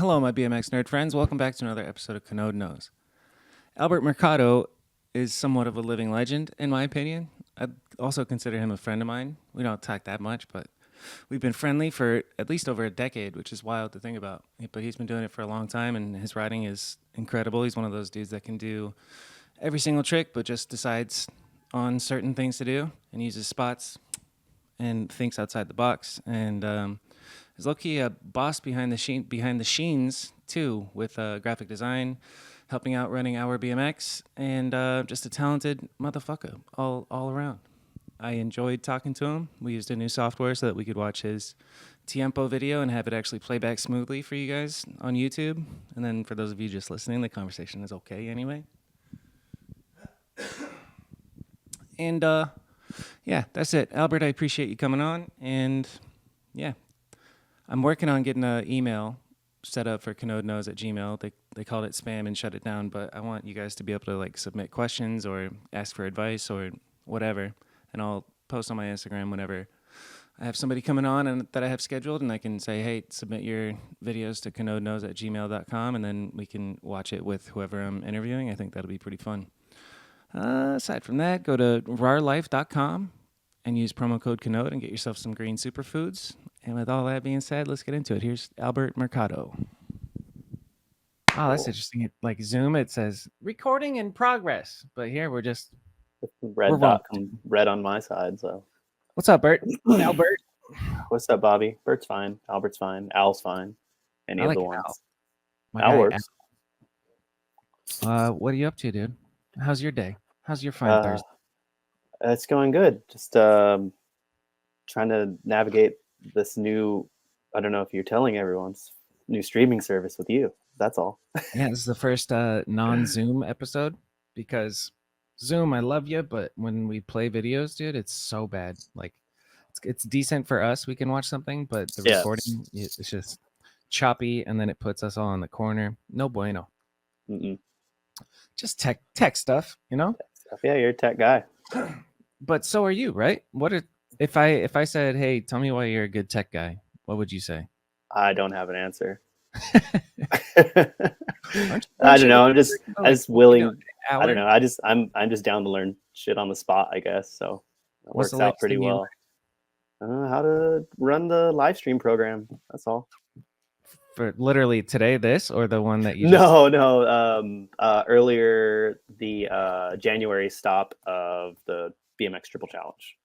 Hello, my BMX nerd friends. Welcome back to another episode of Kanode Knows. Albert Mercado is somewhat of a living legend, in my opinion. I'd also consider him a friend of mine. We don't talk that much, but we've been friendly for at least over a decade, which is wild to think about. But he's been doing it for a long time, and his riding is incredible. He's one of those dudes that can do every single trick, but just decides on certain things to do and uses spots and thinks outside the box. And is low-key a boss behind the sheens too, with graphic design, helping out running OurBMX, and just a talented motherfucker all around. I enjoyed talking to him. We used a new software so that we could watch his Tiempo video and have it actually play back smoothly for you guys on YouTube. And then for those of you just listening, the conversation is okay anyway. And yeah, that's it. Albert, I appreciate you coming on. And yeah, I'm working on getting an email set up for kanodeknows at Gmail. They called it spam and shut it down, but I want you guys to be able to like submit questions or ask for advice or whatever, and I'll post on my Instagram whenever I have somebody coming on and that I have scheduled, and I can say, hey, submit your videos to kanodeknows at gmail.com, and then we can watch it with whoever I'm interviewing. I think that'll be pretty fun. Aside from that, go to rarlife.com and use promo code Kanode and get yourself some green superfoods. And with all that being said, let's get into it. Here's Albert Mercado. Oh, that's interesting. Like Zoom, it says recording in progress, but here we're just red dot red on my side. So what's up, Bert? Albert. What's up, Bobby? Bert's fine. Albert's fine. Al's fine. Any of the ones. Al works. What are you up to, dude? How's your day? How's your fine Thursday? It's going good. Just trying to navigate this new, I don't know if you're telling everyone's new streaming service with you. That's all. Yeah, this is the first non-Zoom episode because Zoom, I love you, but when we play videos, dude, it's so bad. Like, it's decent for us. We can watch something, but the recording, it's just choppy, and then it puts us all in the corner. No bueno. Mm-mm. Just tech stuff, you know? Tech stuff. Yeah, you're a tech guy. But so are you, right? If I said, hey, tell me why you're a good tech guy, what would you say? I don't have an answer. I don't know. I'm just willing. I don't know. I'm just down to learn shit on the spot, I guess. So it works out pretty well. How to run the live stream program. That's all. For literally today, this or the one that you? No. Earlier, the January stop of the BMX Triple Challenge.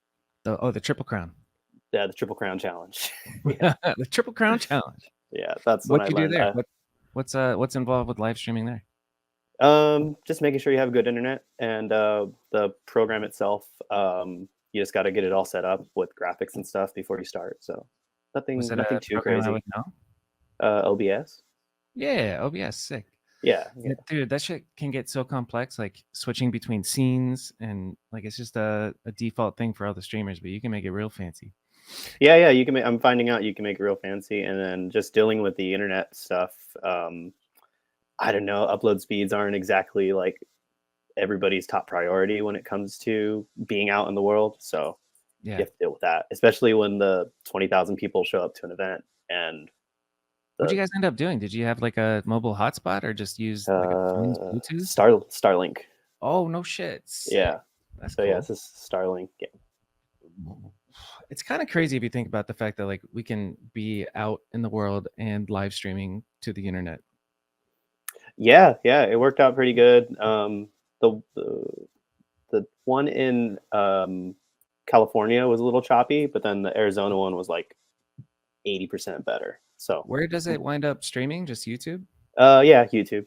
The Triple Crown. Yeah, the Triple Crown Challenge. The Triple Crown Challenge. Yeah, that's what you do there. What's involved with live streaming there? Just making sure you have good internet, and the program itself. You just got to get it all set up with graphics and stuff before you start. So nothing too crazy. OBS. Yeah, OBS, sick. Yeah, dude, that shit can get so complex, like switching between scenes, and like it's just a default thing for all the streamers, but you can make it real fancy. Yeah, you can. I'm finding out you can make it real fancy, and then just dealing with the internet stuff. I don't know. Upload speeds aren't exactly like everybody's top priority when it comes to being out in the world. So you have to deal with that, especially when the 20,000 people show up to an event. And what'd you guys end up doing? Did you have like a mobile hotspot or just use like a phone's Bluetooth? Starlink. Oh, no shit. Yeah. That's so cool. Yeah, this is Starlink. Yeah. It's kind of crazy if you think about the fact that like we can be out in the world and live streaming to the internet. Yeah, it worked out pretty good. The one in California was a little choppy, but then the Arizona one was like 80% better. So where does it wind up streaming? Just YouTube? Yeah, YouTube.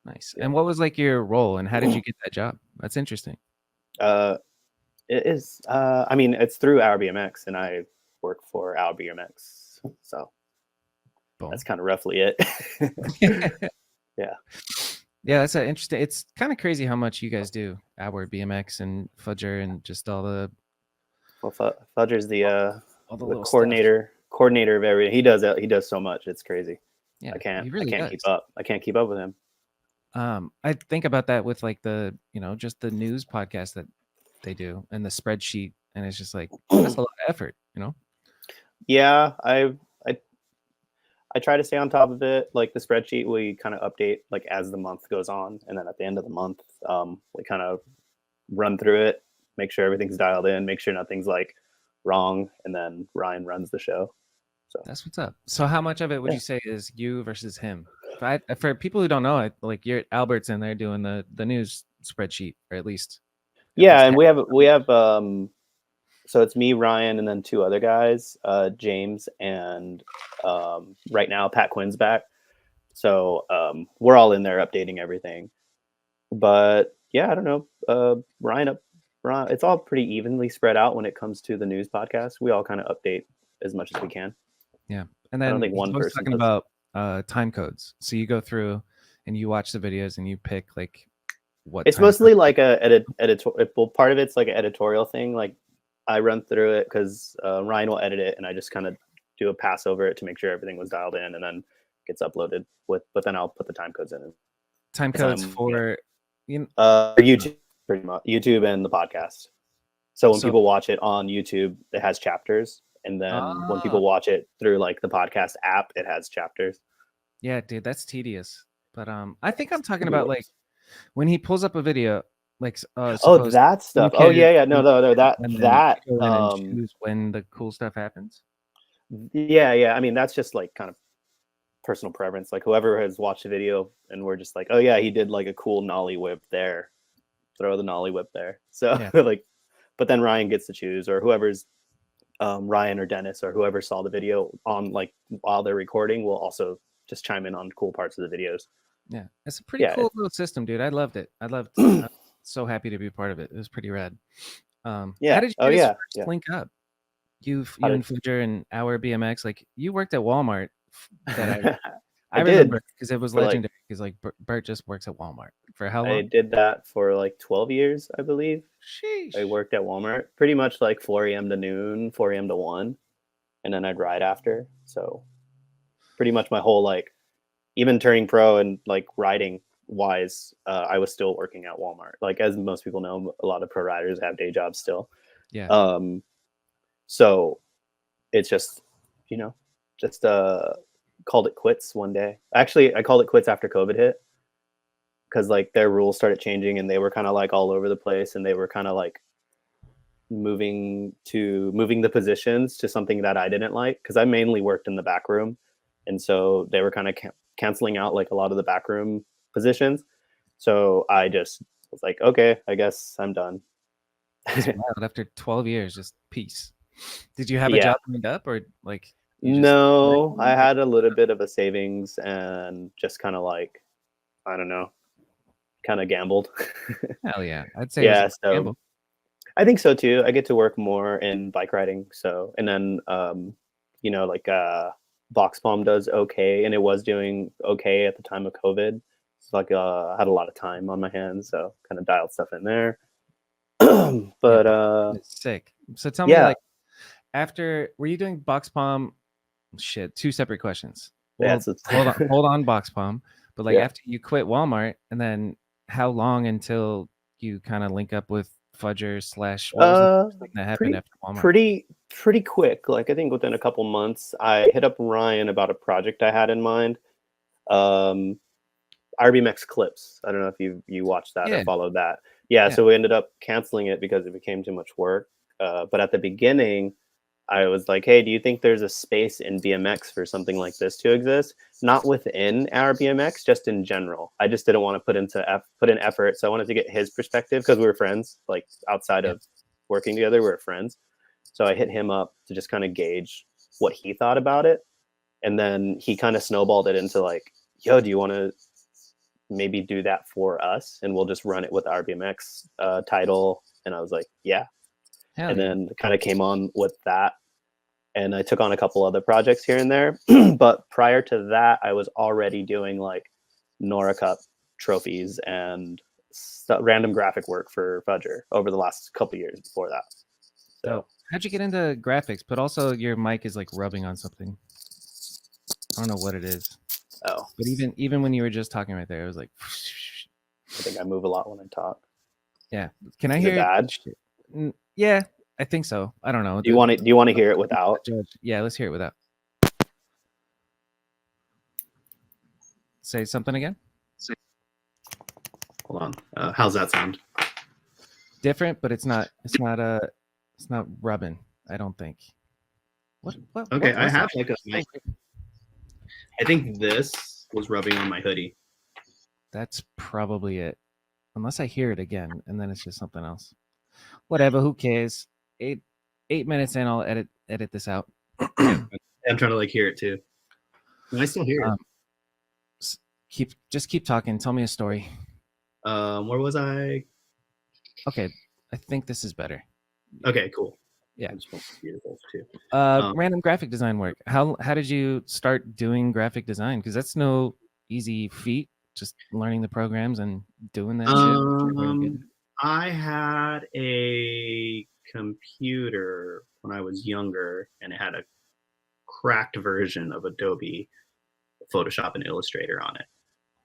Nice. And what was like your role, and how did you get that job? That's interesting. It is. I mean, it's through OurBMX, and I work for OurBMX, so that's kind of roughly it. Yeah, that's interesting. It's kind of crazy how much you guys do. OurBMX and Fudger and just all the. Well, Fudger's the coordinator of everything. He does so much. It's crazy. Yeah, I can't keep up. I can't keep up with him. I think about that with like the just the news podcast that they do and the spreadsheet, and it's just like that's a lot of effort. Yeah, I I try to stay on top of it. Like the spreadsheet, we kind of update like as the month goes on, and then at the end of the month, we kind of run through it, make sure everything's dialed in, make sure nothing's like wrong, and then Ryan runs the show. So That's what's up. So how much of it would you say is you versus him? For people who don't know, like you're Albert's in there doing the news spreadsheet, or at least and we have so it's me, Ryan, and then two other guys, James and right now Pat Quinn's back. So we're all in there updating everything. But yeah, I don't know. Ryan, it's all pretty evenly spread out when it comes to the news podcast. We all kind of update as much as we can. Yeah, and then I don't think one person talking about time codes. So you go through and you watch the videos and you pick like what. It's mostly like a editorial. Well, part of it's like an editorial thing. Like I run through it because Ryan will edit it, and I just kind of do a pass over it to make sure everything was dialed in, and then gets uploaded with. But then I'll put the time codes in. Time codes for YouTube, pretty much YouTube and the podcast. So when people watch it on YouTube, it has chapters, and then when people watch it through like the podcast app, it has chapters. Yeah, dude, that's tedious. But I think I'm talking about like when he pulls up a video, like that stuff. Oh yeah, no, that choose when the cool stuff happens. Yeah. I mean, that's just like kind of personal preference. Like whoever has watched the video and we're just like, oh yeah, he did like a cool nollie whip there. Throw the nollie whip there. So like, but then Ryan gets to choose, or whoever's Ryan or Dennis or whoever saw the video on like while they're recording will also just chime in on cool parts of the videos. Yeah, it's a pretty cool little system, dude. I loved it. I'm so happy to be part of it. It was pretty rad. How did you link up? You and Fudger and OurBMX, like you worked at Walmart. That I remember because it was legendary. Because like Bert just works at Walmart for how long? I did that for like 12 years, I believe. Sheesh. I worked at Walmart pretty much like 4 a.m. to noon, 4 a.m. to 1, and then I'd ride after. So pretty much my whole like, even turning pro and like riding wise, I was still working at Walmart. Like as most people know, a lot of pro riders have day jobs still. Yeah. So it's just, called it quits one day. Actually, I called it quits after COVID hit because like their rules started changing and they were kind of like all over the place, and they were kind of like moving the positions to something that I didn't like, because I mainly worked in the back room, and so they were kind of canceling out like a lot of the back room positions. So I just was like, okay, I guess I'm done. After 12 years, just peace. Did you have a job lined up, or like? No, I had a little bit of a savings and just kind of like, I don't know, kind of gambled. Hell yeah, I'd say it was a gamble. I think so too. I get to work more in bike riding, so, and then like BoxPalm does okay, and it was doing okay at the time of COVID. It's like I had a lot of time on my hands, so kind of dialed stuff in there. But it's sick. So tell me, like, after, were you doing BoxPalm? Shit, two separate questions. Well, hold on, BoxPalm. But like after you quit Walmart, and then how long until you kind of link up with Fudger / what was the thing that happened after Walmart? Pretty quick. Like I think within a couple months, I hit up Ryan about a project I had in mind. OurBMX Clips. I don't know if you watched that or followed that. Yeah, so we ended up canceling it because it became too much work. But at the beginning, I was like, hey, do you think there's a space in BMX for something like this to exist? Not within OurBMX, just in general. I just didn't want to put in effort. So I wanted to get his perspective, because we were friends, like outside of working together, we were friends. So I hit him up to just kind of gauge what he thought about it. And then he kind of snowballed it into like, yo, do you want to maybe do that for us? And we'll just run it with OurBMX title. And I was like, yeah. And then kind of came on with that. And I took on a couple other projects here and there. But prior to that, I was already doing like Nora Cup trophies and random graphic work for Fudger over the last couple years before that. So how'd you get into graphics? But also your mic is like rubbing on something. I don't know what it is. Oh. But even when you were just talking right there, it was like. I think I move a lot when I talk. Yeah. Can I hear it? Yeah, I think so. I don't know. Do you want to hear it without? Yeah, let's hear it without. Say something again. Hold on. How's that sound? Different, but it's not rubbing. I don't think. What? Okay, What I was have that? like a. I think this was rubbing on my hoodie. That's probably it. Unless I hear it again, and then it's just something else. Whatever. Who cares? 8 minutes in, I'll edit this out. Yeah, I'm trying to like hear it too. And I still hear it. Um, keep talking. Tell me a story. Where was I? Okay, I think this is better. Okay, cool. Yeah. Beautiful too. Random graphic design work. How did you start doing graphic design? Because that's no easy feat. Just learning the programs and doing that shit. I had a computer when I was younger, and it had a cracked version of Adobe Photoshop and Illustrator on it.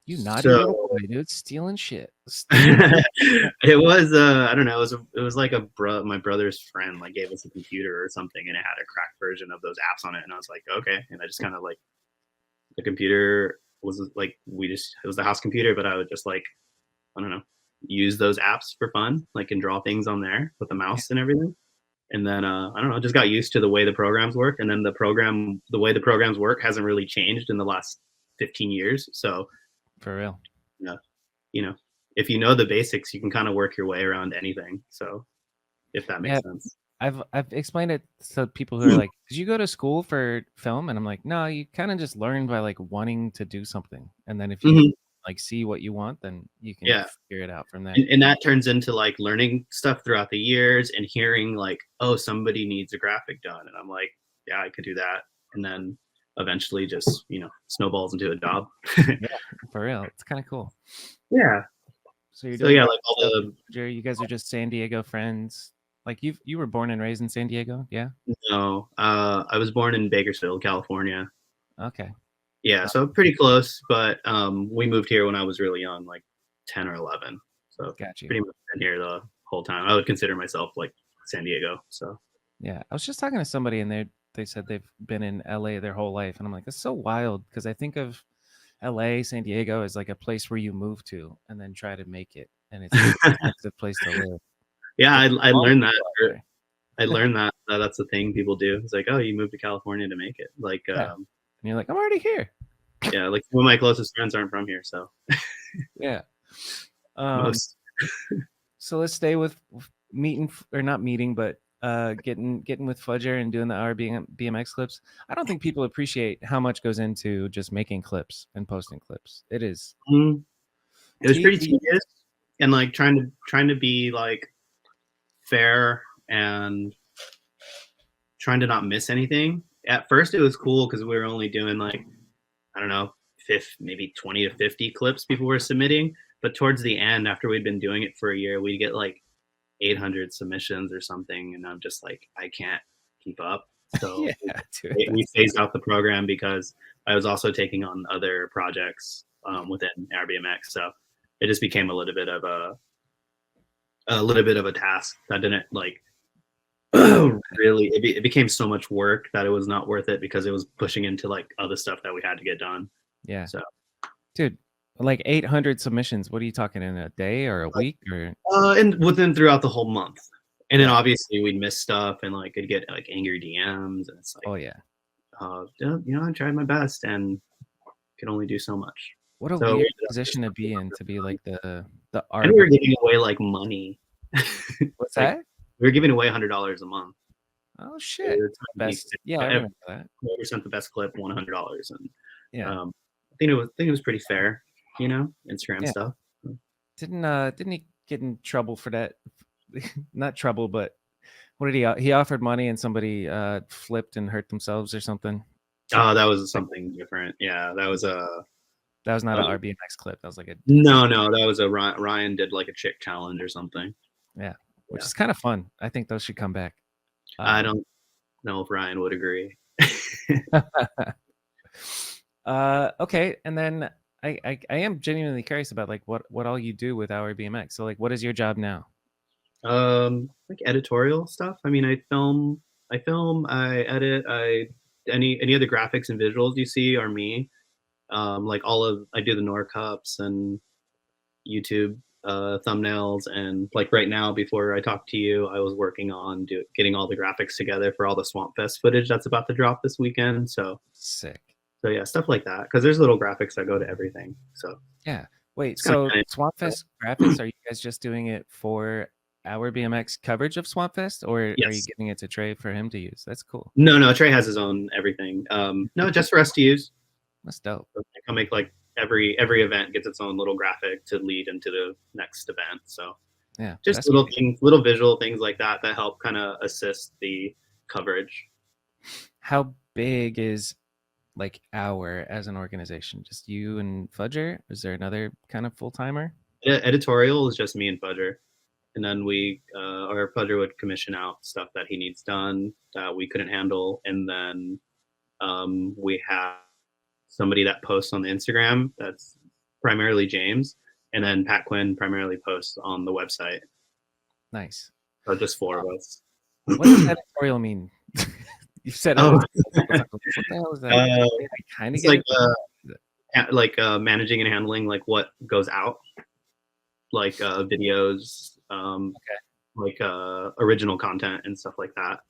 You naughty little boy, dude, stealing shit. It was I don't know, it was like my brother's friend like gave us a computer or something, and it had a cracked version of those apps on it, and I was like, okay, and I just kind of like, the computer was like, it was the house computer, but I would just like, I don't know, use those apps for fun, like, and draw things on there with the mouse and everything. And then I don't know, just got used to the way the programs work, and then the way the programs work hasn't really changed in the last 15 years. So for real, you know, if you know the basics, you can kind of work your way around anything. So if that makes sense. I've explained it to people who are like, did you go to school for film? And I'm like, no, you kind of just learn by like wanting to do something, and then if you like see what you want, then you can figure it out from there. And that turns into like learning stuff throughout the years and hearing like, oh, somebody needs a graphic done, and I'm like, yeah, I could do that. And then eventually just, snowballs into a job. Yeah, for real. It's kind of cool. Yeah. So you're doing like all you guys are just San Diego friends. Like you were born and raised in San Diego, yeah? No, I was born in Bakersfield, California. Okay. Yeah, so pretty close, but we moved here when I was really young, like 10 or 11. So pretty much been here the whole time. I would consider myself like San Diego. So yeah, I was just talking to somebody, and they said they've been in LA their whole life, and I'm like, that's so wild, because I think of LA, San Diego as like a place where you move to and then try to make it, and it's an expensive place to live. Yeah, I learned that. I learned that that's the thing people do. It's like, oh, you moved to California to make it. Like, and you're like, I'm already here. Yeah, like some of my closest friends aren't from here, so yeah. Most. So let's stay with getting with Fudger and doing the OurBMX clips. I don't think people appreciate how much goes into just making clips and posting clips. It is. It was pretty tedious, and like trying to be like fair and trying to not miss anything. At first, it was cool because we were only doing like, I don't know, maybe 20 to 50 clips people were submitting. But towards the end, after we'd been doing it for a year, we'd get like 800 submissions or something, and I'm just like, I can't keep up. So we phased out the program because I was also taking on other projects within OurBMX. So it just became a little bit of a task that didn't like really. It became so much work that it was not worth it, because it was pushing into like other stuff that we had to get done. Yeah. So, dude, like 800 submissions. What are you talking, in a day or a week, or? And throughout the whole month. And then obviously we'd miss stuff, and like I'd get like angry DMs, and it's like, oh yeah, I tried my best and could only do so much. What a weird position to be in, to be like the art. And we were giving away like money. What's that? We were giving away $100 a month. Oh shit! Best, yeah, I remember that. Whoever sent the best clip won $100, and yeah, I think it was pretty fair, Instagram stuff. Didn't he get in trouble for that? Not trouble, but what did he offered money, and somebody flipped and hurt themselves or something? Oh, that was something different. Yeah, that was not an OurBMX clip. That was like no, that was a Ryan did like a chick challenge or something. Yeah, which is kind of fun. I think those should come back. I don't know if Ryan would agree. Okay, and then I am genuinely curious about like what all you do with OurBMX. So like, what is your job now? Like editorial stuff. I mean, I film, I edit, any of the graphics and visuals you see are me. Like I do the Nor Cups and YouTube thumbnails, and like right now, before I talk to you, I was working on getting all the graphics together for all the Swamp Fest footage that's about to drop this weekend. Sick. So yeah, stuff like that, because there's little graphics that go to everything. So Yeah. Wait, it's kind so of Swamp Fest graphics, are you guys just doing it for our BMX coverage of Swamp Fest, or are you yes. giving it to Trey for him to use? That's cool. No, Trey has his own everything. No, just for us to use. That's dope. I'll make like every event gets its own little graphic to lead into the next event. So Yeah, just that's little great. things, little visual things like that help kind of assist the coverage. How big is like our as an organization? Just you and Fudger? Is there another kind of full timer? Editorial is just me and Fudger, and then or Fudger would commission out stuff that he needs done that we couldn't handle, and then we have somebody that posts on the Instagram. That's primarily James, and then Pat Quinn primarily posts on the website. Nice. So just four of us. What does editorial mean? You said Oh, what the hell is that? I kind of it's get like it. managing and handling like what goes out, like videos, like original content and stuff like that.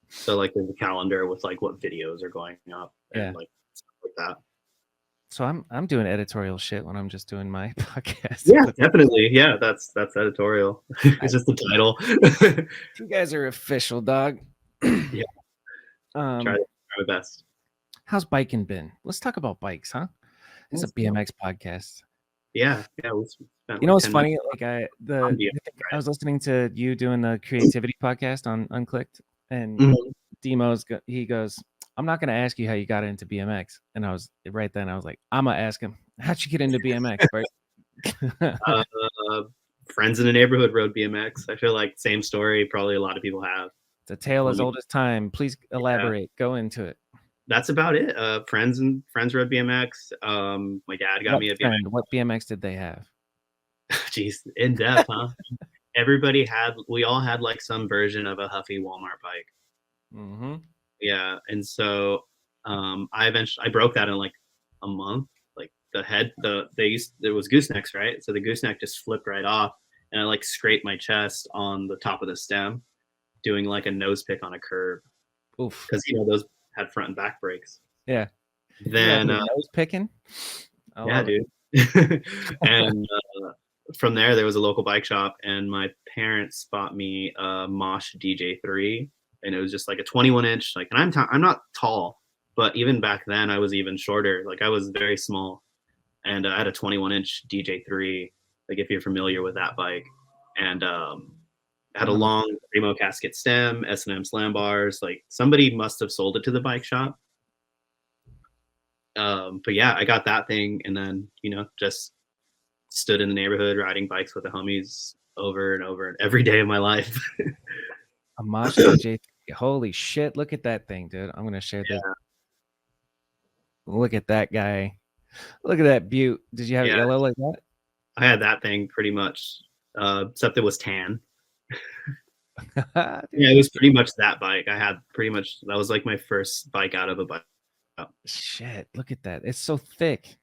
So like there's a calendar with like what videos are going up and like stuff like that. So I'm doing editorial shit when I'm just doing my podcast. Yeah, definitely. Yeah, that's editorial. It's just the title. You guys are official, dog. Yeah. Try my best. How's biking been? Let's talk about bikes, huh? It's a BMX podcast. Yeah. You know what's funny? Like I was listening to you doing the creativity podcast on Unclicked, and he goes, "I'm not going to ask you how you got into BMX," and I was right then. I was like, "I'm gonna ask him how'd you get into BMX, Bert?" Friends in the neighborhood rode BMX. I feel like same story. Probably a lot of people have. It's a tale as old as time. Please elaborate. Yeah. Go into it. That's about it. Friends rode BMX. My dad got me a BMX. What BMX did they have? Jeez, in depth, huh? We all had like some version of a Huffy Walmart bike. Mm-hmm. Yeah, and so I broke that in like a month. Like there was goosenecks, right? So the gooseneck just flipped right off, and I like scraped my chest on the top of the stem, doing like a nose pick on a curve. Oof. Because those had front and back brakes. Yeah. Then nose picking. Yeah, dude. And from there was a local bike shop, and my parents bought me a Mosh DJ3, and it was just like a 21-inch. Like, and I'm not tall, but even back then I was even shorter. Like I was very small, and I had a 21-inch DJ3. Like if you're familiar with that bike, and had a long Remo casket stem, S&M slam bars. Like somebody must have sold it to the bike shop. But yeah, I got that thing, and then just stood in the neighborhood riding bikes with the homies over and over and every day of my life. A Mosh DJ. Holy shit! Look at that thing, dude. I'm gonna share this. Look at that guy. Look at that butte. Did you have it yellow like that? I had that thing pretty much, except it was tan. Yeah, it was pretty much that bike. That was like my first bike out of a bike. Shit, look at that. It's so thick.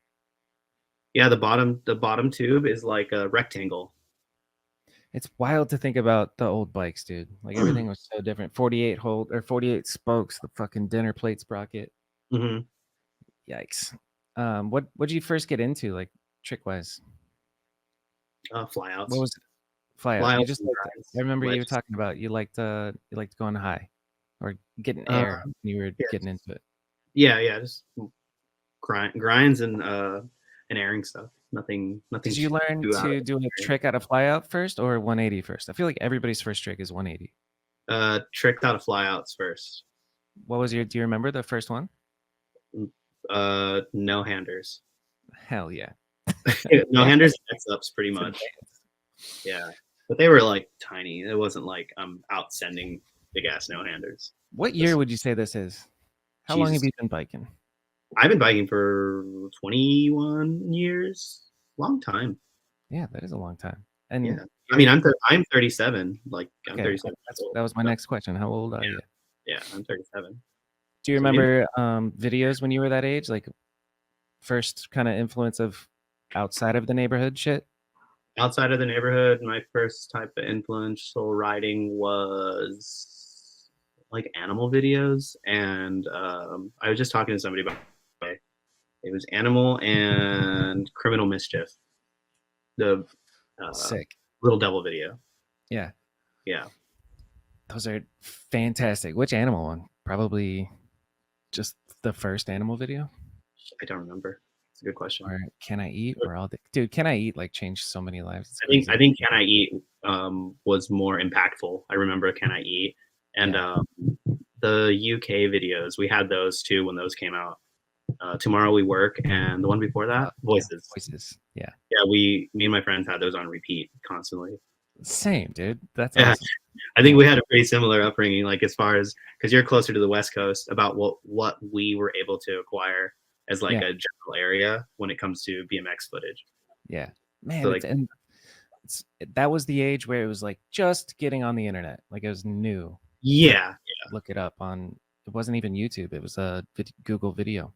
Yeah, the bottom tube is like a rectangle. It's wild to think about the old bikes, dude. Like everything was so different. 48 spokes, the fucking dinner plate sprocket. Mm-hmm. Yikes. What did you first get into, like trick wise? Flyouts. What was it? Flyouts. You just I remember you were talking about you liked going high or getting air when you were getting into it. Yeah, just grinds and airing stuff. Nothing. Did you learn to do a trick out of flyout first or 180 first? I feel like everybody's first trick is 180. Tricked out of flyouts first. What was do you remember the first one? No handers. Hell yeah. No handers, X-ups pretty much. Yeah. But they were like tiny. It wasn't like I'm out sending big ass no handers. What year would you say this is? How long have you been biking? I've been biking for 21 years. Long time. Yeah, that is a long time. And yeah, I mean, I'm 37. Like I'm 37. That was my next question. How old are you? Yeah, I'm 37. Do you remember videos when you were that age? Like first kind of influence of outside of the neighborhood shit? Outside of the neighborhood, my first type of influential writing was like animal videos, and I was just talking to somebody about it. It was Animal and Criminal Mischief, the Sick. Little Devil video. Yeah. Yeah, Those are fantastic. Which animal one? Probably just the first animal video? I don't remember. It's a good question. Or Can I Eat? Or all the dude, Can I Eat like changed so many lives. It's I think crazy. I think Can I Eat was more impactful. I remember Can I Eat, and Yeah. the UK videos, we had those too when those came out. Tomorrow We Work, and the one before that, Yeah. Voices. Voices. Yeah. Yeah, me and my friends had those on repeat constantly. Same, dude. That's Yeah, awesome. I think we had a pretty similar upbringing, like as far as because you're closer to the West Coast, about what we were able to acquire as like Yeah. a general area when it comes to BMX footage. Yeah. Man, So like, that was the age where it was like just getting on the internet. Like it was new. yeah, Look it up on. It wasn't even YouTube. It was a Google video.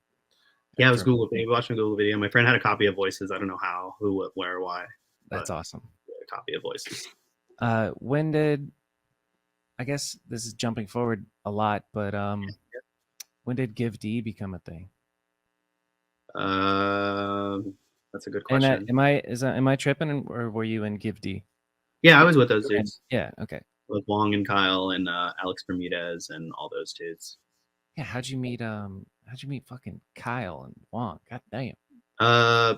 yeah, it was Google. We watched a Google video. My friend had a copy of Voices. I don't know how, who, what, where, why. That's awesome. A copy of Voices. When did, I guess this is jumping forward a lot, but when did Give D become a thing? That's a good And question. am I tripping, or were you in Give D? Yeah, I was with those dudes. Yeah. Okay. With Wong and Kyle and Alex Bermudez and all those dudes. Yeah. How'd you meet fucking Kyle and Wong? God damn.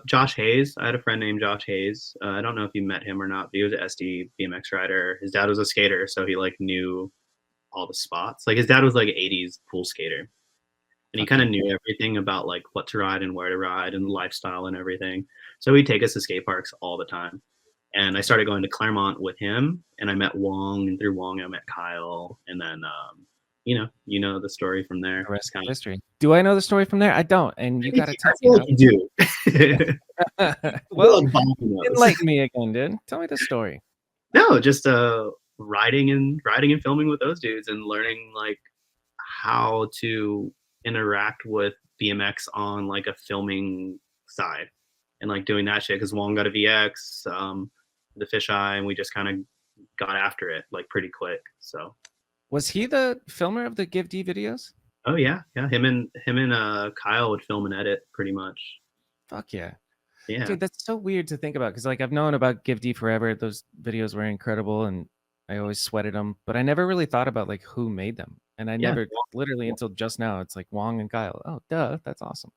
Josh Hayes. I had a friend named Josh Hayes. I don't know if you met him or not, but he was an SD BMX rider. His dad was a skater, so he like knew all the spots. Like his dad was like an 80s pool skater, and he kind of knew everything about like what to ride and where to ride and the lifestyle and everything. So he'd take us to skate parks all the time. And I started going to Claremont with him, and I met Wong, and through Wong I met Kyle, and then you know the story from there. The rest of history. Do I know the story from there? I don't, and you got to tell me. Like you do. Well, enlighten me again, dude. Tell me the story. No, just riding and filming with those dudes and learning like how to interact with BMX on like a filming side, and like doing that shit because Wong got a VX, the fisheye, and we just kind of got after it like pretty quick. So was he the filmer of the Give D videos? Oh yeah. Him and Kyle would film and edit pretty much. Fuck yeah. Yeah. Dude, that's so weird to think about because like I've known about Give D forever. Those videos were incredible and I always sweated them, but I never really thought about like who made them. And I never literally until just now, it's like Wong and Kyle. Oh, duh, that's awesome.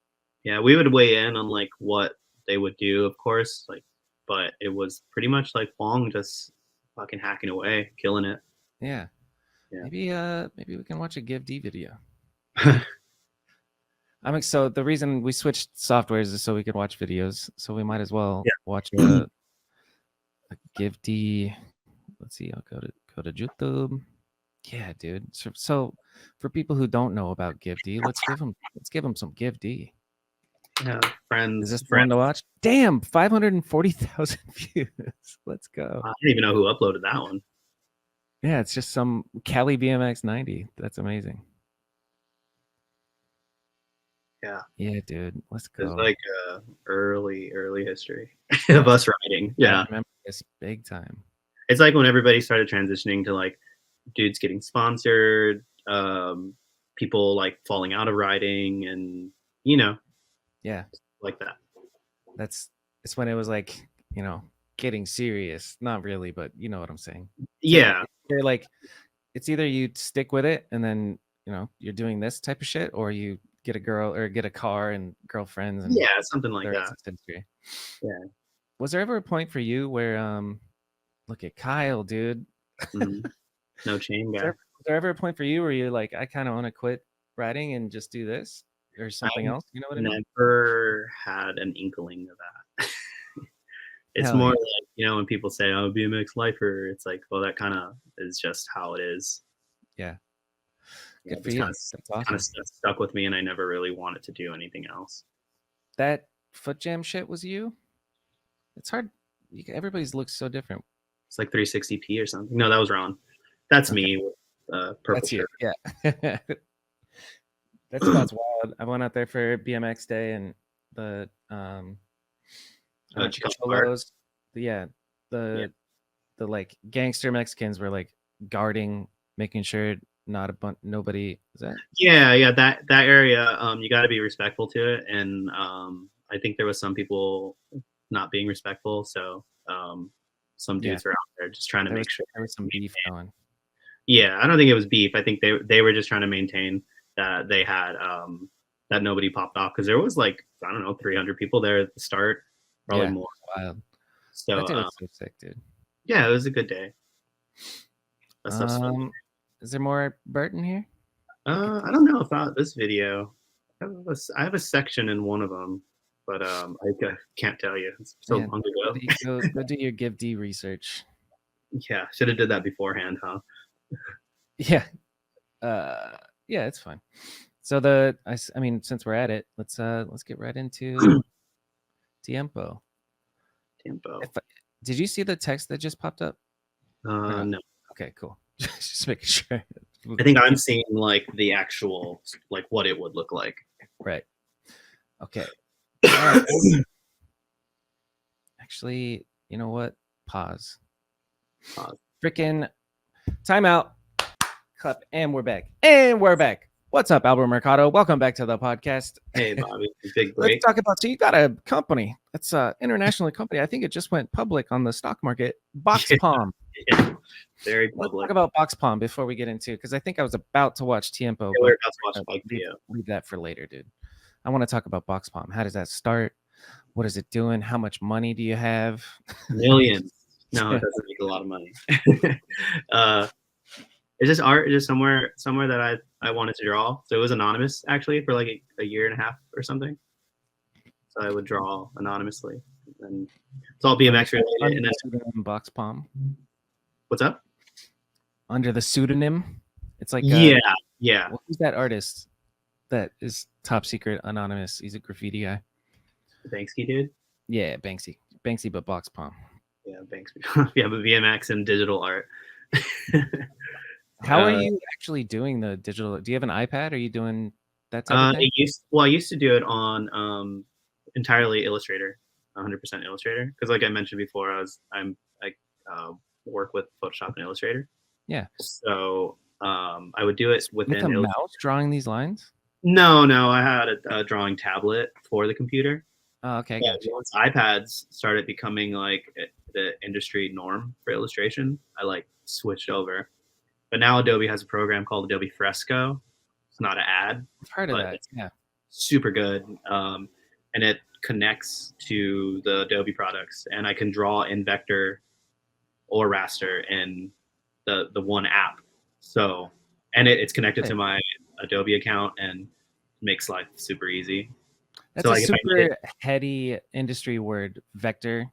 Yeah, we would weigh in on like what they would do, of course, like, but it was pretty much like Wong just fucking hacking away, killing it. Yeah. Maybe we can watch a Give D video. So the reason we switched softwares is so we could watch videos. So we might as well watch a Give D. Let's see. I'll go to YouTube. Yeah, dude. So for people who don't know about Give D, let's give them some Give D. Yeah, friends. Is this fun to watch? Damn, 540,000 views. Let's go. I don't even know who uploaded that one. Yeah, it's just some Cali BMX 90. That's amazing. Yeah. Yeah, dude. Let's go. It's like early history of us riding. Yeah. I remember this big time. It's like when everybody started transitioning to like dudes getting sponsored, people like falling out of riding, and like that. It's when it was like, getting serious. Not really, but you know what I'm saying. Yeah. You're like, it's either you stick with it and then, you're doing this type of shit, or you get a girl or get a car and girlfriends and something like that. Yeah. Was there ever a point for you where look at Kyle, dude. Mm-hmm. No chain guy. Was there ever a point for you where you're like, I kind of want to quit riding and just do this or something else? You know what I mean? Never had an inkling of that. It's more like, when people say, "Oh, BMX lifer," it's like, well, that kind of is just how it is. Yeah. Good for you. That's awesome. Kind of stuck with me, and I never really wanted to do anything else. That foot jam shit was you? It's hard. Everybody's looks so different. It's like 360p or something. No, that was Ron. That's me with purple shirt. Yeah. That spot's wild. I went out there for BMX day and the Chicano Bert. cholos. Yeah, Yeah. the like gangster Mexicans were like guarding, making sure not nobody. Is that? Yeah, that area, you got to be respectful to it, and I think there was some people not being respectful, so some Yeah, dudes were out there just trying to make sure. there was some beef going. Yeah, I don't think it was beef. I think they were just trying to maintain that they had that nobody popped off, because there was like, I don't know, 300 people there at the start, probably Yeah, more. wild. So That day was so sick, dude. yeah, it was a good day. That stuff's fun. Is there more Bert in here? I don't know about this video. I have a section in one of them, but can't tell you. It's so Yeah, long ago. go do your Give D research. Yeah, should have did that beforehand, huh? Yeah, yeah, it's fine. So I mean, since we're at it, let's get right into Tiempo. Tempo. Did you see the text that just popped up? No. Okay, cool. Just making sure. I think I'm seeing like the actual, like what it would look like. Right. Okay. All right. Actually, you know what? Pause. Freaking timeout. Clap, and we're back. And we're back. What's up, Albert Mercado? Welcome back to the podcast. Hey, Bobby, big break. Let's talk about. So you got a company. It's an international company. I think it just went public on the stock market. BoxPalm. Yeah, very Let's public. talk about BoxPalm before we get into, because I think I was about to watch Tiempo. Yeah, we're about to watch leave that for later, dude. I want to talk about BoxPalm. How does that start? What is it doing? How much money do you have? Millions. No, it doesn't make a lot of money. It's just art. It's just somewhere that I wanted to draw. So it was anonymous actually for like a year and a half or something. So I would draw anonymously, and it's all BMX related. Under the pseudonym BoxPalm. What's up? Under the pseudonym, it's like yeah. Who's that artist that is top secret anonymous? He's a graffiti guy. The Banksy dude. Yeah, Banksy, but BoxPalm. Yeah, Banksy. Yeah, but BMX and digital art. How are you actually doing the digital? Do you have an iPad? Are you doing that type of thing? I used to do it on entirely Illustrator, 100% Illustrator, because like I mentioned before, I work with Photoshop and Illustrator. Yeah. So I would do it with a mouse drawing these lines. No, I had a drawing tablet for the computer. Oh, okay, gotcha. Once iPads started becoming like the industry norm for illustration, I like switched over. But now Adobe has a program called Adobe Fresco. It's not an ad. I've heard of that. Yeah. Super good. And it connects to the Adobe products. And I can draw in vector or raster in the one app. So, and it's connected to my Adobe account and makes life super easy. That's so a super heady industry word, vector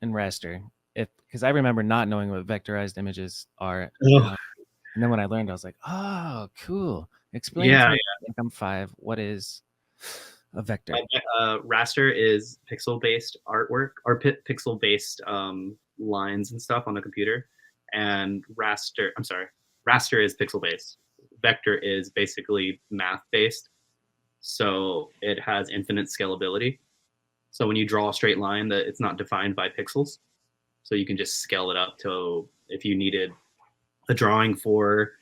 and raster. Because I remember not knowing what vectorized images are. And then when I learned, I was like, oh, cool. Explain to me. I think I'm 5. What is a vector? Raster is pixel-based artwork or pixel-based lines and stuff on the computer. And raster is pixel-based. Vector is basically math-based. So it has infinite scalability. So when you draw a straight line, it's not defined by pixels. So you can just scale it up to, if you needed a drawing for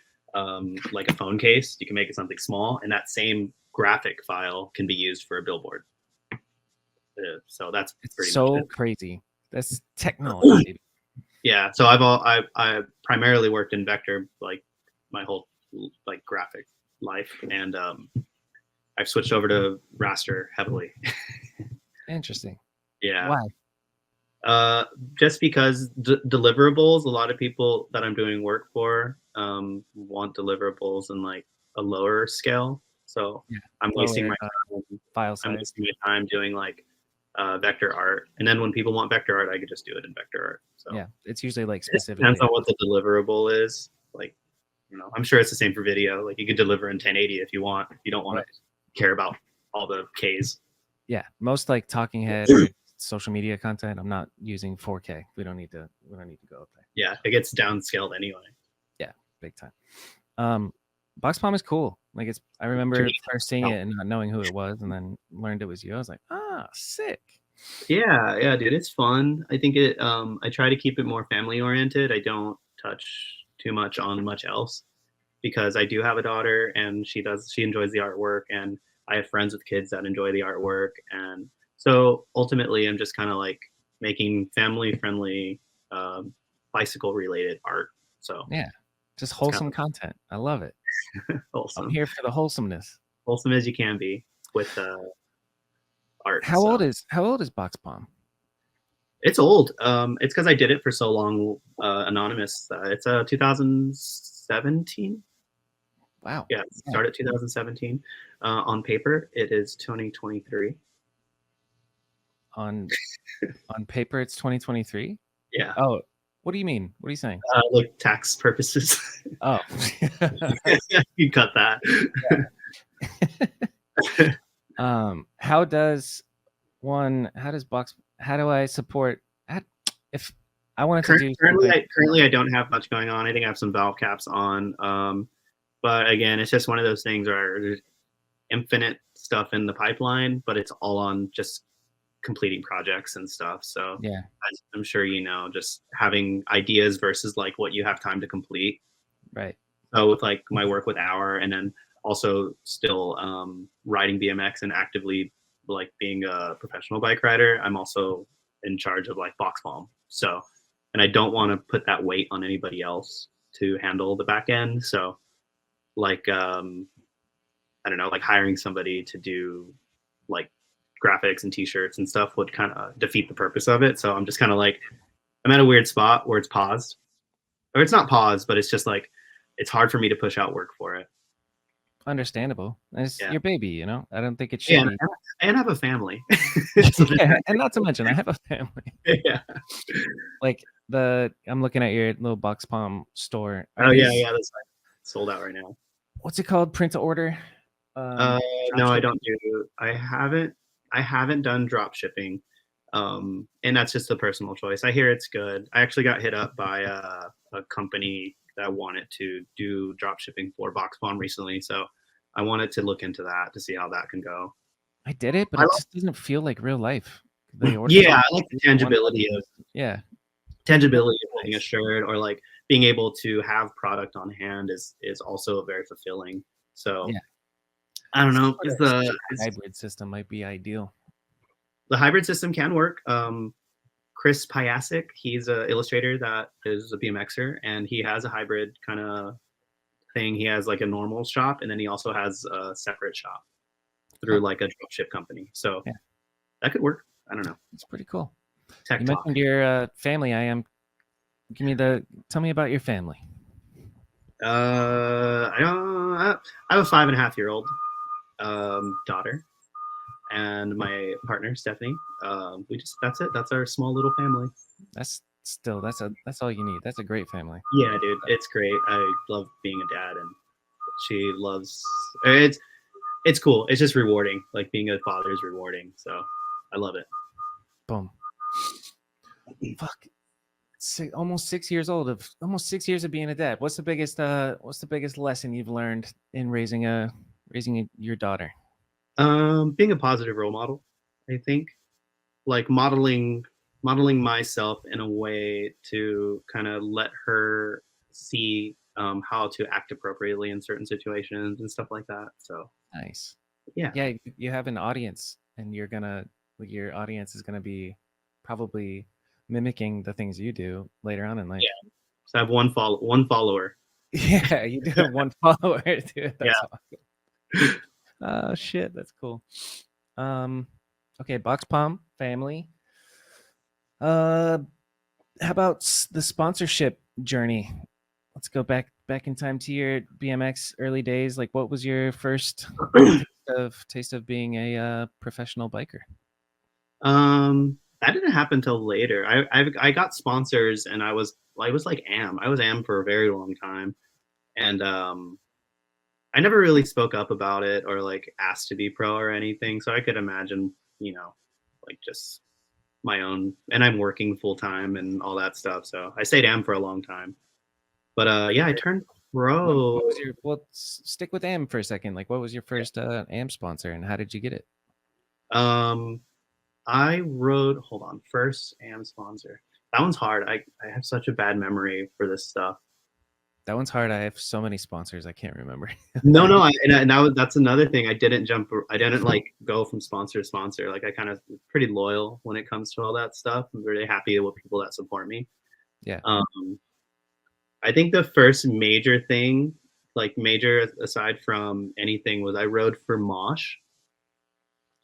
like a phone case, you can make it something small, and that same graphic file can be used for a billboard. So that's pretty so crazy. That's technology. Yeah. So I primarily worked in vector like my whole like graphic life, and I've switched over to raster heavily. Interesting. Yeah. Why? Just because deliverables, a lot of people that I'm doing work for want deliverables in like a lower scale. So I'm wasting my time doing like vector art. And then when people want vector art, I could just do it in vector art. So yeah, it's usually like specific. Depends on what the deliverable is. Like, I'm sure it's the same for video. Like you could deliver in 1080 if you want. If you don't want to care about all the Ks. Yeah, most like talking head or social media content, I'm not using 4K. We don't need to go up there. Yeah, it gets downscaled anyway. Yeah, big time. BoxPalm is cool. Like I remember Traditional. first seeing it and not knowing who it was, and then learned it was you. I was like, ah, sick. Yeah, dude, it's fun. I think I try to keep it more family oriented. I don't touch too much on much else because I do have a daughter and she enjoys the artwork, and I have friends with kids that enjoy the artwork, and so ultimately I'm just kind of like making family friendly bicycle related art. So Yeah, just it's kind wholesome content. I love it. of I'm wholesome, here for the wholesomeness. wholesome as you can be with art. How So old is BoxPalm? it's old. It's because I did it for so long anonymous. It's 2017. Wow. Yeah, it Yeah. started 2017. On paper, it is 2023. On paper, it's 2023. Yeah, Oh, what do you mean? What are you saying? like tax purposes. Oh, You cut that. how does how do I support if I wanted to do something? Currently, I don't have much going on. I think I have some valve caps on. But again, it's just one of those things where there's infinite stuff in the pipeline, but it's all on just completing projects and stuff. So Yeah, I'm sure you know, just having ideas versus like what you have time to complete. right. So with like my work with Our, and then also still riding BMX and actively like being a professional bike rider, I'm also in charge of like BoxPalm. So, and I don't want to put that weight on anybody else to handle the back end. So, like I don't know, like hiring somebody to do like graphics and T-shirts and stuff would kind of defeat the purpose of it. So I'm just kind of like I'm at a weird spot where it's paused, or it's not paused, but it's just like it's hard for me to push out work for it. Understandable. It's Yeah. your baby, you know. I don't think it should Yeah, be. and I have a family. So Yeah, and not to mention, I have a family. yeah. Like I'm looking at your little BoxPalm store. Are Oh yeah, these yeah. That's sold out right now. what's it called? Print to order? Uh, Drop no, I shipping? don't do. I haven't done drop shipping, and that's just a personal choice. I hear it's good. I actually got hit up by a company that wanted to do drop shipping for BoxPalm recently, so I wanted to look into that to see how that can go. I did it, but I it just doesn't feel like real life. They order Yeah, something. I like the Yeah, tangibility of getting a shirt, or like being able to have product on hand is also very fulfilling. So yeah. I don't know. Sort of hybrid system might be ideal. The hybrid system can work. Chris Piasek, he's an illustrator that is a BMXer, and he has a hybrid kind of thing. He has like a normal shop, and then he also has a separate shop through Huh. like a dropship company. So Yeah, that could work. I don't know. it's pretty cool. Tech You talk. mentioned your family. Tell me about your family. I don't. I have a 5.5-year-old daughter, and my partner Stephanie. We just that's it. That's our small little family. That's all you need. That's a great family. Yeah, dude, it's great. I love being a dad, and she loves it's cool. It's just rewarding. Like being a father is rewarding. So I love it. Boom. Fuck. Almost 6 years old of almost 6 years of being a dad. What's the biggest lesson you've learned in your daughter? Being a positive role model, I think, like modeling myself in a way to kind of let her see how to act appropriately in certain situations and stuff like that. So Nice. yeah, Yeah, you have an audience, and your audience is gonna be probably mimicking the things you do later on in life. yeah. So I have one follower. Yeah, you do have one follower, dude. Yeah. That's awesome. Oh shit, that's cool. Um, okay, BoxPalm family. Uh, how about the sponsorship journey? Let's go back in time to your BMX early days. Like, what was your first taste of being a professional biker? That didn't happen till later. I got sponsors, and I was like am. I was am for a very long time, and I never really spoke up about it or like asked to be pro or anything. So I could imagine, like just my own. And I'm working full time and all that stuff. So I stayed am for a long time. But yeah, Bro. What was your well? Stick with AM for a second. Like, what was your first AM sponsor, and how did you get it? Um, I rode. Hold on. First AM sponsor. That one's hard. I have such a bad memory for this stuff. That one's hard. I have so many sponsors, I can't remember. No. That's another thing. I didn't jump. I didn't like go from sponsor to sponsor. Like I kind of pretty loyal when it comes to all that stuff. I'm really happy with people that support me. Yeah. Um, I think the first major thing, like major aside from anything, was I rode for Mosh.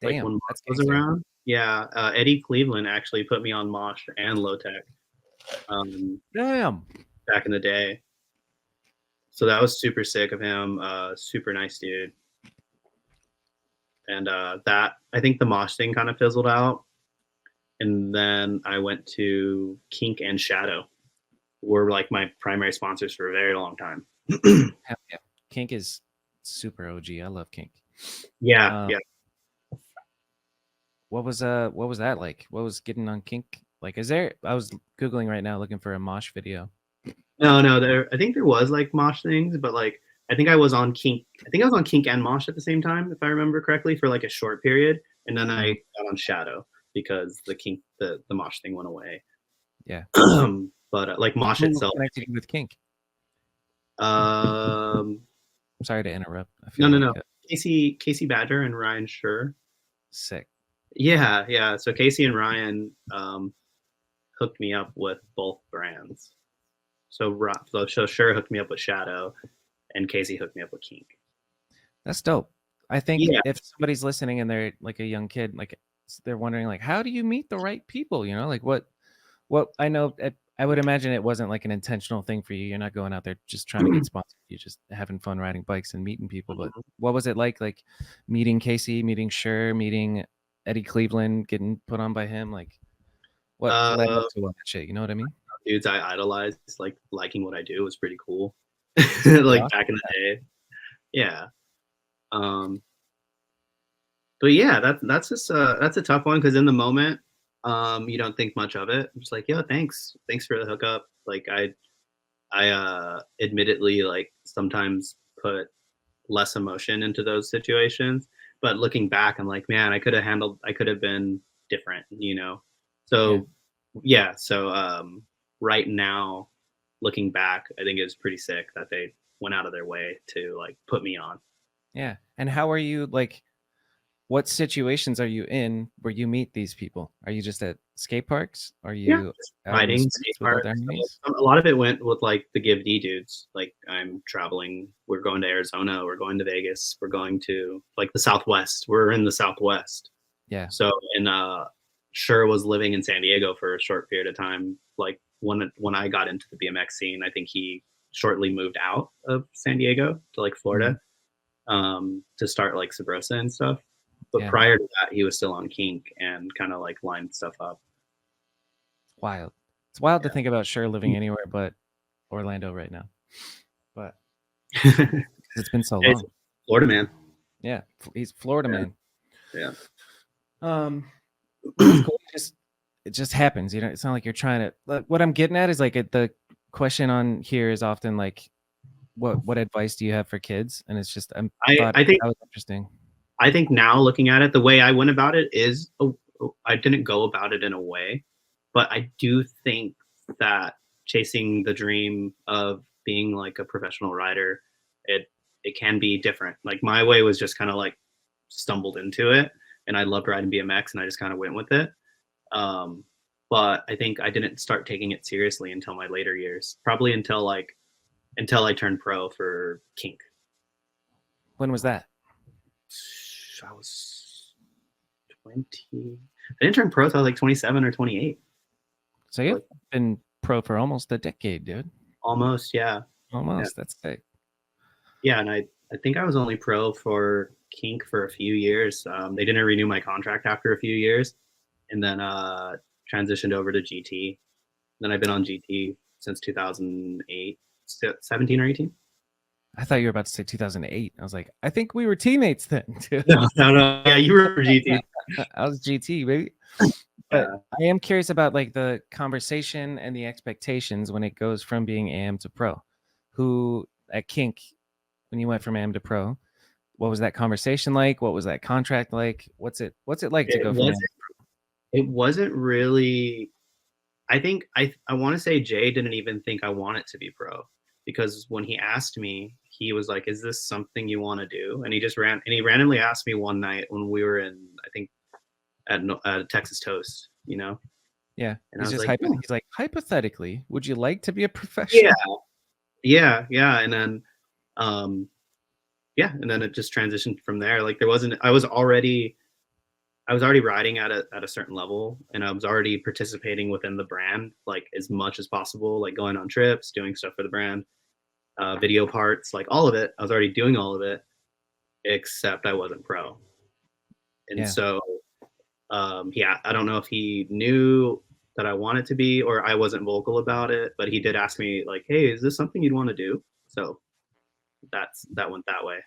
Like Damn, when that's Mosh was gangster. around. Yeah, Eddie Cleveland actually put me on Mosh and Low Tech Damn. back in the day. So that was super sick of him. Super nice dude. And that I think the Mosh thing kind of fizzled out. And then I went to Kink and Shadow, were like my primary sponsors for a very long time. Hell yeah. Kink is super OG. I love Kink. Yeah, Um, yeah. what was that like? What was getting on Kink? Like, is there? I was googling right now looking for a mosh video. No. I think there was like Mosh things, but like I think I was on Kink. I think I was on Kink and Mosh at the same time, if I remember correctly, for like a short period, and then I got on Shadow because the Mosh thing went away. Yeah. But like Mosh Who itself. connected you with Kink? Um, Sorry to interrupt. I no, feel no, like no. Casey Badger and Ryan Schur. sick. Yeah. So Casey and Ryan hooked me up with both brands. So Schur hooked me up with Shadow, and Casey hooked me up with Kink. That's dope. I think Yeah. if somebody's listening and they're like a young kid, like they're wondering, like, how do you meet the right people? You know, like what I know. I would imagine it wasn't like an intentional thing for you. You're not going out there just trying to get sponsored. You're just having fun riding bikes and meeting people. But what was it like meeting Casey, meeting Schur, meeting Eddie Cleveland, getting put on by him? Like, what led up to all that shit? You know what I mean? Dudes I idolized, like liking what I do was pretty cool. Pretty Like awesome. back in the day. Yeah. But yeah, that's just that's a tough one because in the moment, you don't think much of it. I'm just like, yo, thanks for the hookup. Like I admittedly like sometimes put less emotion into those situations, but looking back, I'm like, man, I could have been different, you know. So yeah, so right now, looking back, I think it's pretty sick that they went out of their way to like put me on. Yeah. And how are you like? What situations are you in where you meet these people? Are you just at skate parks? Are Yeah, you just out in the riding streets skate with other parks. homies? A lot of it went with like the Give D dudes. Like I'm traveling. We're going to Arizona. We're going to Vegas. We're going to like the Southwest. We're in the Southwest. Yeah. So and Schur was living in San Diego for a short period of time. Like when I got into the BMX scene, I think he shortly moved out of San Diego to like Florida to start like Sabrosa and stuff. But Yeah. prior to that, he was still on Kink and kind of like lined stuff up. Wild. It's wild to think about Schur living anywhere but Orlando right now. But it's been so long. Florida man. Yeah, he's Florida man. Yeah. It's cool. It just happens. You know, it's not like you're trying to. Like, what I'm getting at is like the question on here is often like, what advice do you have for kids? And it's just I thought think that was interesting. I think now looking at it, the way I went about it is I didn't go about it in a way, but I do think that chasing the dream of being like a professional rider, it can be different. Like my way was just kind of like stumbled into it, and I loved riding BMX, and I just kind of went with it. But I think I didn't start taking it seriously until my later years, probably until I turned pro for Kink. When was that? I was 20. I didn't turn pro until I was like 27 or 28. So you've been pro for almost a decade, dude. Almost, yeah. Almost. Yeah. That's sick. Yeah, and I think I was only pro for Kink for a few years. They didn't renew my contract after a few years, and then transitioned over to GT. Then I've been on GT since 2008, 17 or 18. I thought you were about to say 2008. I was like, I think we were teammates then. Dude. No. Yeah, you were GT. I was GT, baby. But I am curious about like the conversation and the expectations when it goes from being AM to pro. Who at Kink when you went from AM to pro? What was that conversation like? What was that contract like? What's it like to It go from AM? wasn't. It wasn't really. I think I want to say Jay didn't even think I wanted to be pro, because when he asked me, he was like, "Is this something you want to do?" And he randomly asked me one night when we were in, I think, at Texas Toast, Yeah, and I was like, he's like, hypothetically, would you like to be a "Yeah, professional? yeah," and then um, yeah, and then it just transitioned from there. Like there wasn't. I was already riding at a certain level, and I was already participating within the brand like as much as possible, like going on trips, doing stuff for the brand, video parts, like all of it. I was already doing all of it, except I wasn't pro. And Yeah. so, yeah, I don't know if he knew that I wanted to be, or I wasn't vocal about it, but he did ask me like, "Hey, is this something you'd want to do?" So that went that way.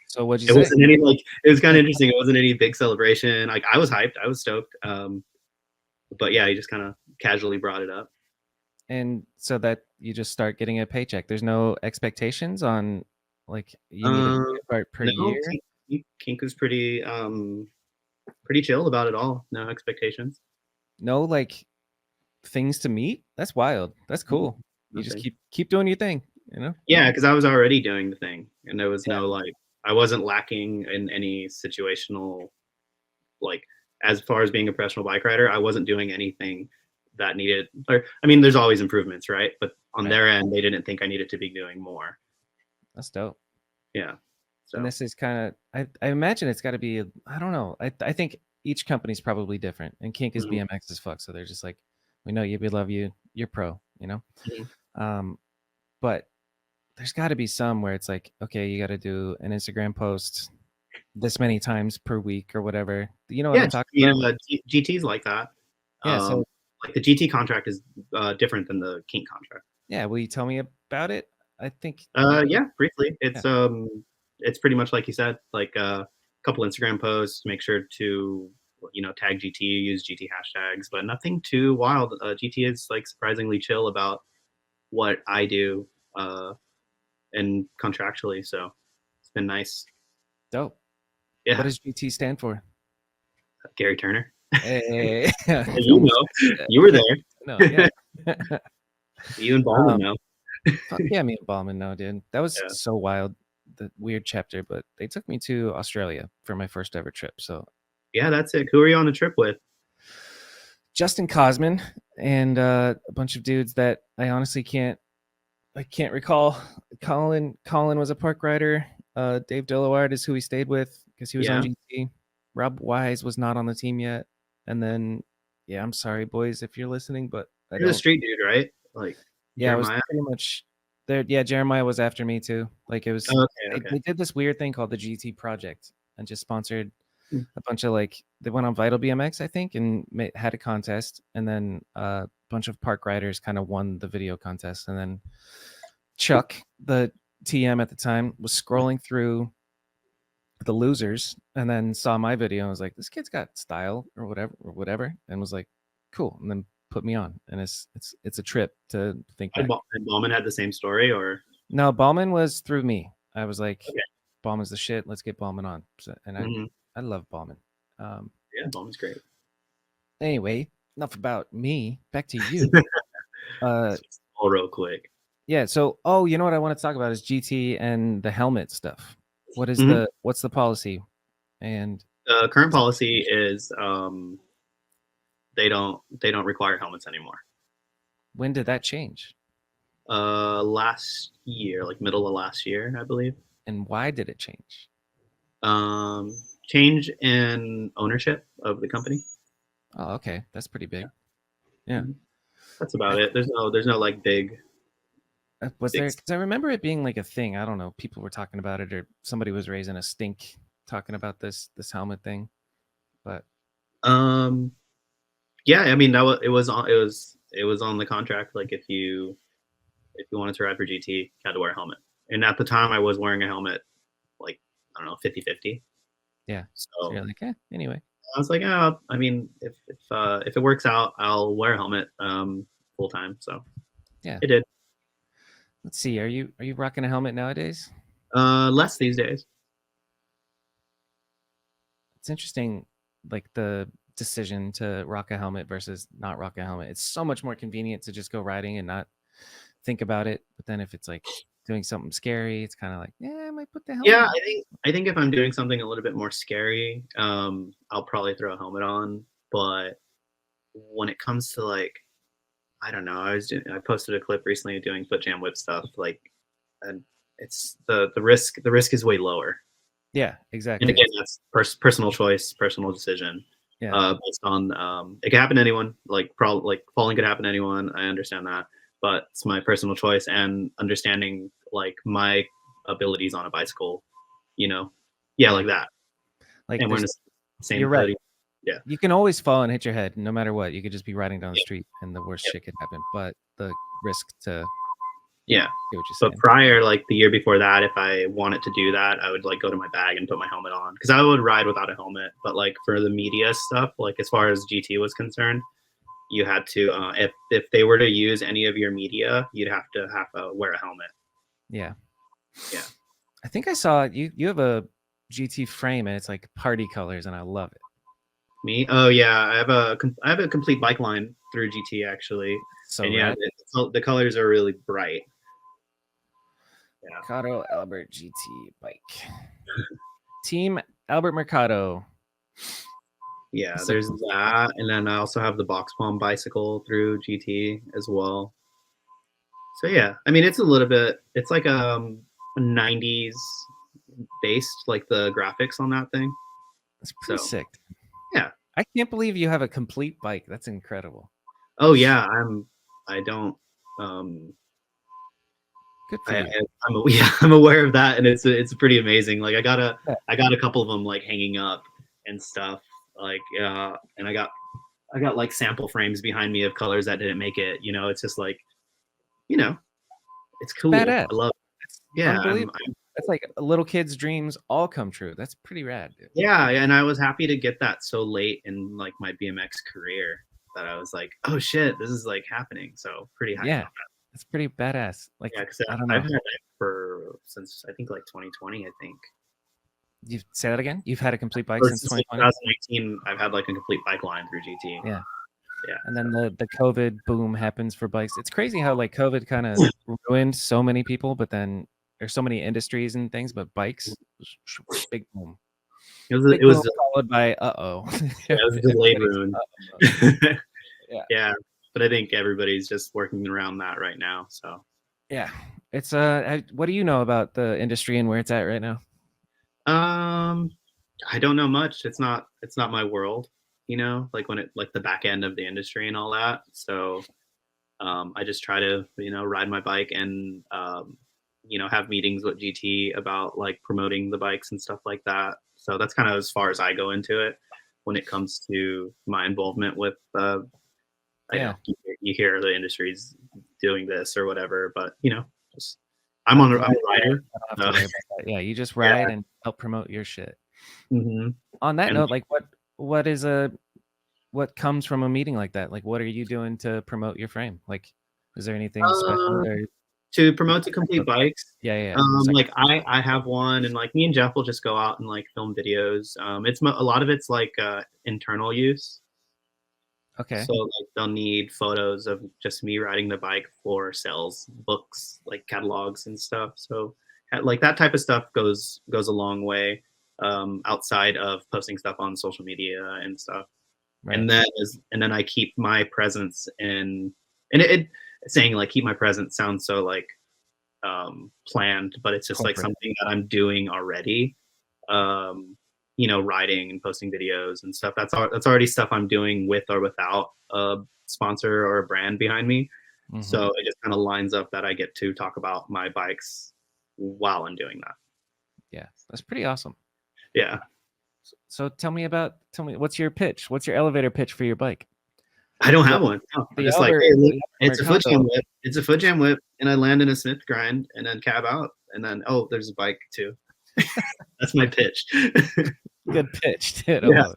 So what'd you It say? wasn't any like it was kind of interesting. It wasn't any big celebration. Like I was hyped, I was stoked. But yeah, he just kind of casually brought it up. And so that you just start getting a paycheck. There's no expectations on like you need a video Um, part per no, year. Kink was pretty chill about it all. No expectations. No like things to meet. That's wild. That's cool. You just Nothing. keep doing your thing, you know? Yeah, because I was already doing the thing, and there was Yeah. no like I wasn't lacking in any situational like as far as being a professional bike rider. I wasn't doing anything that needed. Or I mean, there's always improvements, right? But on Right. their end, they didn't think I needed to be doing more. That's dope. Yeah. And So. this is kind of I imagine it's got to be I don't know. I think each company's probably different. And Kink is Mhm, BMX as fuck, so they're just like, we know you, we love you, you're pro, you know. mhm. Um, but there's got to be some where it's like, okay, you got to do an Instagram post this many times per week or whatever. You know what Yeah, I'm talking about? GT's like that. Yeah. Um, So like the GT contract is different than the King contract. yeah, will you tell me about it? I think you. Yeah, briefly, Yeah. it's pretty much like you said, like a couple Instagram posts. Make sure to tag GT, use GT hashtags, but nothing too wild. GT is like surprisingly chill about what I do, and contractually, so it's been nice. Dope. What Yeah, does GT stand for? Gary Turner. Hey, You almost. know, you were Yeah. No. there. Yeah. You and Ballman um, know. Fuck yeah, me and Ballman. No, dude, that was Yeah. so wild. The weird chapter, but they took me to Australia for my first ever trip. So Yeah, that's it. Who are you on the trip with? Justin Cosman and a bunch of dudes that I honestly can't recall. Colin was a park rider. Dave Dillaward is who he stayed with because he was on Yeah, GT. Rob Wise was not on the team yet. And then, yeah, I'm sorry, boys, if you're listening, but I you're the don't. street dude, right? Like Yeah, I was Jeremiah. pretty much there. Yeah, Jeremiah was after me too. Like it was, Oh, okay, okay. they did this weird thing called the GT Project and just sponsored Hmm. a bunch of like they went on Vital BMX, I think, and had a contest, and then a bunch of park riders kind of won the video contest, and then Chuck, the TM at the time, was scrolling through the losers and then saw my video and was like, "This kid's got style or whatever," and was like, "Cool," and then put me on, and it's a trip to think And back. Ballman had the same story, or No, Ballman was through me. I was like, okay. "Ballman's the shit. Let's get Ballman on," so, and Hmm. I love Ballman. Um, Yeah, Ballman's great. anyway, enough about me. Back to you. Uh, All real quick. yeah. So, you know what I want to talk about is GT and the helmet stuff. Hmm. What's the policy? And The current policy is they don't require helmets anymore. when did that change? Last year, like middle of last year, I believe. And why did it change? Change in ownership of the company. Oh, okay, that's pretty big. Yeah. Mhm. That's about it. There's no like Was big. there? Because I remember it being like a thing. I don't know. People were talking about it, or somebody was raising a stink talking about this helmet thing. But Um, yeah, I mean that was it was on the contract. Like if you wanted to ride for GT, you had to wear a helmet. And at the time, I was wearing a helmet, like I don't know, 50-50. yeah, so So you're like, anyway. I was like, oh, I mean, if it works out, I'll wear a helmet full time. So Yeah. it did. Let's see. Are you rocking a helmet nowadays? Less these days. It's interesting, like the decision to rock a helmet versus not rock a helmet. It's so much more convenient to just go riding and not think about it. But then if it's like doing something scary, it's kind of like, yeah, I might put the helmet Yeah, on. I think if I'm doing something a little bit more scary, I'll probably throw a helmet on. But when it comes to like, I don't know, I posted a clip recently of doing foot jam whip stuff, like, and it's the risk is way lower. Yeah, And exactly. again, that's personal choice, personal decision, Yeah, based on it could happen to anyone. Like falling could happen to anyone. I understand that, but it's my personal choice and understanding like my abilities on a bicycle. You know, yeah, yeah. like that, Like and we're in there's, the same you're right. footing. Yeah, You can always fall and hit your head, no matter what. You could just be riding down the yeah, street, and the worst yeah. shit could happen. But the risk to, yeah, Yeah. I get what you're But saying. prior, like the year before that, if I wanted to do that, I would like go to my bag and put my helmet on because I would ride without a helmet. But like for the media stuff, like as far as GT was concerned, you had to if they were to use any of your media, you'd have to wear a helmet. Yeah, Yeah. I think I saw you. You have a GT frame, and it's like party colors, and I love it. Me? Oh yeah, I have a complete bike line through GT actually, So and yeah, rad. the colors are really bright. Yeah. Mercado Albert GT bike. Team Albert Mercado. Yeah, That's a there's cool thing. that, and then I also have the BoxPalm bicycle through GT as well. So yeah, I mean it's a little bit. It's like a '90s based, like the graphics on that thing. That's pretty So sick. yeah. I can't believe you have a complete bike. That's incredible. Oh yeah, I don't. Um, Good for I you. I'm yeah, I'm aware of that, and it's pretty amazing. Like Yeah. I got a couple of them like hanging up and stuff. Like and I got like sample frames behind me of colors that didn't make it. You know, it's just like you know, it's It's cool. badass. I love. It's Yeah, unbelievable. That's like a little kid's dreams all come true. That's pretty rad, dude. yeah, and I was happy to get that so late in like my BMX career that I was like, oh shit, this is like happening. So pretty hyped Yeah, on that. it's pretty badass. Like, Yeah, because I don't I've know. had it for since I think like 2020. I think You say that again? You've had a complete bike or since since like 2020? 2019, I've had like a complete bike line through GT. Yeah. Yeah, And then so the COVID boom happens for bikes. It's crazy how like COVID kind of ruined so many people, but then there's so many industries and things, but bikes, big boom. Big it boom was followed by uh-oh. yeah, it was a delayed Everybody's ruin. uh-oh. Yeah. Yeah, but I think everybody's just working around that right now. So Yeah. It's what do you know about the industry and where it's at right now? um, I don't know much. It's not my world. You know, like when it like the back end of the industry and all that. So I just try to ride my bike and have meetings with GT about like promoting the bikes and stuff like that. So that's kind of as far as I go into it when it comes to my involvement with. I know Yeah. you hear the industry's doing this or whatever, but just I'm I'm glad a that rider. I don't have to So, worry about that. Yeah, you just yeah. ride and help promote your shit. hmm On that And note, like what is a what comes from a meeting like that? Like what are you doing to promote your frame? Like is there anything special uh, or to promote the complete bikes. yeah, yeah, yeah. Second. Like I have one, and like me and Jeff will just go out and like film videos. A lot of it's like internal use. Okay. So like they'll need photos of just me riding the bike for sales, books, like catalogs and stuff. So like that type of stuff goes a long way outside of posting stuff on social media and stuff. Right. And then I keep my presence in and it saying like keep my presence sounds so like planned, but it's just like Corporate. something that I'm doing already. Um, writing and posting videos and stuff. That's already stuff I'm doing with or without a sponsor or a brand behind me. Mhm. So it just kind of lines up that I get to talk about my bikes while I'm doing that. Yeah. That's pretty awesome. Yeah. So tell me what's your pitch? What's your elevator pitch for your bike? I don't So have one. No, I'm the just like, hey, look, the it's a foot jam Mercado. whip. It's a foot jam whip, and I land in a Smith grind and then cab out, and then oh, there's a bike too. That's my pitch. Good pitch, dude. I Yeah. love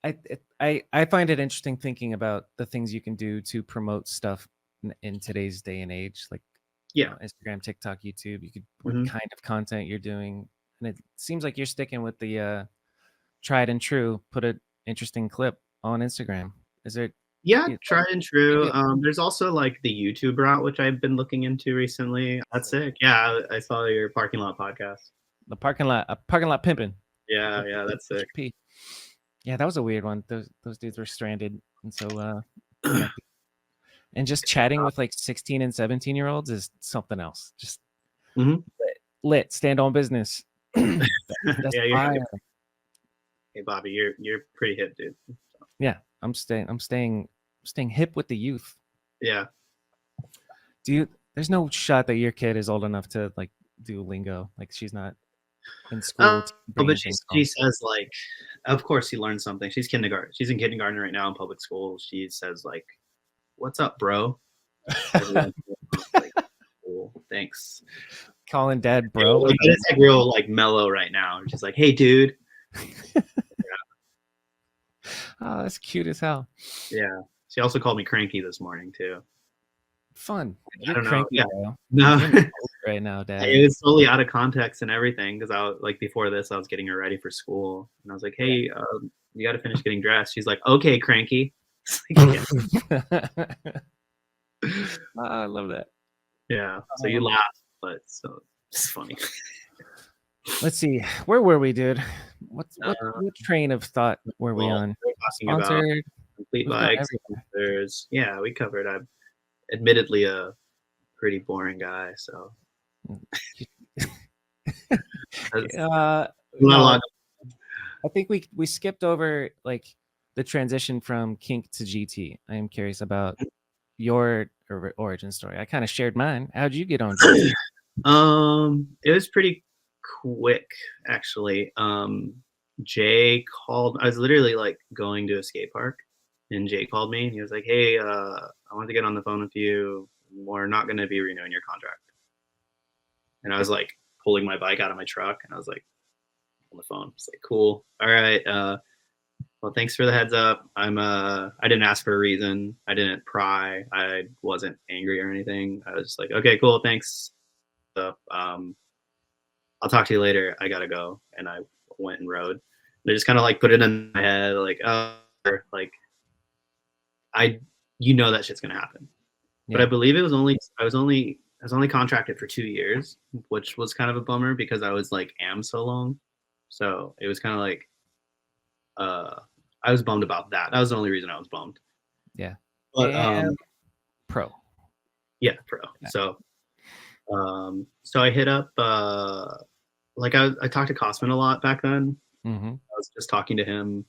it. I find it interesting thinking about the things you can do to promote stuff in today's day and age, like Yeah. Instagram, TikTok, YouTube. You could what Hmm. kind of content you're doing, and it seems like you're sticking with the tried and true. Put an interesting clip on Instagram. Is there? Yeah, Yeah, tried and maybe true. There's also like the YouTube route, which I've been looking into recently. That's sick. Yeah, I saw your parking lot podcast. the parking lot pimping. Yeah, with, yeah, with that's sick. P. Yeah, that was a weird one. Those dudes were stranded and so connected. And just chatting with like 16 and 17-year-olds is something else. Just Hmm. lit, stand on business. That's Yeah, fire. hey Bobby, you're pretty hip, dude. Yeah, I'm staying hip with the youth. Yeah. There's no shot that your kid is old enough to like do lingo. Like she's not in school Uh, but bringing she things she home. says like, of course he learned something. She's kindergarten. She's in kindergarten right now in public school. She says like, "What's up, bro?" Every once in a while. Like, cool, thanks. Calling dad bro. Like, but it's like real like mellow right now. She's like, "Hey, dude." Oh, that's cute as hell. Yeah. She also called me cranky this morning too. Fun. I You're don't know. cranky, Yeah. bro. No. You're in the boat right now, dad. It was totally out of context and everything because I was like before this I was getting her ready for school and I was like, hey, you got to finish getting dressed. She's like, okay, cranky. Like, I love that. yeah. So you laugh, but so it's funny. Let's see. Where were we, dude? What Uh, train of thought were we well, on? we're talking about Sponsored. complete We've gone bikes. everywhere. There's yeah, we covered. I'm admittedly a pretty boring guy, so that's not a No, lot. I think we skipped over like the transition from kink to GT. I am curious about your origin story. I kind of shared mine. How'd you get on GT? It was pretty quick actually. Jay called. I was literally like going to a skate park, and Jay called me. And he was like, "Hey, I want to get on the phone with you. We're not going to be renewing your contract." And I was like pulling my bike out of my truck, and I was like on the phone. It's like, "Cool, all right. Well, thanks for the heads up. I didn't ask for a reason. I didn't pry. I wasn't angry or anything. I was just like, okay, cool, thanks. So, I'll talk to you later. I gotta go." And I went and rode. And I just kind of like put it in my head, like, oh, like I, that shit's gonna happen. But I Yeah. believe I was only contracted for 2 years, which was kind of a bummer because I was like so long. So it was kind of like, uh, I was bummed about that. That was the only reason I was bummed. Yeah. But And pro. yeah, pro. Yeah. So I hit up like I talked to Cosman a lot back then. Mm-hmm. I was just talking to him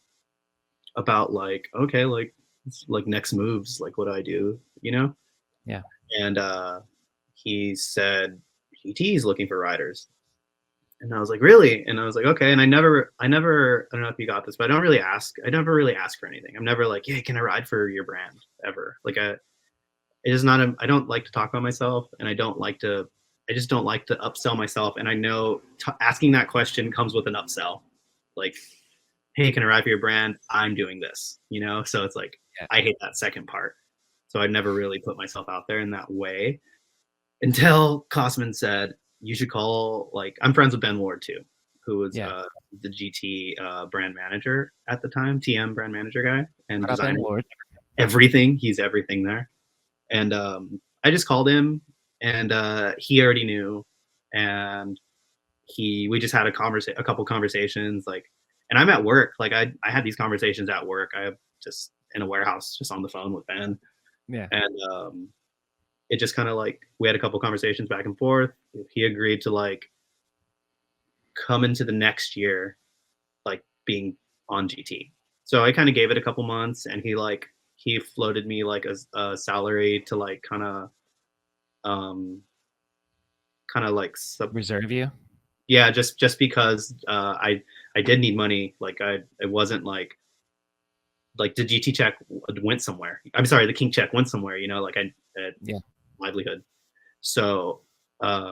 about like, okay, like next moves, like what do I do, Yeah. And he said GT's looking for riders. And I was like, really? And I was like, okay. And I don't know if you got this, but I never really ask for anything. I'm never like, yeah, can I ride for your brand ever? Like it is not I don't like to talk about myself, and I just don't like to upsell myself. And I know asking that question comes with an upsell. Like, hey, can I ride for your brand? I'm doing this, So it's like, Yeah. I hate that second part. So I never really put myself out there in that way until Cosman said, you should call, like, I'm friends with Ben Ward too, who was Yeah. the GT brand manager at the time, TM brand manager guy and designer. Lord. Everything. He's everything there. And I just called him, and he already knew. And we just had a couple conversations, like, and I'm at work. Like I had these conversations at work. I just in a warehouse, just on the phone with Ben. Yeah. And it just kind of like, we had a couple conversations back and forth. He agreed to like come into the next year, like being on GT. So I kind of gave it a couple months, and he floated me like a salary to like kind of like Reserve you. yeah, just because I did need money. Like it wasn't like the GT check went somewhere. I'm sorry, the King check went somewhere. Like Yeah. livelihood. So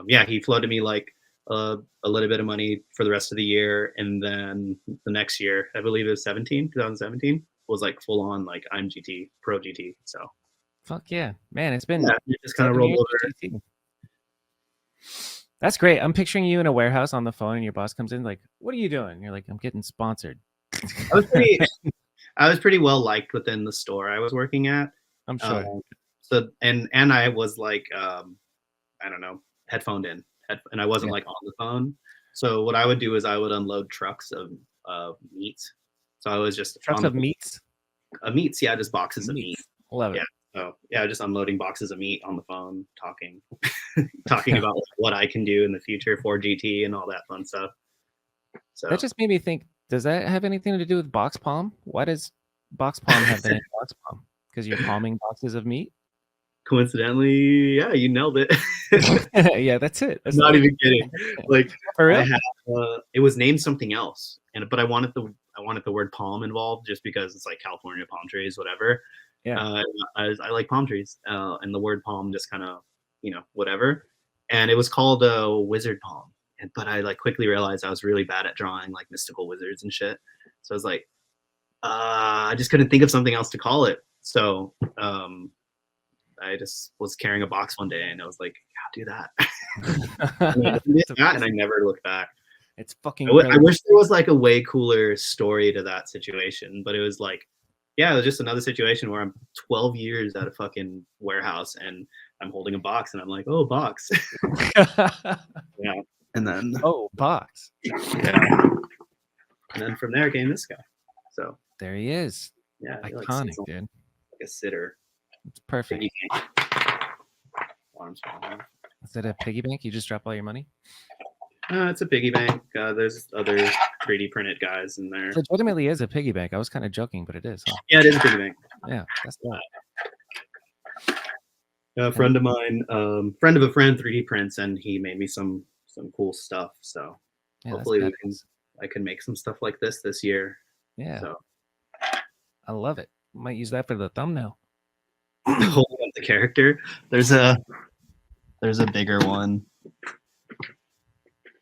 yeah, he floated me like a little bit of money for the rest of the year, and then the next year, I believe it was 2017, was like full on like I'm GT pro GT. So Fuck yeah, man! It's been Yeah, you just kind of 7 roll years over. of GT. That's great. I'm picturing you in a warehouse on the phone, and your boss comes in like, "What are you doing?" You're like, "I'm getting sponsored." I was pretty I was pretty well liked within the store I was working at. I'm sure. Um, so and I was like I don't know, headphoned in, and I wasn't Yeah. like on the phone. So what I would do is I would unload trucks of meat. So I was just Trucks on the of meats. meats, yeah, just boxes of meat. Meats. Love Yeah. it. So yeah, just unloading boxes of meat on the phone, talking about like, what I can do in the future for GT and all that fun stuff. That So just made me think. Does that have anything to do with BoxPalm? Why does BoxPalm have the name BoxPalm? Because you're palming boxes of meat. coincidentally, yeah, you nailed it. Yeah, that's it. That's Not all. even kidding. Like For I real? had, it was named something else, but I wanted the word palm involved just because it's like California palm trees, whatever. Yeah. I like palm trees, and the word palm just kind of, whatever. And it was called wizard palm, but I like quickly realized I was really bad at drawing like mystical wizards and shit. So I was like, I just couldn't think of something else to call it. So I just was carrying a box one day and I was like, I'll do that. And I did that and I never looked back. It's fucking I brilliant. wish there was like a way cooler story to that situation, but it was like, yeah, it was just another situation where I'm 12 years at a fucking warehouse and I'm holding a box and I'm like, oh, box. Yeah. And then, Oh, box. yeah. And then from there came this guy. So, There he is. yeah. He like Iconic, sits on dude. like a sitter. It's perfect. Arms falling off. Is it a piggy bank? You just drop all your money? It's a piggy bank. There's other 3D printed guys in there. It legitimately is a piggy bank. I was kind of joking, but it is. Huh? Yeah, it is a piggy bank. Yeah, that's dope. A friend of mine, friend of a friend, 3D prints, and he made me some cool stuff. So Yeah, hopefully I can make some stuff like this year. Yeah, So I love it. Might use that for the thumbnail. holding up the character. There's a bigger one.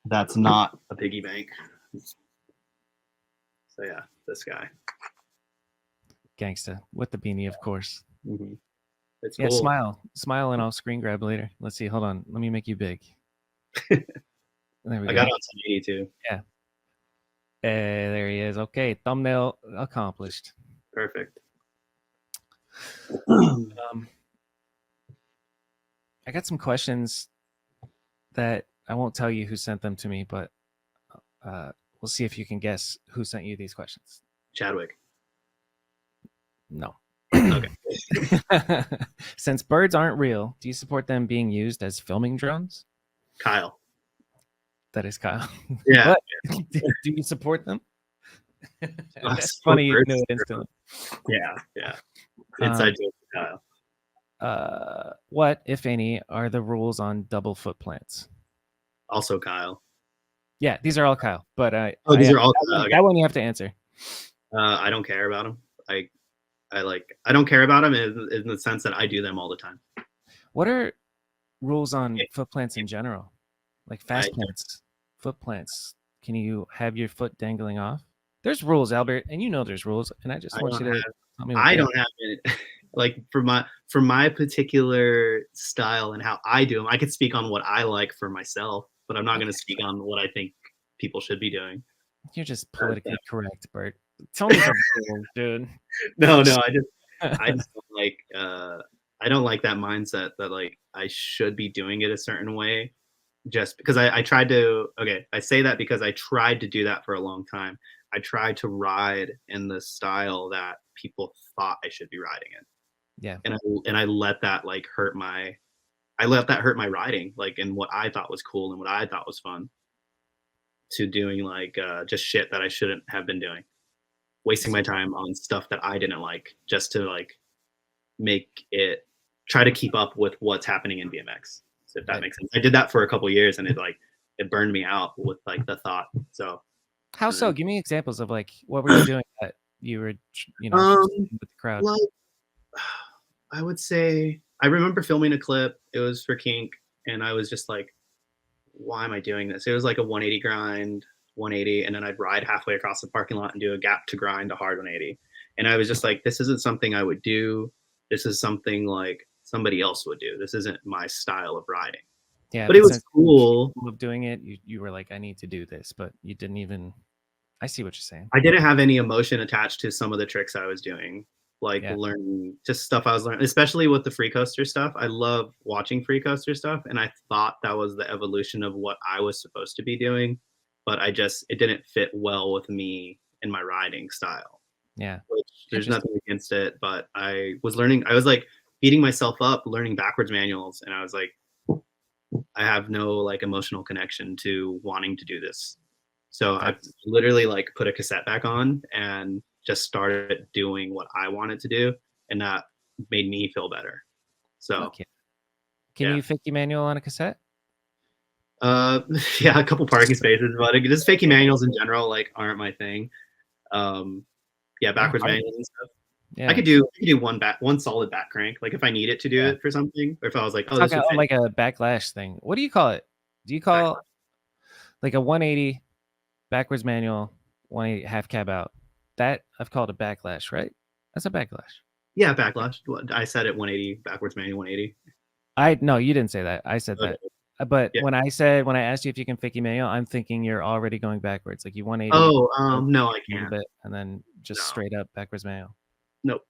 That's not a piggy bank. So yeah, this guy. Gangsta with the beanie, of course. Mm-hmm. It's Yeah, cool. smile, and I'll screen grab later. Let's see. Hold on. Let me make you big. There we go. I got it on 1080 too. Yeah. There he is. Okay, thumbnail accomplished. Perfect. I got some questions that I won't tell you who sent them to me, but we'll see if you can guess who sent you these questions. Chadwick. No. Okay. Since birds aren't real, do you support them being used as filming drones? Kyle. That is Kyle. Yeah. Do you support them? I That's support funny. You birds. knew it instantly. Yeah. Inside joke with Kyle. What, if any, are the rules on double foot plants? Also Kyle. Yeah, these are all Kyle. But these are all Kyle. Okay. That one you have to answer. I don't care about them. I don't care about them in the sense that I do them all the time. What are rules on foot plants in general? Like fast plants, foot plants. Can you have your foot dangling off? There's rules, Albert, and you know there's rules. And I just want you to tell me. I don't have it. Like for my particular style and how I do them, I could speak on what I like for myself, but I'm not going to speak on what I think people should be doing. You're just politically correct, Bert. Tell me the rules, dude. No, I just don't like I don't like that mindset that like I should be doing it a certain way just because I tried to I say that because I tried to do that for a long time. I tried to ride in the style that people thought I should be riding in. Yeah. And I let that like hurt my riding, like in what I thought was cool and what I thought was fun, to doing like just shit that I shouldn't have been doing. Wasting my time on stuff that I didn't like just to like make it try to keep up with what's happening in BMX. So if that makes sense. I did that for a couple of years and it burned me out with like the thought. So how so? Give me examples of like what were you doing that you were with the crowd? Like, I would say I remember filming a clip. It was for Kink and I was just like, why am I doing this? It was like a 180 grind, 180, and then I'd ride halfway across the parking lot and do a gap to grind a hard 180. And I was just like, this isn't something I would do. this is something like somebody else would do. This isn't my style of riding. Yeah, But it but was since cool. you of doing it, you were like, I need to do this, but you didn't even. I see what you're saying. I didn't have any emotion attached to some of the tricks I was doing, like Yeah, learning just stuff I was learning, especially with the free coaster stuff. I love watching free coaster stuff, and I thought that was the evolution of what I was supposed to be doing, but it didn't fit well with me and my riding style. yeah, Which there's interesting. nothing against it, but I was learning. I was like beating myself up learning backwards manuals, and I was like, I have no like emotional connection to wanting to do this. So I That's literally like put a cassette back on and just started doing what I wanted to do, and that made me feel better. So fuck yeah. Can yeah, you fake manual on a cassette? uh, yeah, a couple parking spaces, but just fakie manuals in general like aren't my thing. Um, yeah, They're backwards hard. manuals and stuff. I Yeah. could do one solid back crank, like if I needed to do Yeah. it for something, or if I was like, oh, this Talking would oh, fit like a backlash thing. What do you call it? Do you back. call like a 180 backwards manual, 180 half cab out? That I've called a backlash, right? That's a backlash. Yeah, backlash. I said it 180 backwards manual 180. I no, you didn't say that. I said Okay. that. But Yeah. when I asked you if you can fake manual, I'm thinking you're already going backwards. Like you 180 Oh, a no, I little can't. bit and then just No, straight up backwards manual. nope.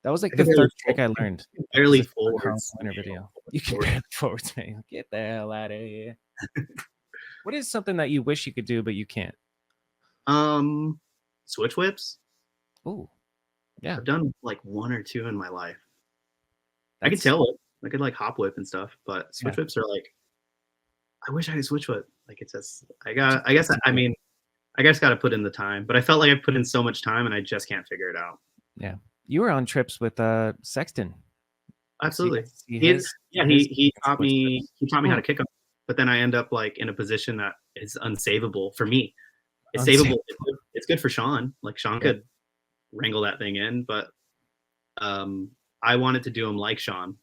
That was like I the could barely third trick I I learned. could Like because barely of a Carl forwards Pointer video. You can forward. barely forwards manual. Get the hell out of here. What is something that you wish you could do but you can't? Um, switch whips. Ooh, yeah. I've done like one or two in my life. I could That's tail whip. I could like hop whip and stuff, but yeah. switch whips are like, I wish I could switch whip. Like it's just, Just I guess, I do it. mean, I guess got to put in the time, but I felt like I put in so much time and I just can't figure it out. Yeah. You were on trips with Sexton. So you got Absolutely. to see his He taught sports me trips. how to kick them, but then I end up like in a position that is unsavable for me. It's Unsafe. savable. It's good for Sean. Like Sean Yeah. could wrangle that thing in, but um, I wanted to do them like Sean,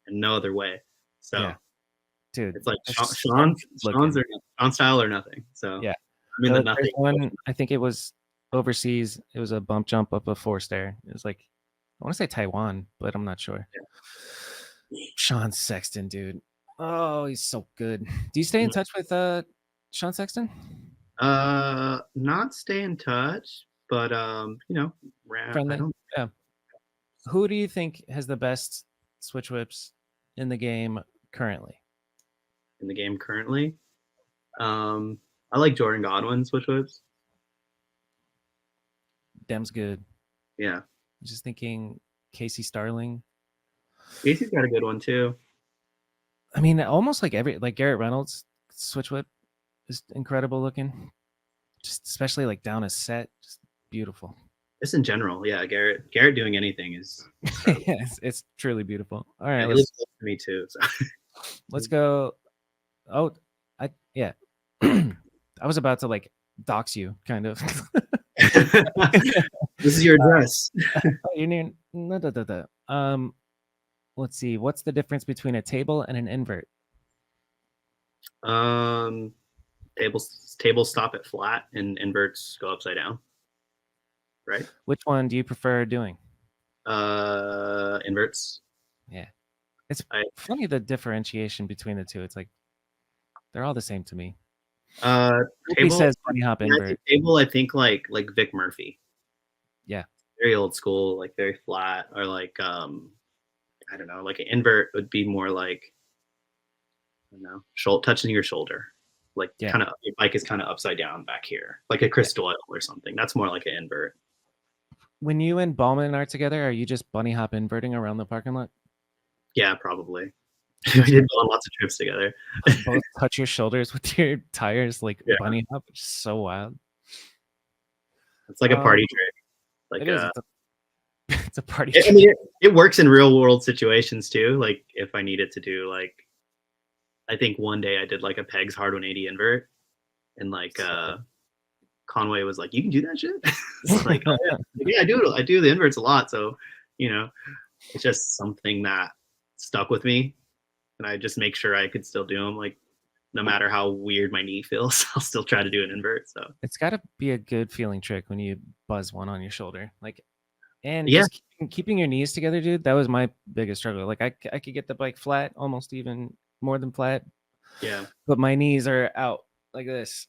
and no other way. So Yeah. Dude, it's like there's so good looking. Sean style or nothing. So Yeah. I'm in the There's nothing. one, I think it was overseas. It was a bump jump up a 4-stair. It was like, I want to say Taiwan, but I'm not sure. Sean Sexton, dude. Oh, he's so good. Do you stay in touch with Sean Sexton? Not stay in touch, but I Friendly? don't Yeah. Who do you think has the best switch whips in the game currently? in the game currently. I like Jordan Godwin switch whips. Dem's good. Yeah, Just thinking Casey Starling. Casey's got a good one too. I mean, almost like Garrett Reynolds switch whip is incredible looking. Just especially like down a set, just beautiful. Just in general, yeah. Garrett doing anything is Yeah, it's truly beautiful. All right, yeah, he lives close to me too. So. let's go. Oh, yeah. I was about to like dox you, kind of. This is your address. You're near. No, da, da, da. Let's see. What's the difference between a table and an invert? Um, tables stop at flat and inverts go upside down. Right. Which one do you prefer doing? Inverts. Yeah, it's funny the differentiation between the two. It's like they're all the same to me. He Table says bunny hop invert. table. I think like Vic Murphy. Yeah, Very old school, like very flat, or like I don't know, like an invert would be more like I don't know, touching your shoulder, like kind of your bike is kind of upside down back here, like a Chris Doyle or something. That's more like an invert. When you and Ballman are together, are you just bunny hop inverting around the parking lot? Yeah, probably. We did go on lots of trips together. Both touch your shoulders with your tires, like bunny hop. It's so wild. It's like a party trick. Like it is. It's a party. I mean, it works in real world situations too. Like if I needed to do like, I think one day I did like a Pegs Hard 180 invert, and like Conway was like, "You can do that shit." Like, oh, yeah, I do. I do the inverts a lot, so it's just something that stuck with me, and I just make sure I could still do them. Like no matter how weird my knee feels, I'll still try to do an invert. So it's got to be a good feeling trick when you buzz one on your shoulder. Like And Yeah, just keeping your knees together, dude, that was my biggest struggle. Like I could get the bike flat, almost even more than flat, yeah. but my knees are out like this.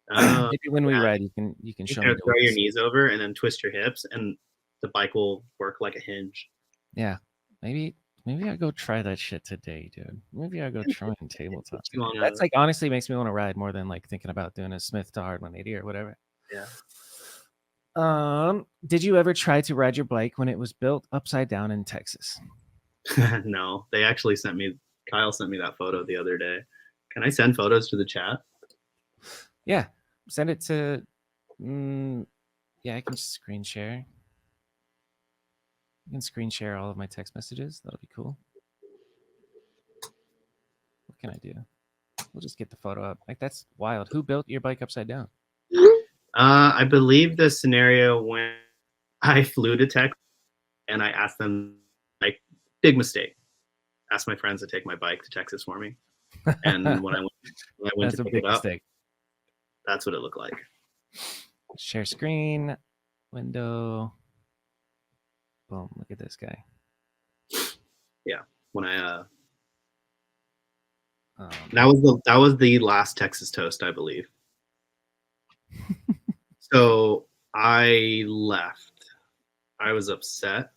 Uh, Maybe when we yeah. ride, you can You show kind me of the throw your ways. knees over and then twist your hips, and the bike will work like a hinge. Yeah, maybe I go try that shit today, dude. Maybe I go try and tabletop Makes you today. wanna, That's like honestly makes me want to ride more than like thinking about doing a Smith to hard 180 or whatever. yeah. Did you ever try to ride your bike when it was built upside down in Texas? No, they actually sent me. Kyle sent me that photo the other day. Can I send photos to the chat? Yeah, send it to. Yeah, I can just screen share. I can screen share all of my text messages. That'll be cool. What can I do? We'll just get the photo up. Like that's wild. Who built your bike upside down? I believe the scenario when I flew to Texas and I asked them, like, big mistake. Asked my friends to take my bike to Texas for me, and when I went That's to a pick big it up, mistake. that's what it looked like. Share screen, window. Boom! Look at this guy. Yeah, when I Um, that was the last Texas toast, I believe. So I left. I was upset,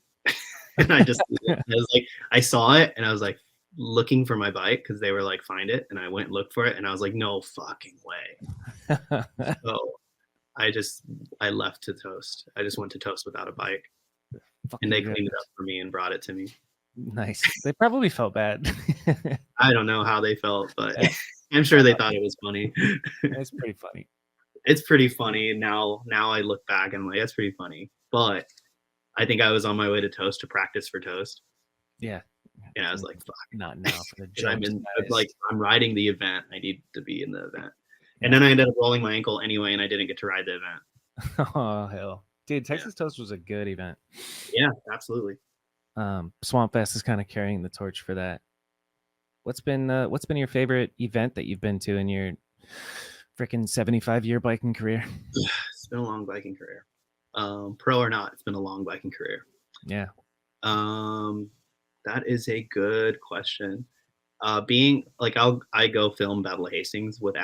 and I was like, I saw it, and I was like looking for my bike because they were like, find it, and I went and looked for it, and I was like, no fucking way. So I left to Toast. I just went to Toast without a bike, and they cleaned it up for me and brought it to me. Nice. They probably felt bad. I don't know how they felt, but Yeah. I'm sure they thought it was funny. It's pretty funny. It's pretty funny now. Now I look back and I'm like, that's pretty funny. But I think I was on my way to Toast to practice for Toast. Yeah. And I was like, fuck. Not now for the 'Cause I'm jokes. in, like, I'm riding the event. I need to be in the event. And then I ended up rolling my ankle anyway, and I didn't get to ride the event. Oh hell, dude! Texas Toast was a good event. Yeah, absolutely. Swamp Fest is kind of carrying the torch for that. What's been your favorite event that you've been to in your freaking 75-year biking career? It's been a long biking career. Pro or not, it's been a long biking career. Yeah. That is a good question. Being like I go film Battle of Hastings with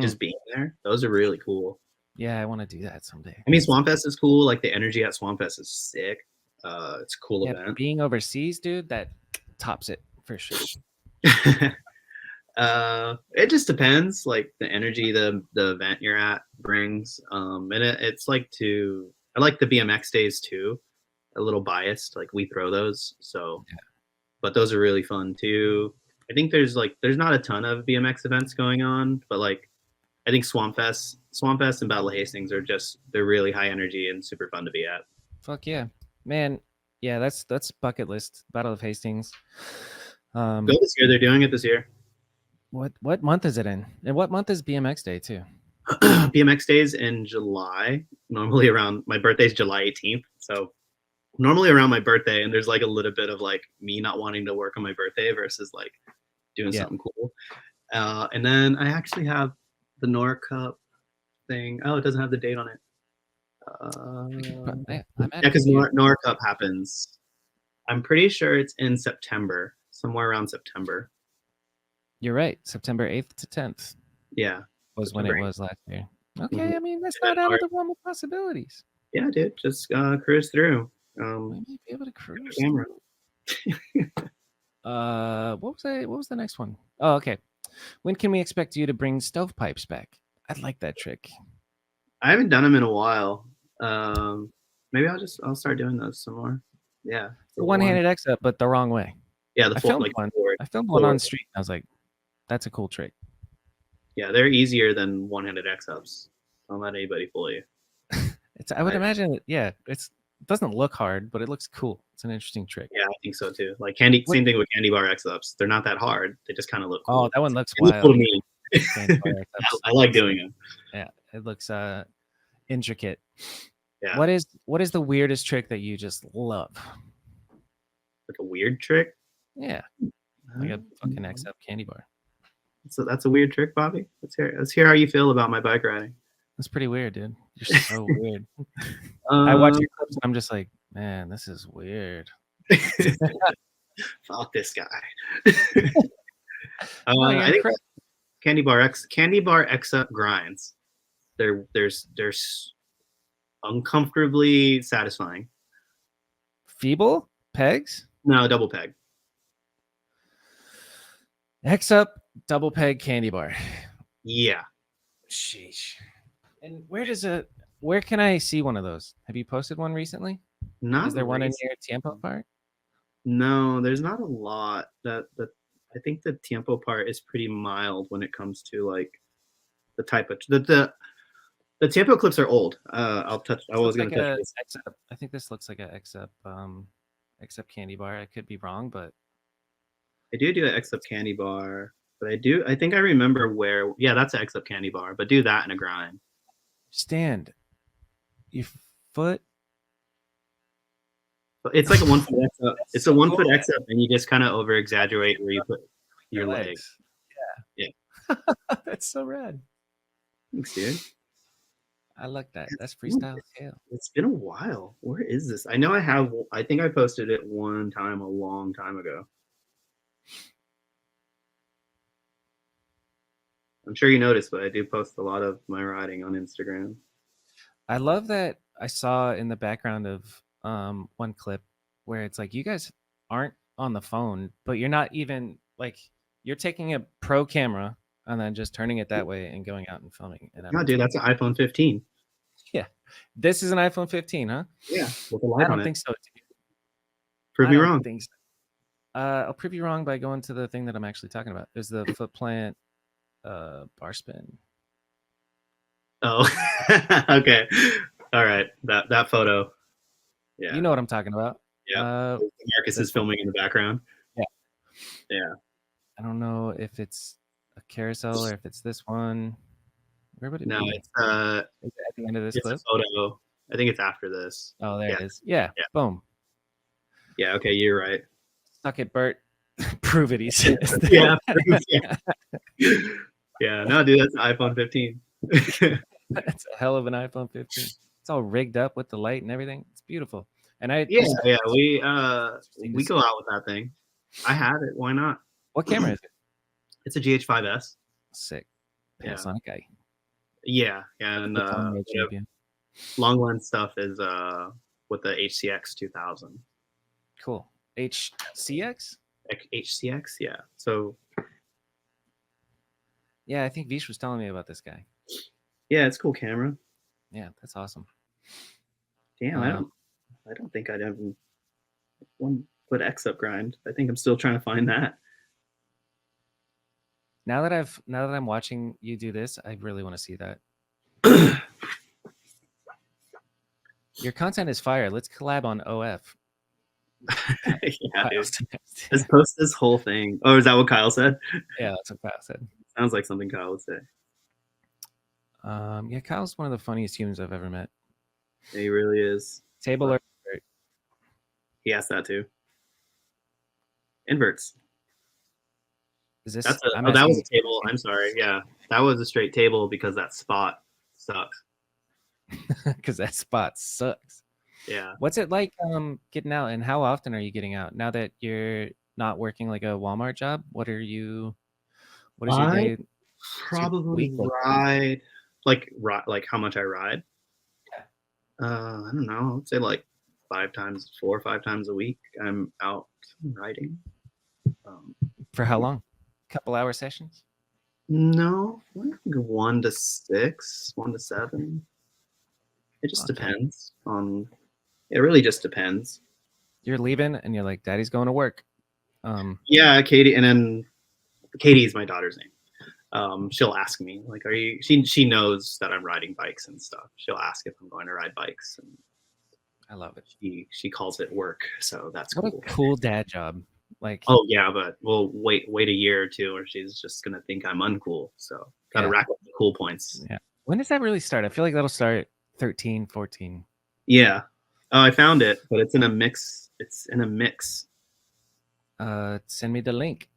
just being there. Those are really cool. Yeah, I want to do that someday. I mean, Swamp Fest is cool. Like the energy at Swamp Fest is sick. It's a cool event. Being overseas, dude, that tops it for sure. It just depends, like the energy the event you're at brings. And it's like I like the BMX days too. A little biased, like we throw those, so but those are really fun too. I think there's not a ton of BMX events going on, but like I think Swamp Fest and Battle of Hastings they're really high energy and super fun to be at. Fuck yeah, man. Yeah, that's bucket list. Battle of Hastings. Go this year. They're doing it this year. What month is it in? And what month is BMX Day too? BMX Days in July. Normally around my birthday's July 18th, so normally around my birthday, and there's like a little bit of like me not wanting to work on my birthday versus like doing something cool. And then I actually have the Nora Cup thing. Oh, it doesn't have the date on it. Because Nora Cup happens. I'm pretty sure it's in September, somewhere around September. You're right. September 8th to 10th. Yeah. Was when it was last year. Okay, I mean, that's not out of the realm of possibilities. Yeah, dude. Just cruise through. We might be able to cruise. Camera. What was the next one? Oh, okay. When can we expect you to bring stovepipes back? I'd like that trick. I haven't done them in a while. Maybe I'll start doing those some more. Yeah. The one-handed X up, but the wrong way. Yeah, I filmed one on the street. I was like, that's a cool trick. Yeah, they're easier than one-handed X ups. Don't let anybody fool you. I would imagine. Yeah, it doesn't look hard, but it looks cool. It's an interesting trick. Yeah, I think so too. Like same thing with candy bar X ups. They're not that hard. They just kind of look cool. Oh, that one looks wild. Cool to me. I like doing them. Yeah, it looks intricate. Yeah. What is the weirdest trick that you just love? Like a weird trick? Yeah, like a fucking X up candy bar. So that's a weird trick, Bobby. Let's hear how you feel about my bike riding. That's pretty weird, dude. You're so weird. I watch your clips and I'm just like, Man, this is weird. Fuck this guy. No, you're I think incorrect. Candy Bar X Up grinds. They're uncomfortably satisfying. Feeble pegs. No, double peg. X up double peg candy bar. Yeah. Sheesh. And where can I see one of those? Have you posted one recently? Not Is there one in recent. your Tiempo part? No, there's not a lot. I think the Tiempo part is pretty mild when it comes to like the type of the Tiempo clips are old. I was gonna touch this. I think this looks like a X up candy bar. I could be wrong, but I do an X up candy bar, but I think I remember where. Yeah, that's an X up candy bar, but do that in a grind. stand your foot. It's like a 1 foot X up. It's a 1 foot cool. X up, and you just kind of over exaggerate where you put your leg. Yeah. That's so rad. Thanks, dude. I like that. That's freestyle scale. It's been a while. Where is this? I know I think I posted it one time a long time ago. I'm sure you noticed, but I do post a lot of my riding on Instagram. I love that I saw in the background of one clip where it's like you guys aren't on the phone, but you're not even like you're taking a pro camera and then just turning it that way and going out and filming. And No, dude, that's an iPhone 15. Yeah, this is an iPhone 15, huh? Yeah, with a light I on don't it. think so. Prove me wrong. Think so. I'll prove you wrong by going to the thing that I'm actually talking about. Is the Footplant bar spin. Oh, okay. All right. That photo. Yeah. You know what I'm talking about. Yeah. Marcus is filming in the background. Yeah. Yeah. I don't know if it's a carousel or if it's this one. Where would it be? No, Is it at the end of this it's clip? a photo. I think it's after this. Oh, there it is. Yeah. Boom. Yeah. Okay. You're right. Suck it, Bert. Prove it, he says. Yeah. Yeah. No, dude, that's an iPhone 15. That's a hell of an iPhone 15. It's all rigged up with the light and everything. It's beautiful. And we go out with that thing. I have it. Why not? What camera is it? It's a GH5S. Sick. Panasonic guy. Yeah, and long lens stuff is with the HCX 2000. Cool. HCX? HCX, yeah. So yeah, I think Vish was telling me about this guy. Yeah, it's a cool camera. Yeah, that's awesome. Damn, I don't think I'd have 1 foot X up grind. I think I'm still trying to find that. Now that I'm watching you do this, I really want to see that. Your content is fire. Let's collab on OF. Yeah, dude. Let's post this whole thing. Oh, is that what Kyle said? Yeah, that's what Kyle said. Sounds like something Kyle would say. Yeah, Kyle's one of the funniest humans I've ever met. Yeah, he really is. Table or he asked that too. Inverts. Is this? That was a table. I'm sorry. Yeah, that was a straight table because that spot sucks. Because that spot sucks. Yeah. What's it like getting out, and how often are you getting out now that you're not working like a Walmart job? What is your day? Probably ride like how much I ride. Yeah. I don't know. I'd say like 4 or 5 times a week. I'm out riding. For how long? Couple hour sessions? No, I think 1 to 6, 1 to 7. It just depends on. It really just depends. You're leaving, and you're like, "Daddy's going to work." Yeah, Katie, and then Katie is my daughter's name. She'll ask me like, "Are you?" She knows that I'm riding bikes and stuff. She'll ask if I'm going to ride bikes, and I love it. She calls it work, so that's what cool. A cool dad job. Like, oh yeah, but we'll wait a year or two, or she's just gonna think I'm uncool. So gotta rack up the cool points. Yeah. When does that really start? I feel like that'll start 13, 14. Yeah. Oh, I found it, but it's in a mix. Send me the link.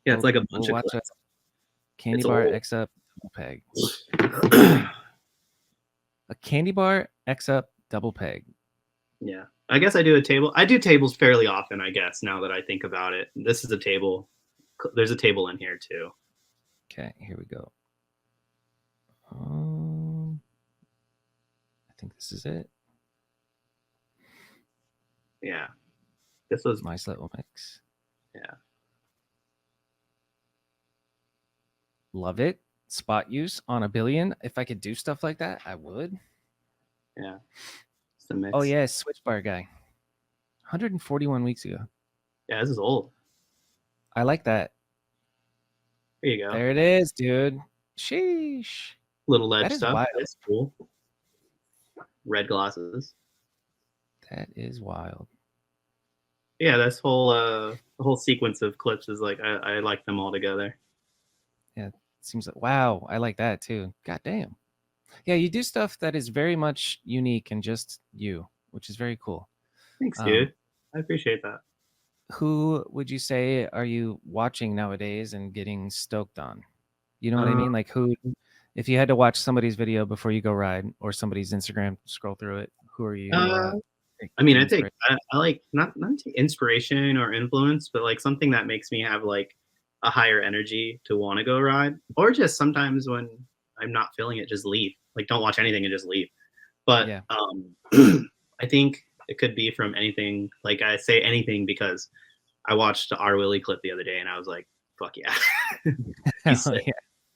Yeah, it's like a bunch of clips. Candy bar X up double peg. A candy bar X up double peg. Yeah. I guess I do a table. I do tables fairly often, I guess, now that I think about it. This is a table. There's a table in here too. Okay, here we go. I think this is it. Yeah. This was Nice little mix. Yeah. Love it. Spot use on a billion. If I could do stuff like that, I would. Yeah. It's the mix. Oh yeah, switch bar guy. 141 weeks ago. Yeah, this is old. I like that. There you go. There it is, dude. Sheesh. Little ledge That is stuff. wild. That's cool. Red glasses. That is wild. Yeah, this whole the whole sequence of clips is like I like them all together. Yeah, it seems like wow. I like that too. God damn. Yeah, you do stuff that is very much unique and just you, which is very cool. Thanks, dude. I appreciate that. Who would you say are you watching nowadays and getting stoked on? You know what I mean? Like who, if you had to watch somebody's video before you go ride or somebody's Instagram, scroll through it, who are you? I mean, I think I like not inspiration or influence, but like something that makes me have like a higher energy to want to go ride, or just sometimes when I'm not feeling it, just leave. Like don't watch anything and just leave. But yeah. I think it could be from anything. Like I say anything because I watched the R. Willie clip the other day and I was like, fuck yeah. He's sick. Yeah.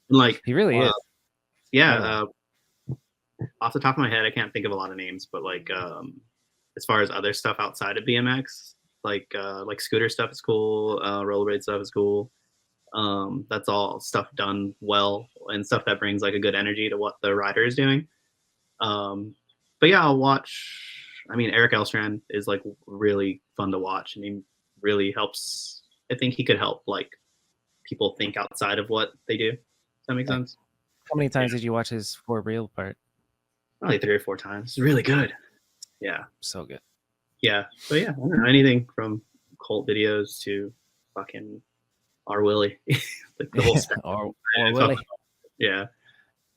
Like he really is. Yeah. Off the top of my head, I can't think of a lot of names, but like as far as other stuff outside of BMX, like scooter stuff is cool, rollerblade stuff is cool. That's all stuff done well and stuff that brings like a good energy to what the rider is doing. But yeah, I'll watch. I mean, Eric Elstrand is like really fun to watch, and he really helps. I think he could help like people think outside of what they do. Does that make sense? How many times did you watch his for real part? Probably 3 or 4 times. It's really good. Yeah. So good. Yeah. But yeah, I don't know, anything from cult videos to fucking R. Willie. Like the whole or Willie. Yeah.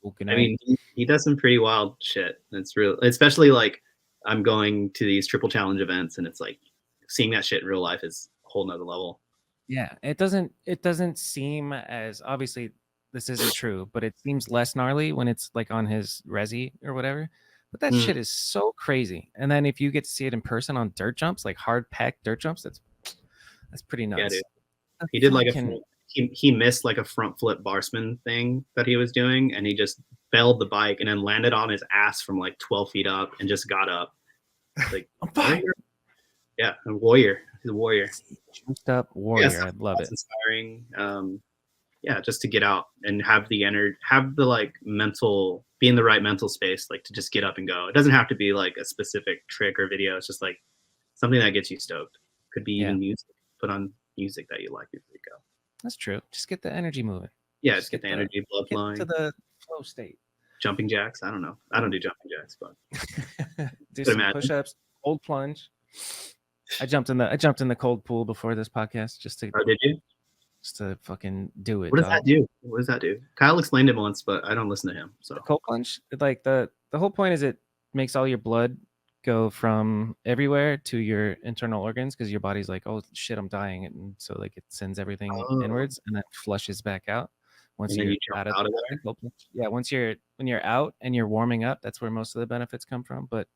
I mean, he does some pretty wild shit. It's real, especially like I'm going to these triple challenge events and it's like seeing that shit in real life is a whole nother level. Yeah. It doesn't seem as, obviously this isn't true, but it seems less gnarly when it's like on his resi or whatever. But that shit is so crazy. And then if you get to see it in person on dirt jumps, like hard packed dirt jumps, that's pretty nuts. Yeah, dude. He did like he missed like a front flip bar spin thing that he was doing, and he just bailed the bike and then landed on his ass from like 12 feet up and just got up. Like warrior. Yeah, a warrior. He's a warrior. Juiced up warrior. Yeah, I love it. Inspiring. Yeah, just to get out and have the energy, have the like mental, be in the right mental space, like to just get up and go. It doesn't have to be like a specific trick or video. It's just like something that gets you stoked. Could be even music. Put on music that you like before you go. That's true. Just get the energy moving. Yeah, just get the energy, blood flowing. To the flow state. Jumping jacks. I don't know. I don't do jumping jacks, but do some push-ups, cold plunge. I jumped in the cold pool before this podcast just to. Oh, did you? Just to fucking do it. What does that do? What does that do? Kyle explained it once, but I don't listen to him. So the cold plunge, like the whole point is it makes all your blood go from everywhere to your internal organs because your body's like, oh shit, I'm dying, and so like it sends everything inwards and then flushes back out once you're out of the cold plunge. Yeah, when you're out and you're warming up, that's where most of the benefits come from. But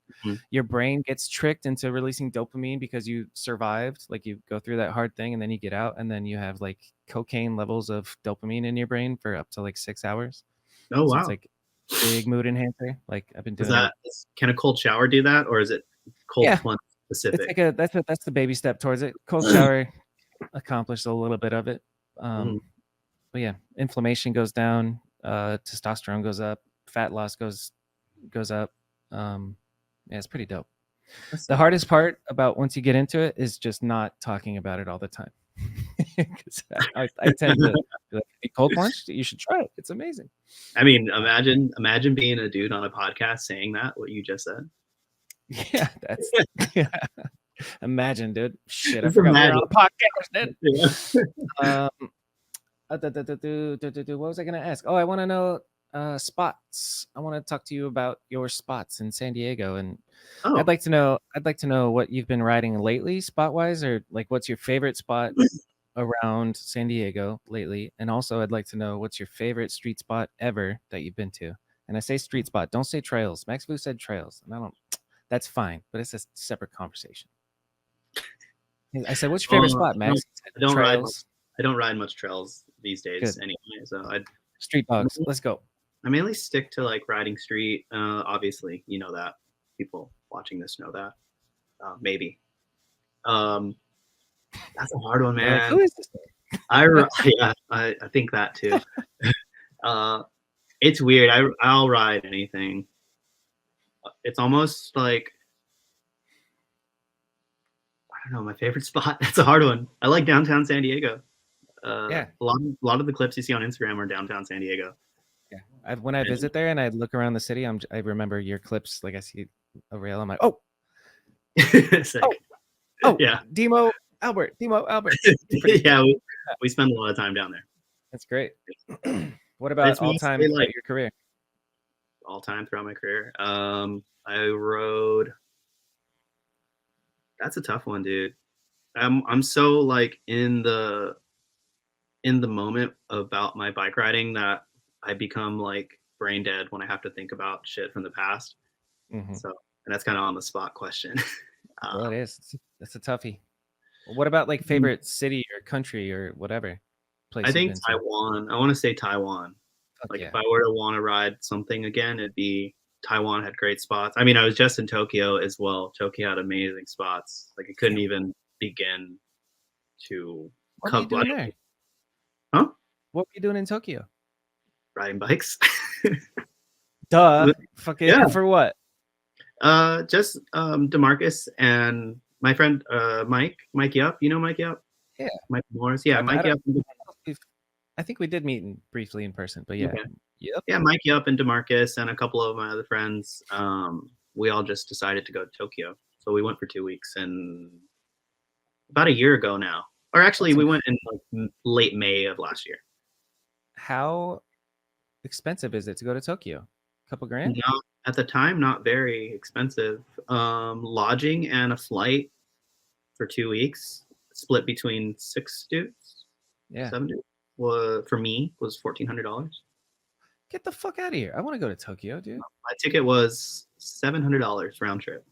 your brain gets tricked into releasing dopamine because you survived, like you go through that hard thing and then you get out and then you have like cocaine levels of dopamine in your brain for up to like 6 hours. Oh, wow. It's like big mood enhancer. Like I've been doing can a cold shower do that, or is it cold plunge specific? It's like that's the baby step towards it. Cold shower accomplished a little bit of it. But yeah, inflammation goes down, testosterone goes up, fat loss goes up. Yeah, it's pretty dope. The hardest part about once you get into it is just not talking about it all the time. I tend to be like, cold plunge, you should try it. It's amazing. I mean, imagine being a dude on a podcast saying that, what you just said. Yeah, that's imagine, dude. Shit, I forgot we're on a podcast, dude. What was I gonna ask? Oh, I want to know spots. I want to talk to you about your spots in San Diego, and Oh, I'd like to know. I'd like to know what you've been riding lately, spot wise, or like what's your favorite spot around San Diego lately, and also I'd like to know what's your favorite street spot ever that you've been to. And I say street spot, don't say trails. Max Vu said trails, and I don't. That's fine, but it's a separate conversation. I said, "What's your favorite spot, I don't, Max?" He said, I don't ride much. trails. I don't ride much trails these days Good. anyway. So I Street bugs. Let's go. mainly stick to like riding street. Obviously, you know that. People watching this know that. Maybe. Um, that's a hard one, They're like, man. who is this? Yeah, I think that too. It's weird. I'll ride anything. It's almost like I don't know my favorite spot. That's a hard one. I like downtown San Diego. Yeah. A lot of the clips you see on Instagram are downtown San Diego. Yeah. When I visit there and I look around the city, I remember your clips. Like I see a rail. I'm like, oh, Sick. oh, Yeah. Demo Albert. Yeah, we spend a lot of time down there. That's great. What about It's all time mostly, throughout like, your career? all time throughout my career. I rode. That's a tough one, dude. I'm so like in the moment about my bike riding that I become like brain dead when I have to think about shit from the past. Mhm. So, and that's kind of on the spot question. Well, it is. That's a toughie. What about like favorite city or country or whatever place I you've think been to? Taiwan. I want to say Taiwan. Fuck Like yeah. if I were to want to ride something again, it'd be Taiwan had great spots. I mean, I was just in Tokyo as well. Tokyo had amazing spots. Like it couldn't even begin to What were you cover. doing there? Huh? What were you doing in Tokyo? Riding bikes. Duh. Fucking Yeah. for what? Just Demarcus and my friend Mike Yup. You know Mike Yup? Yeah. Mike Morris. Yeah, Mike Yup. I think we did meet briefly in person, but yeah. Okay. Yep. Yeah, Mike Yup and Demarcus and a couple of my other friends. We all just decided to go to Tokyo. So we went for 2 weeks and about a year ago now. Or actually, we went in like late May of last year. How expensive is it to go to Tokyo? A couple grand? Not at the time, not very expensive. Lodging and a flight for 2 weeks, split between 6 dudes, Yeah. 7 dudes. For me was $1,400. Get the fuck out of here. I want to go to Tokyo, dude. My ticket was $700 round trip.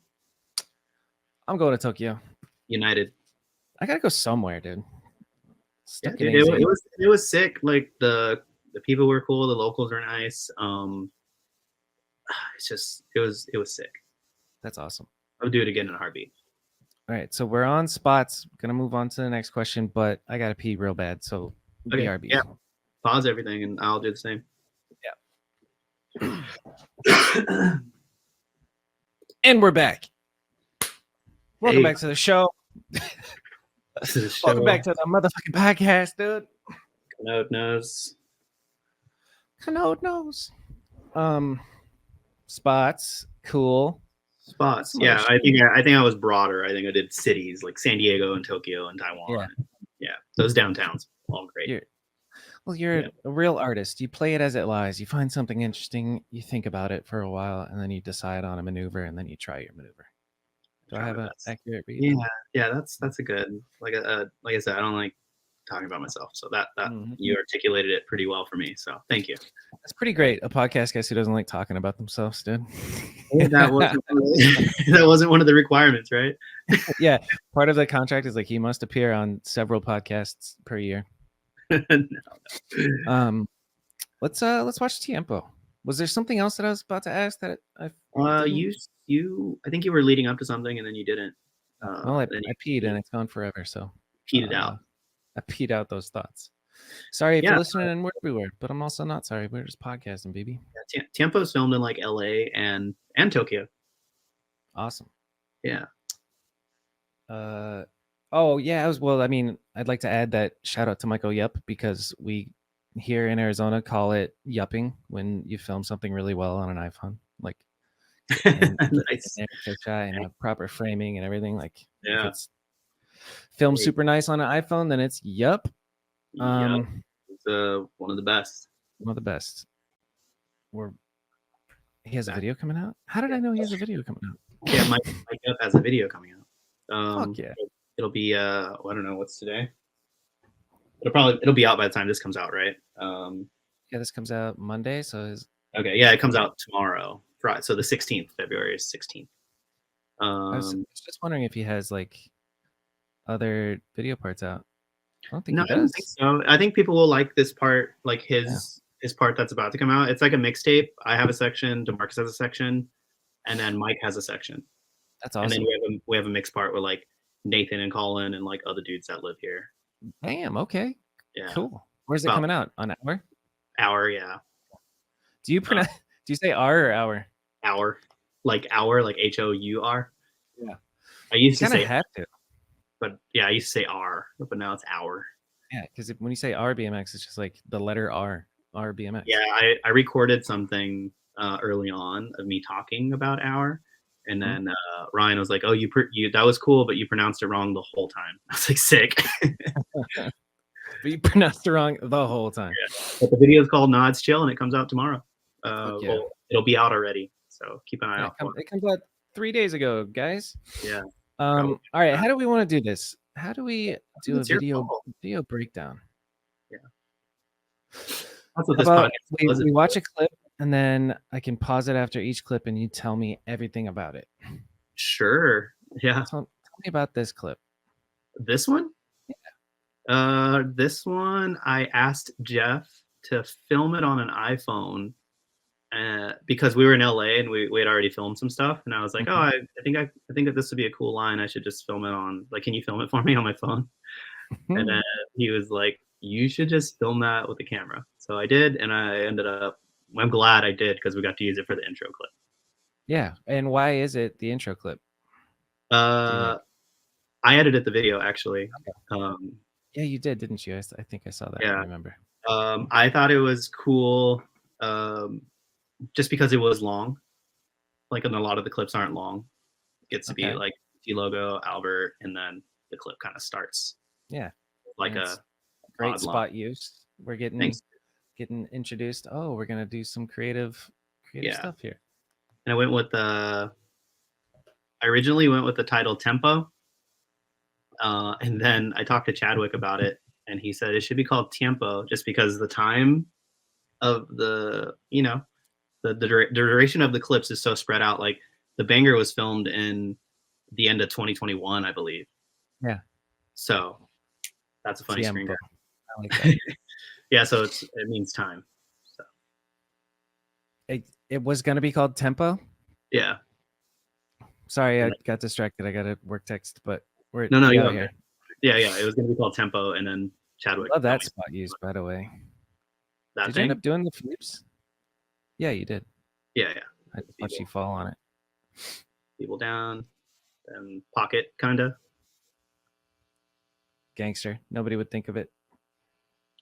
I'm going to Tokyo. United. I gotta go somewhere, dude. Yeah, dude, it was sick. Like the people were cool, the locals were nice. It's just it was sick. That's awesome. I would do it again in a heartbeat. All right, so we're on spots. Gonna move on to the next question, but I gotta pee real bad. So Okay, BRB. yeah. Pause everything and I'll do the same. Yeah. And we're back. Welcome back to the show. Welcome back to the motherfucking podcast, dude. Kanode knows. Kanode knows. Spots, cool. Spots. Yeah, I think I was broader. I think I did cities like San Diego and Tokyo and Taiwan. Yeah, those downtowns, all great. You're a real artist. You play it as it lies. You find something interesting, you think about it for a while, and then you decide on a maneuver, and then you try your maneuver. Do I have an accurate read? Yeah, that's a good. Like I said, I don't like talking about myself, so that you articulated it pretty well for me. So thank you. That's pretty great. A podcast guest who doesn't like talking about themselves, dude. That wasn't one of the requirements, right? Yeah, part of the contract is like he must appear on several podcasts per year. No. Let's watch Tiempo. Was there something else that I was about to ask that I think you were leading up to something and then you didn't. Well, I peed and it's gone forever, so peed it out. I peed out those thoughts. Sorry if you're listening and we're everywhere, but I'm also not sorry. We're just podcasting, baby. Yeah, Tiempo's filmed in like LA and Tokyo. Awesome. Yeah. Oh yeah, I mean, I'd like to add that shout out to Michael Yup, because we here in Arizona call it yupping when you film something really well on an iPhone, like nice. And a proper framing and everything. Like if it's filmed super nice on an iPhone, then it's yup. It's one of the best. One of the best. he has a video coming out. How did I know he has a video coming out? Yeah, Mike Up has a video coming out. Fuck yeah. It'll be I don't know what's today. It'll be out by the time this comes out, right? Yeah, this comes out Monday, so okay, yeah, it comes out tomorrow. Friday, so the 16th, February 16th. I was just wondering if he has like other video parts out. I don't think No, he I don't does. think so. I think people will like this part, like his part that's about to come out. It's like a mixtape. I have a section, DeMarcus has a section, and then Mike has a section. That's awesome. And then we have a mixed part with like Nathan and Colin and like other dudes that live here. Damn. Okay. Yeah. Cool. Where's it coming out? On Hour? Hour, yeah. Do you pronounce? Do you say R or Hour? Hour, like Hour, like HOUR. Yeah. I used to say have to. But yeah, I used to say R, but now it's Hour. Yeah, because when you say OurBMX, it's just like the letter R, OurBMX. Yeah, I recorded something early on of me talking about Hour, and then Ryan was like, "Oh, you that was cool, but you pronounced it wrong the whole time." I was like, "Sick." But you pronounced it wrong the whole time. Yeah. But the video is called "No, It's Chill" and it comes out tomorrow. Yeah. Well, it'll be out already, so keep an eye out for it. It comes out 3 days ago, guys. Yeah. All right. How do we want to do this? How do we do a video breakdown? Yeah. That's what this podcast we watch a clip and then I can pause it after each clip and you tell me everything about it. Sure. Yeah. Tell me about this clip. This one? Yeah. This one, I asked Jeff to film it on an iPhone because we were in LA and we had already filmed some stuff, and I was like, I think that this would be a cool line. I should just film it on, like, can you film it for me on my phone? And then he was like, you should just film that with the camera. So I did, and I'm glad I did because we got to use it for the intro clip. Yeah, and why is it the intro clip? I edited the video actually. Okay. Yeah, you did, didn't you? I think I saw that. Yeah. I remember. I thought it was cool. Just because it was long, like, and a lot of the clips aren't long. It gets to be like T logo, Albert, and then the clip kind of starts. Yeah, like a great spot use. We're getting introduced. Oh, we're gonna do some creative stuff here. And I originally went with the title Tiempo, and then I talked to Chadwick about it, and he said it should be called Tiempo just because the time of the the duration of the clips is so spread out. Like, the banger was filmed in the end of 2021, I believe. Yeah. So that's a funny screen grab. I like that. Yeah, so it means time. So it was gonna be called Tempo. Yeah. Sorry, I got distracted. I got a work text, but we're no, you here. Yeah. It was gonna be called Tempo, and then Chadwick. Love that spot use, by the way. Did you end up doing the flips? Yeah, you did. Yeah. I just watched you fall on it. People down, and pocket, kinda. Gangster. Nobody would think of it.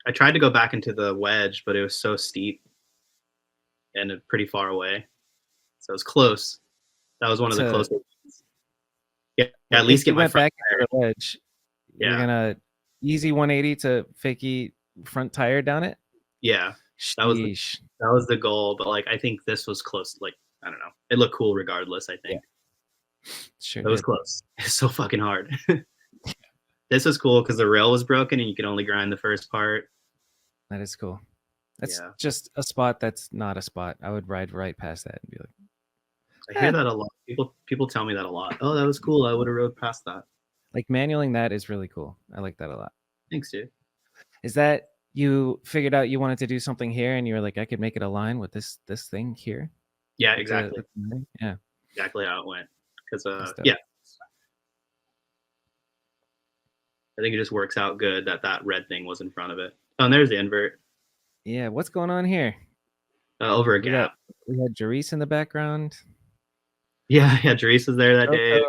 I tried to go back into the wedge, but it was so steep and pretty far away. So it was close. That was one of the closest ones. Yeah, at least get my front back into the wedge. Yeah. You're gonna easy 180 to fakey front tire down it. Yeah. That was the goal, but like I think this was close. Like, I don't know. It looked cool regardless, I think. Yeah. Sure. It was close. It's so fucking hard. This was cool because the rail was broken and you could only grind the first part. That is cool. That's just a spot that's not a spot. I would ride right past that and be like, I hear that a lot. People tell me that a lot. Oh, that was cool. I would have rode past that. Like, manualing that is really cool. I like that a lot. Thanks, dude. Is that you figured out you wanted to do something here and you were like, I could make it align with this thing here? Yeah, exactly. Yeah. Exactly how it went. Because yeah. I think it just works out good that red thing was in front of it. Oh, and there's the invert. Yeah, what's going on here? Over a gap. We had Jerice in the background. Yeah, Jerice was there that day.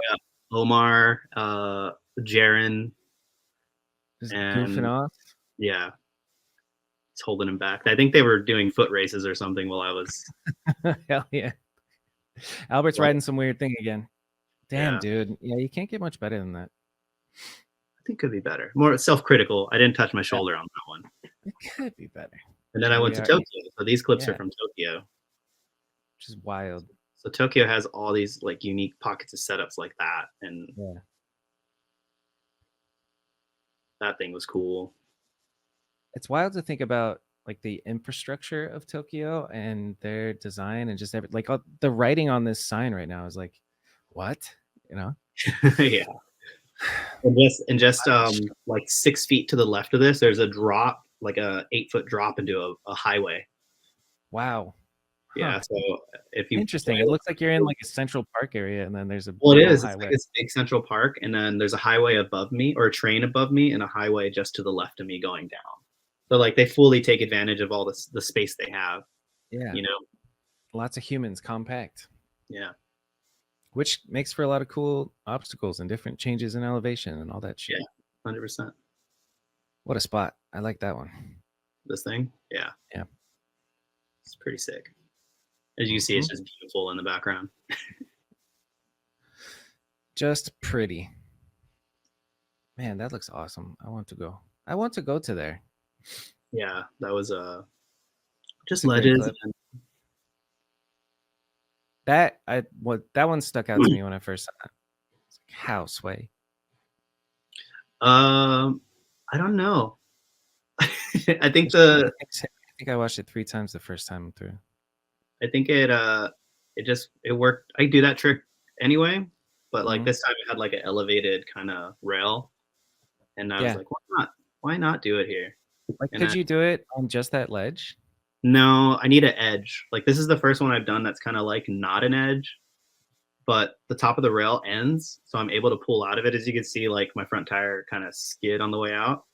Omar, Jaron. Just goofing off. Yeah. It's holding him back. I think they were doing foot races or something while I was. Hell yeah. Albert's riding some weird thing again. Damn, dude. Yeah, you can't get much better than that. I think it could be better. More self-critical. I didn't touch my shoulder on that one. It could be better. And then I went to Tokyo. So these clips are from Tokyo. which is wild. So Tokyo has all these like unique pockets of setups like that, and Yeah. that thing was cool. It's wild to think about like the infrastructure of Tokyo and their design and just like the writing on this sign right now is like, what? You know? Yeah. And just like 6 feet to the left of this, there's a drop, like a 8-foot drop into a highway. Wow. Yeah. Huh. So if you Interesting. It looks like you're in like a Central Park area, and then there's a well, big it old is. It's like highway. this big Central Park, and then there's a highway above me, or a train above me, and a highway just to the left of me going down. So like they fully take advantage of all the space they have. Yeah. You know. Lots of humans, compact. Yeah. Which makes for a lot of cool obstacles and different changes in elevation and all that shit. Yeah. 100%. What a spot. I like that one. This thing. Yeah. Yeah. It's pretty sick. As you see, it's just beautiful in the background. Just pretty. Man, that looks awesome. I want to go. I want to go to there. Yeah, that was just ledges. That one stuck out to me when I first saw it. It's like, how Sway? I don't know. I think I watched it 3 times the first time through. I think it worked. I do that trick anyway, but like this time it had like an elevated kind of rail, and I was like, why not do it here? Like, could you do it on just that ledge? No, I need an edge. Like this is the first one I've done that's kind of like not an edge, but the top of the rail ends, so I'm able to pull out of it. As you can see, like my front tire kind of skid on the way out.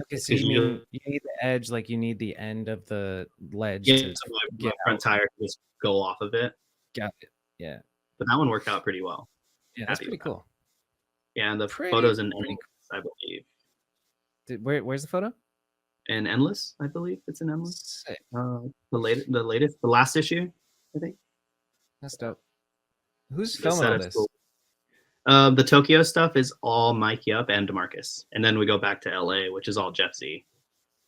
Okay, so you mean you need the edge, like you need the end of the ledge to get front tire to just go off of it. Got it. Yeah. But that one worked out pretty well. Yeah, that's pretty cool. Yeah, and the photos in Endless, I believe. Where's the photo? In Endless, I believe it's in Endless. The last issue, I think. That's dope. Who's filming all this? Cool. The Tokyo stuff is all Mike Yup and DeMarcus, and then we go back to LA, which is all Jeff Z.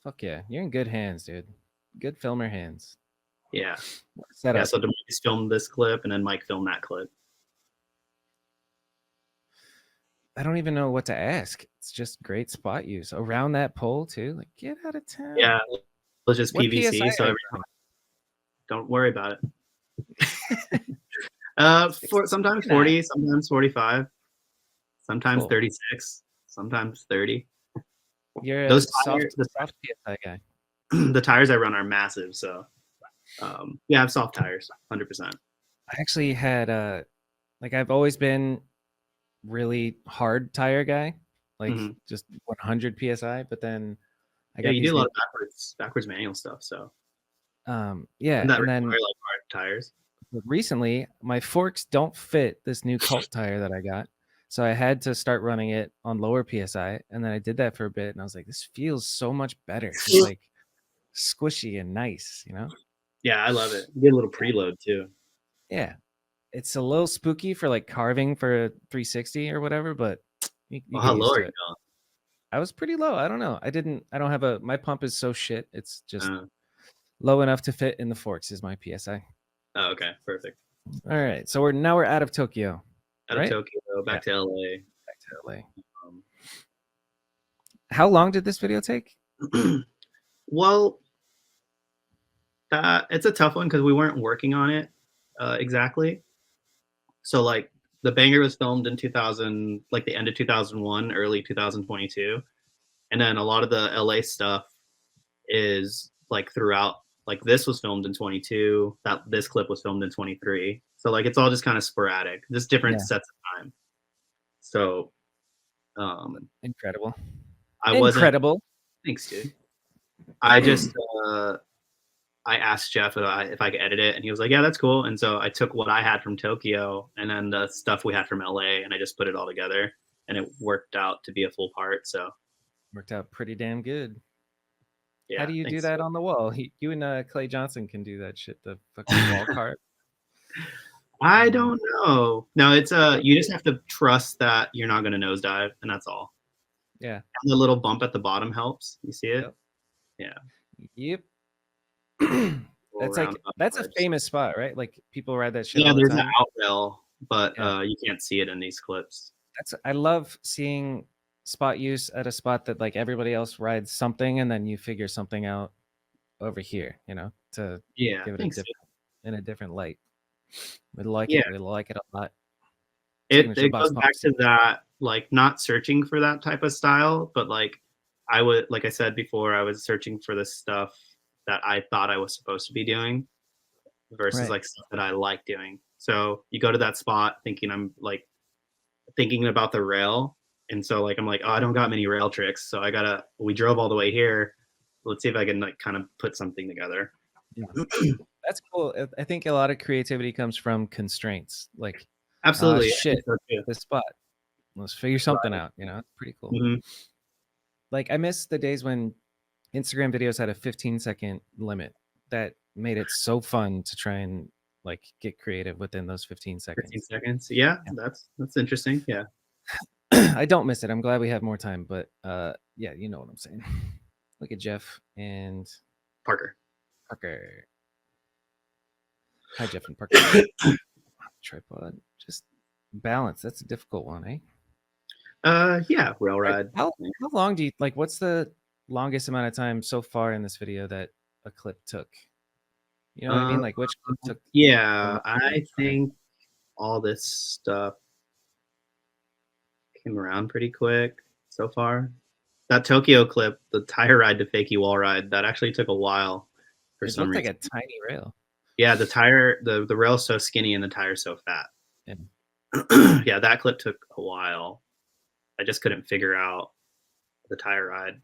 Fuck yeah, you're in good hands, dude. Good filmer hands. Yeah. So DeMarcus filmed this clip, and then Mike filmed that clip. I don't even know what to ask. It's just great spot use around that pole too. Like, get out of town. Yeah, it was just PVC, so don't worry about it. For sometimes 40, sometimes 45, sometimes 36, sometimes 30. You're those soft PSI guy. The tires I run are massive, so I have soft tires, 100%. I actually had like I've always been really hard tire guy, like just 100 PSI, but then I got you do a lot of backwards manual stuff, so and then like hard tires. Recently, my forks don't fit this new Cult tire that I got, so I had to start running it on lower PSI, and then I did that for a bit, and I was like, this feels so much better. It's like squishy and nice, you know? Yeah, I love it. You get a little preload too. Yeah, it's a little spooky for like carving for a 360 or whatever, but you how low are you going? I was pretty low. I don't know. I don't have my pump is so shit. It's just low enough to fit in the forks is my PSI. Oh, okay, perfect. All right, so we're out of Tokyo. Out of Tokyo, back to LA. Back to LA. How long did this video take? Well, it's a tough one because we weren't working on it exactly. So like the banger was filmed in 2000, like the end of 2001, early 2022, and then a lot of the LA stuff is like throughout. Like this was filmed in 22. This clip was filmed in 23. So like it's all just kind of sporadic, just different sets of time. So, incredible. Incredible. Thanks, dude. I just I asked Jeff if I could edit it, and he was like, "Yeah, that's cool." And so I took what I had from Tokyo and then the stuff we had from LA, and I just put it all together, and it worked out to be a full part. So worked out pretty damn good. Yeah, how do you do that on the wall? You and Clay Johnson can do that shit. The fucking wall cart. I don't know. No, it's you just have to trust that you're not going to nosedive, and that's all. Yeah. And the little bump at the bottom helps. You see it? Yep. Yeah. Yep. That's like roundabout that's a ledge. famous spot, right? Like people ride that shit Yeah, all the there's an time. out rail, but Yeah. you can't see it in these clips. I love seeing spot use at a spot that like everybody else rides something and then you figure something out over here, to Yeah, give it thanks. in a different light. We like Yeah, it. We like it a lot. it Signature it box goes pump. back to that, like not searching for that type of style, but like like I said before, I was searching for the stuff that I thought I was supposed to be doing versus Right. like stuff that I like doing. So you go to that spot thinking I'm like thinking about the rail, and so like I'm like, oh, I don't got many rail tricks, so we drove all the way here. Let's see if I can like kind of put something together. Yeah. That's cool. I think a lot of creativity comes from constraints. Like, Absolutely, I think shit, so too. this spot. Let's figure something out. It's pretty cool. Mhm. Like I miss the days when Instagram videos had a 15-second limit. That made it so fun to try and like get creative within those 15 15 seconds. seconds. Yeah, Yeah. that's interesting. Yeah. I don't miss it. I'm glad we have more time, but yeah, you know what I'm saying. Look at Jeff and Parker. Parker. Hi, Jeff and Parker. Tripod. Just balance. That's a difficult one, eh? Yeah, rail Right. ride. How long do you like? What's the longest amount of time so far in this video that a clip took? You know what I mean? Like which clip took the Yeah, longest? I think all this stuff came around pretty quick so far. That Tokyo clip, the tire ride to Fakey wall ride, that actually took a while for It some looked like reason. a tiny rail. Yeah, the rail's so skinny and the tire's so fat. And Yeah, that clip took a while. I just couldn't figure out the tire ride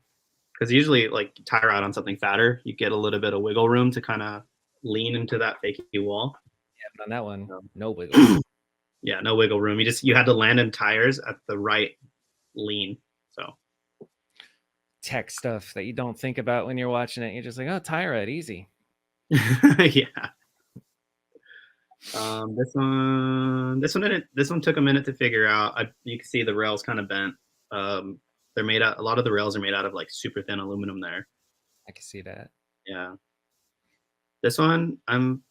because usually like tire ride on something fatter, you get a little bit of wiggle room to kind of lean into that Fakey wall. yeah, but on that one, So, no wiggle. yeah, no wiggle room. You had to land in tires at the right lean. So Tech stuff that you don't think about when you're watching it. You're just like, oh, tire ride, easy. yeah. This one took a minute to figure out. You can see the rails kind of bent. They're made out. A lot of the rails are made out of like super thin aluminum. There. I can see that. Yeah. This one, I'm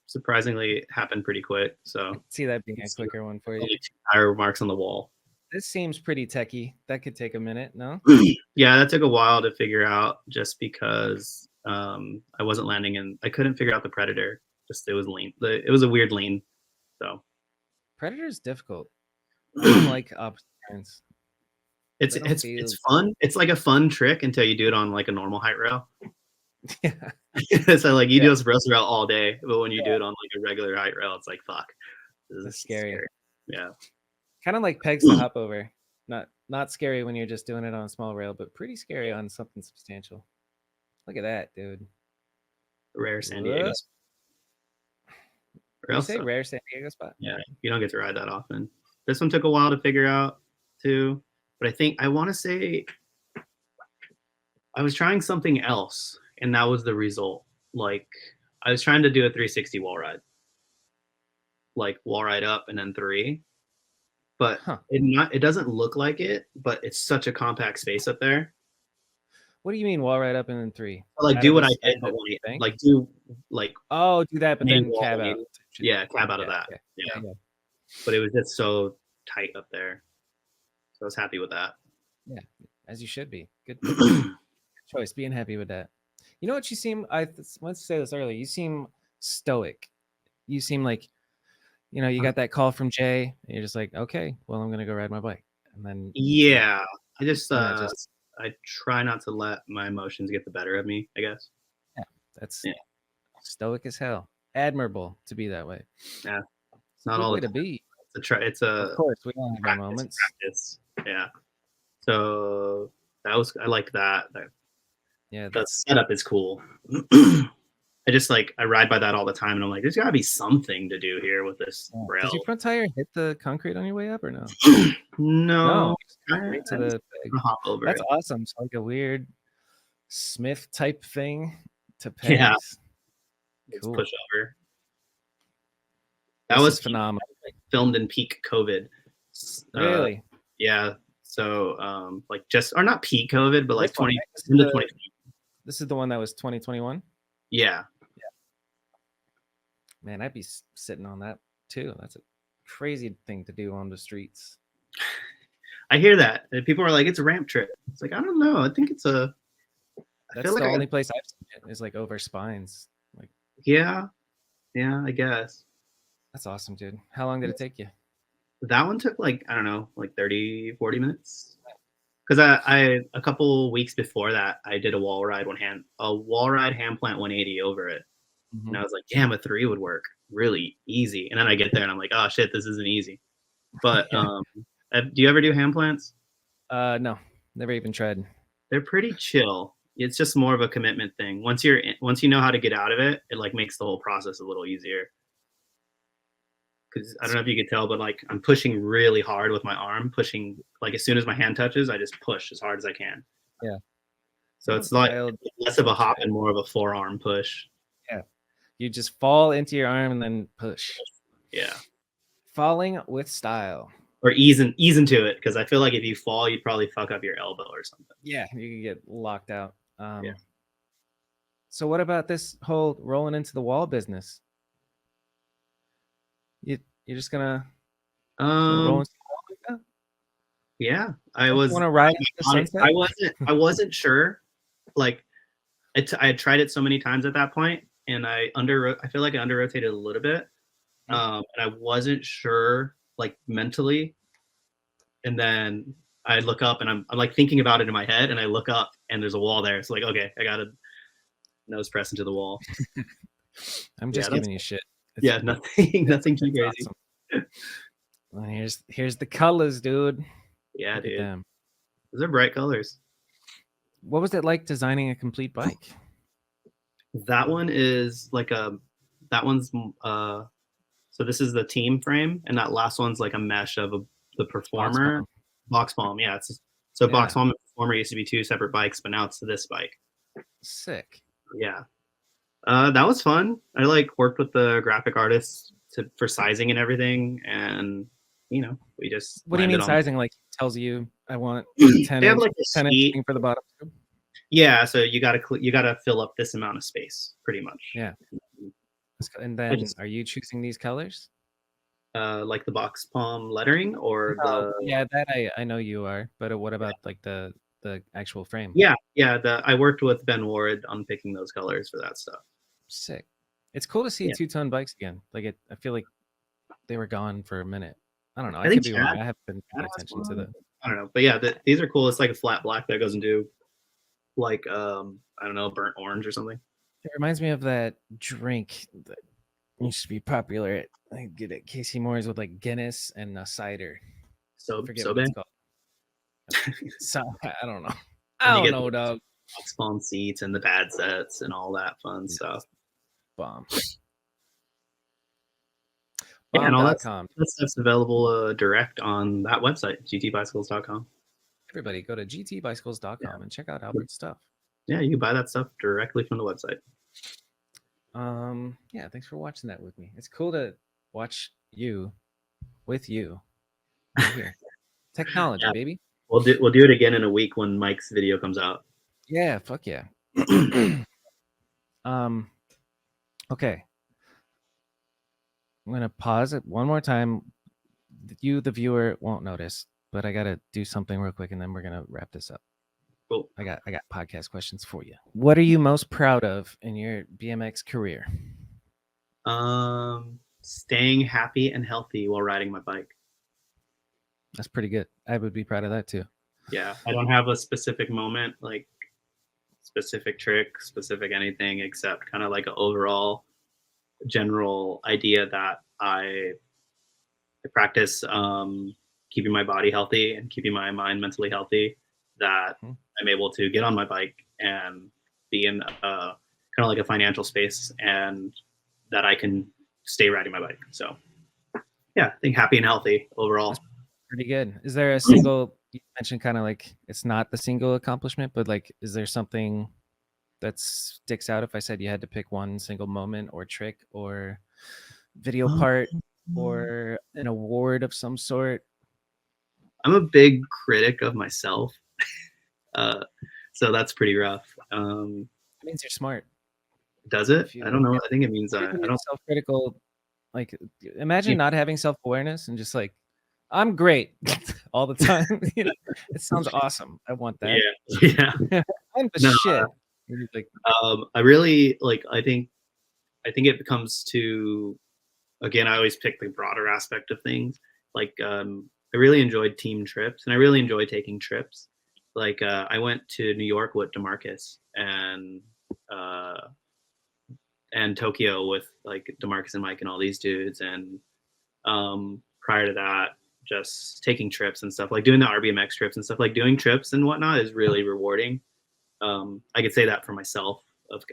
surprisingly happened pretty quick. So I can see that being a quicker one for you. only 2 tire marks on the wall. This seems pretty techy. That could take a minute, no? Yeah, that took a while to figure out, just because I wasn't landing in. I couldn't figure out the Predator. Just it was lean. It was a weird lean. So Predator is difficult. I don't like opposite turns. it's fun. It's like a fun trick until you do it on like a normal height rail. Yeah. So like you do this rail all day, but when you do it on like a regular height rail, it's like fuck. This That's is scary. Yeah. Kind of like pegs to hop over. Not scary when you're just doing it on a small rail, but pretty scary on something substantial. Look at that, dude. Rare San Diego. Did you say rare San Diego spot? Yeah, you don't get to ride that often. This one took a while to figure out too, but I want to say I was trying something else, and that was the result. Like I was trying to do a 360 wall ride, like wall ride up and then 3, but it doesn't look like it. But it's such a compact space up there. What do you mean wall ride up and then 3? Like do what I did, but like do like do that, but then cab out. Yeah, cab out of that. Yeah. But it was just so tight up there, so I was happy with that. Yeah, as you should be. Good choice. Being happy with that. You know what you seem? I wanted to say this earlier. You seem stoic. You seem like, you got that call from Jay, and you're just like, okay, well, I'm gonna go ride my bike, and then I just I try not to let my emotions get the better of me, I guess. Yeah, that's stoic as hell. Admirable to be that way. Yeah, it's not all the way to be. It's a of course we all have our moments. Practice. Yeah. So I like that. Yeah, the setup is cool. I ride by that all the time, and I'm like, there's got to be something to do here with this rail. Does your front tire hit the concrete on your way up or no? No. Right to the peg. Hop over. That's awesome. It's like a weird Smith type thing to pegs. Yeah. Cool. Push over. That was phenomenal. Filmed in peak COVID. Really? Yeah. So or not peak COVID, but like 20 This is the one that was 2021. Yeah. Man, I'd be sitting on that too. That's a crazy thing to do on the streets. I hear that. And people are like, it's a ramp trick. It's like, I don't know. I think it's a. I feel That's like the only place I've seen it is like over spines. Like, yeah, I guess. that's awesome, dude. How long did it take you? That one took like, I don't know, like 30, 40 minutes. Because I a couple weeks before that, I did a wall ride hand plant 180 over it. And I was like, damn, a 3 would work really easy. And then I get there and I'm like, oh shit, this isn't easy. But Yeah. do you ever do hand plants? No, never even tried. They're pretty chill. It's just more of a commitment thing. Once you know how to get out of it, it like makes the whole process a little easier. Because I don't know if you can tell, but like I'm pushing really hard with my arm, pushing like as soon as my hand touches, I just push as hard as I can. Yeah. So it's like less of a hop and more of a forearm push. Yeah. You just fall into your arm and then push. Yeah. Falling with style. Or ease into it, because I feel like if you fall, you'd probably fuck up your elbow or something. Yeah, you can get locked out. Yeah. So what about this whole rolling into the wall business? You're just gonna roll into the wall like that? Yeah, I want to ride the sunset. I wasn't sure. Like, I had tried it so many times at that point, and I feel like I under rotated a little bit, and I wasn't sure like mentally. And then I look up and I'm like thinking about it in my head, and I look up and there's a wall there. It's like, okay, I gotta nose press into the wall. I'm just giving you shit. It's, nothing too crazy. Awesome. Well, here's the colors, dude. Yeah, look, dude. Those are bright colors. What was it like designing a complete bike? That one is like that one's so this is the team frame, and that last one's like a mesh of the Performer. BoxPalm, yeah. BoxPalm and Performer used to be 2 separate bikes, but now it's this bike. Sick. Yeah. That was fun. I like worked with the graphic artists for sizing and everything, and we just. What do you mean sizing? Like tells you I want 10 inch, like 10 inch for the bottom. Yeah, so you gotta fill up this amount of space, pretty much. Yeah. And then, are you choosing these colors? Like the BoxPalm lettering, or yeah, that I know you are. But what about like the actual frame? Yeah. I worked with Ben Ward on picking those colors for that stuff. Sick. It's cool to see 2-ton bikes again. Like I feel like they were gone for a minute. I don't know. I could be wrong. I haven't been paying attention to the. I don't know, but yeah, these are cool. It's like a flat black that goes into like I don't know, burnt orange or something. It reminds me of that drink that used to be popular at Casey Moore's with like Guinness and cider. So forget what it's called. So I don't know. I don't know, dog. Spawn seats and the bad sets and all that fun stuff. Bomb. Yeah, and all that stuff's available direct on that website, gtbicycles.com. Everybody go to gtbicycles.com and check out Albert's stuff. Yeah, you can buy that stuff directly from the website. Yeah, thanks for watching that with me. It's cool to watch you with you right here. Technology, baby. We'll do it again in a week when Mike's video comes out. Yeah, fuck yeah. Okay. I'm gonna pause it one more time. You, the viewer, won't notice, but I gotta do something real quick, and then we're gonna wrap this up. Cool. I got podcast questions for you. What are you most proud of in your BMX career? Staying happy and healthy while riding my bike. That's pretty good. I would be proud of that too. Yeah, I don't have a specific moment, like specific trick, specific anything, except kind of like an overall general idea that I practice keeping my body healthy and keeping my mind mentally healthy, that I'm able to get on my bike and be in kind of like a financial space, and that I can stay riding my bike. So yeah, I think happy and healthy overall. That's pretty good. Is there a single, you mentioned kind of like it's not the single accomplishment, but like is there something that sticks out if I said you had to pick one single moment or trick or video part or an award of some sort? I'm a big critic of myself. So that's pretty rough. It means you're smart. Does it? If you I don't know. yeah, I think it means I don't. self-critical, like imagine not having self-awareness and just like I'm great all the time. It sounds awesome. I want that. Yeah, yeah. I'm the No, shit. You're like, I really like. I think it comes to, again. I always pick the broader aspect of things. Like, I really enjoyed team trips, and I really enjoy taking trips. Like, I went to New York with Demarcus uh, and Tokyo with like Demarcus and Mike and all these dudes, and prior to that, just taking trips and stuff, like doing the RBMX trips and stuff, like doing trips and whatnot is really rewarding. I could say that for myself.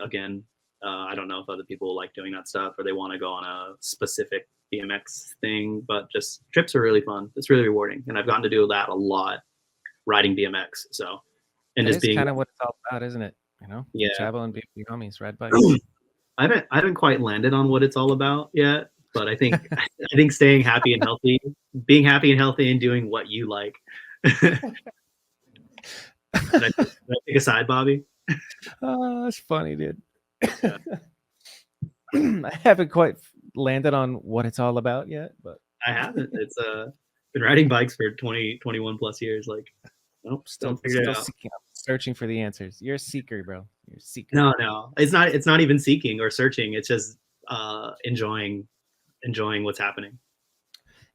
Again, I don't know if other people like doing that stuff or they want to go on a specific BMX thing, but just trips are really fun. It's really rewarding, and I've gotten to do that a lot riding BMX. So, and that just is being, kind of what it's all about, isn't it? yeah, Travel and be with your homies, ride bikes. I haven't quite landed on what it's all about yet, but I think I think staying happy and healthy, being happy and healthy, and doing what you like. Did I take a side, Bobby? Oh, that's funny, dude. Yeah. I haven't quite landed on what it's all about yet, but I haven't. It's been riding bikes for 20, 21 plus years. Like, nope, still still figured it out. seeking, searching for the answers. You're a seeker, bro. You're a seeker. No, it's not. It's not even seeking or searching. It's just enjoying what's happening.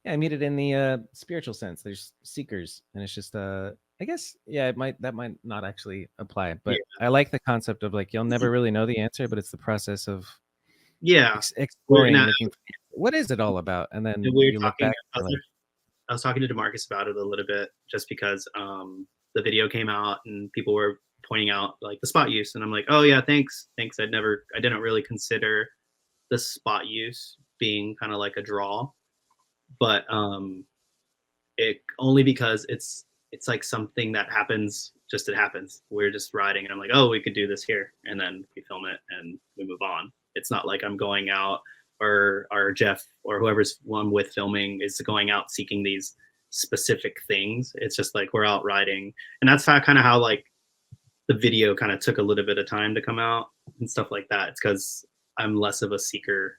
Yeah, I mean it in the spiritual sense. There's seekers, and it's just I guess yeah, that might not actually apply, but Yeah, I like the concept of like you'll never really know the answer, but it's the process of yeah. We're in exploring, a, looking for what is it all about, and then we're you look talking. back. And like, I was talking to Demarcus about it a little bit, just because the video came out and people were pointing out like the spot use, and I'm like, oh yeah, thanks. I didn't really consider the spot use being kind of like a draw, but it only because it's like something that happens. Just it happens. We're just riding, and I'm like, oh, we could do this here, and then we film it and we move on. It's not like I'm going out, or Jeff or whoever's one with filming is going out seeking these specific things. It's just like we're out riding, and that's kind of how like the video kind of took a little bit of time to come out and stuff like that. It's because I'm less of a seeker,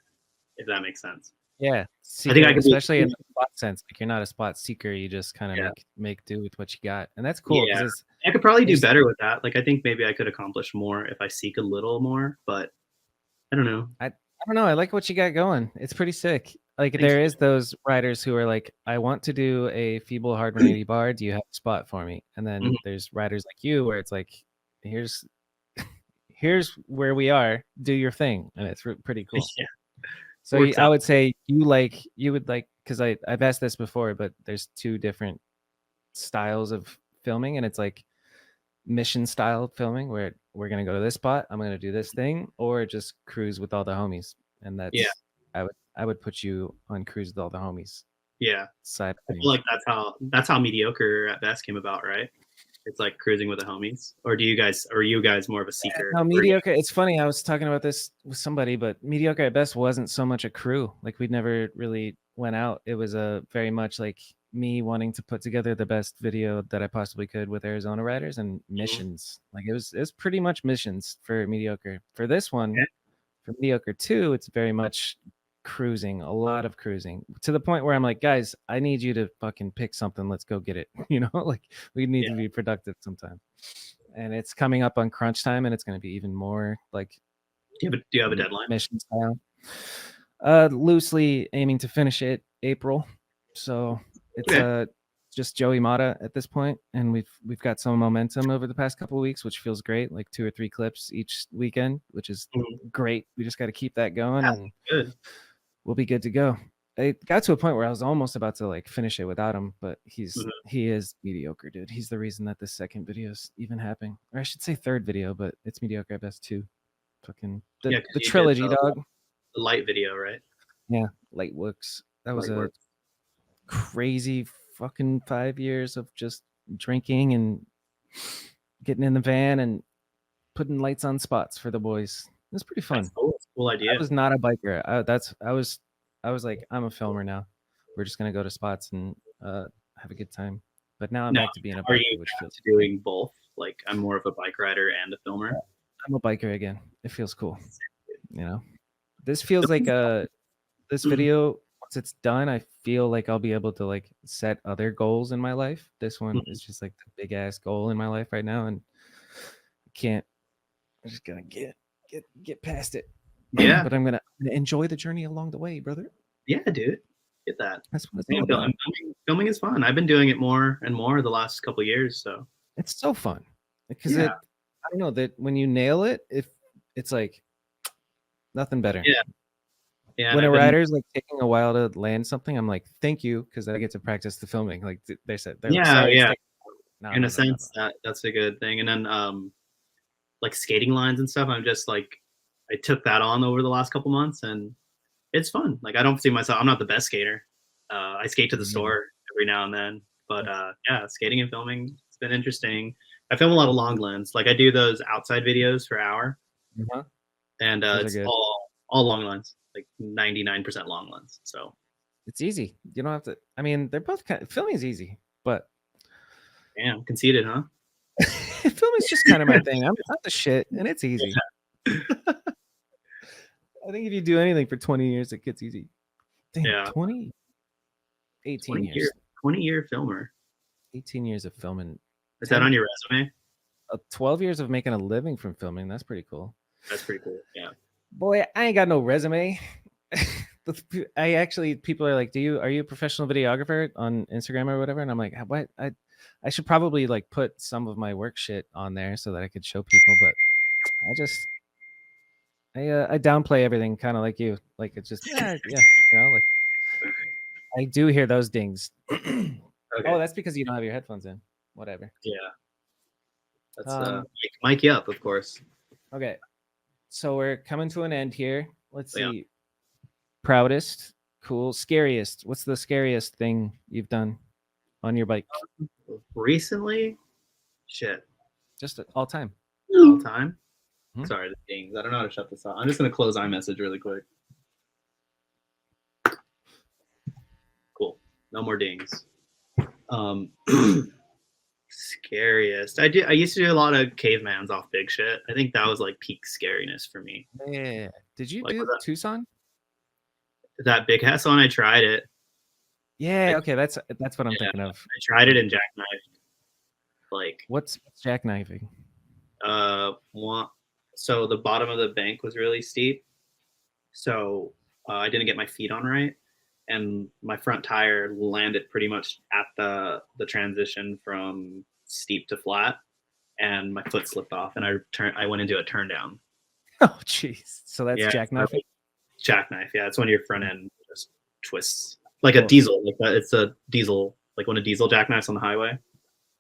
if that makes sense. yeah, I think seeker, I could be. especially in the spot sense. Like you're not a spot seeker. You just kind of Yeah, make do with what you got, and that's cool yeah. because I could probably do there's better with that. Like I think maybe I could accomplish more if I seek a little more, but I don't know. I don't know. I like what you got going. It's pretty sick. Like Thanks. there is those riders who are like, I want to do a feeble hard 180 bar. Do you have a spot for me? And then Mhm. there's riders like you where it's like, here's here's where we are. Do your thing, and it's pretty cool. Yeah, So works I out. would say you would like because I've asked this before, but there's two different styles of filming, and it's like mission style filming where we're gonna go to this spot, I'm gonna do this thing, or just cruise with all the homies. And Yeah, that's I would put you on cruise with all the homies yeah. side of I feel things. like that's how mediocre at best came about, right? It's like cruising with the homies. Or are you guys more of a seeker? No, Or mediocre. It's funny. I was talking about this with somebody, but mediocre at best wasn't so much a crew. Like we never really went out. It was a very much like me wanting to put together the best video that I possibly could with Arizona riders and missions. Like it was pretty much missions for mediocre. For this one, yeah, for mediocre 2, it's very much cruising, a lot of cruising to the point where I'm like, guys, I need you to fucking pick something. Let's go get it. Like we need yeah. to be productive sometime. And it's coming up on crunch time, and it's going to be even more like Do you have a deadline? mission style. Loosely aiming to finish it April, so it's Okay. just Joey Mata at this point, and we've got some momentum over the past couple of weeks, which feels great. Like 2 or 3 clips each weekend, which is Mhm. great. We just got to keep that going, Yeah, and good. we'll be good to go. It got to a point where I was almost about to like finish it without him, but Mhm. he is mediocre, dude. He's the reason that the second video is even happening, or I should say third video, but it's mediocre at best too. Fucking Yeah, because the you did trilogy, dog. the light video, right? Yeah, light works. That was Light a work. crazy fucking 5 years of just drinking and getting in the van and putting lights on spots for the boys. It was pretty That's fun. cool. It's a cool I idea. was not a biker. I was like, I'm a filmer now. We're just gonna go to spots and have a good time. But now I'm Now, back to being a are biker, you which back feels to doing both? Like I'm more of a bike rider and a filmer. I'm a biker again. It feels cool. This feels like this video, once it's done, I feel like I'll be able to like set other goals in my life. This one is just like the big ass goal in my life right now, and I can't. I'm just gonna get past it. Yeah. But I'm gonna enjoy the journey along the way, brother. Yeah, dude. Get that. That's what it's all about. Filming is fun. I've been doing it more and more the last couple of years. So it's so fun because I don't know that when you nail it, if it's like nothing better. Yeah. When a rider's like taking a while to land something, I'm like, thank you, because I get to practice the filming. Like they said, they're like, sorry, no, in a sense, that's a good thing. And then like skating lines and stuff, I'm just like, I took that on over the last couple months, and it's fun. Like I don't see myself. I'm not the best skater. I skate to the store every now and then, but yeah, skating and filming, it's been interesting. I film a lot of long lens. Like I do those outside videos for Hour, and it's all long lens, like 99% long lens. So it's easy. You don't have to. I mean, they're both filming is easy, but damn, conceited, huh? Filming's just kind of my thing. I'm not the shit, and it's easy. I think if you do anything for 20 years, it gets easy. Damn, 18 years. 20-year filmer. 18 years of filming. Is that on your resume? 12 years of making a living from filming. That's pretty cool. That's pretty cool. Yeah. Boy, I ain't got no resume. People are like, are you a professional videographer on Instagram or whatever? And I'm like, what? I should probably like put some of my work shit on there so that I could show people, but I downplay everything, kind of like you. Like it's just like I do hear those dings. Okay. Oh, that's because you don't have your headphones in. Whatever. Yeah. That's mic you up, of course. Okay. So we're coming to an end here. Let's see. Proudest, cool, scariest. What's the scariest thing you've done on your bike? Recently? Shit. Just all time. All time? Mm-hmm. Sorry, the dings. I don't know how to shut this off. I'm just going to close iMessage really quick. Cool. No more dings. Scariest. I used to do a lot of cavemans off big shit. I think that was like peak scariness for me. Yeah. Did you do Tucson? That big ass one, I tried it. Yeah, okay, that's what I'm thinking of. I tried it and jackknifed. Like what's jackknifing? So the bottom of the bank was really steep. So I didn't get my feet on right, and my front tire landed pretty much at the transition from steep to flat, and my foot slipped off, and I went into a turn down. Oh jeez. So that's jackknifing? Jackknife, yeah. It's when your front end just twists. Like a diesel. Like that. It's a diesel, like when a diesel jackknifes on the highway.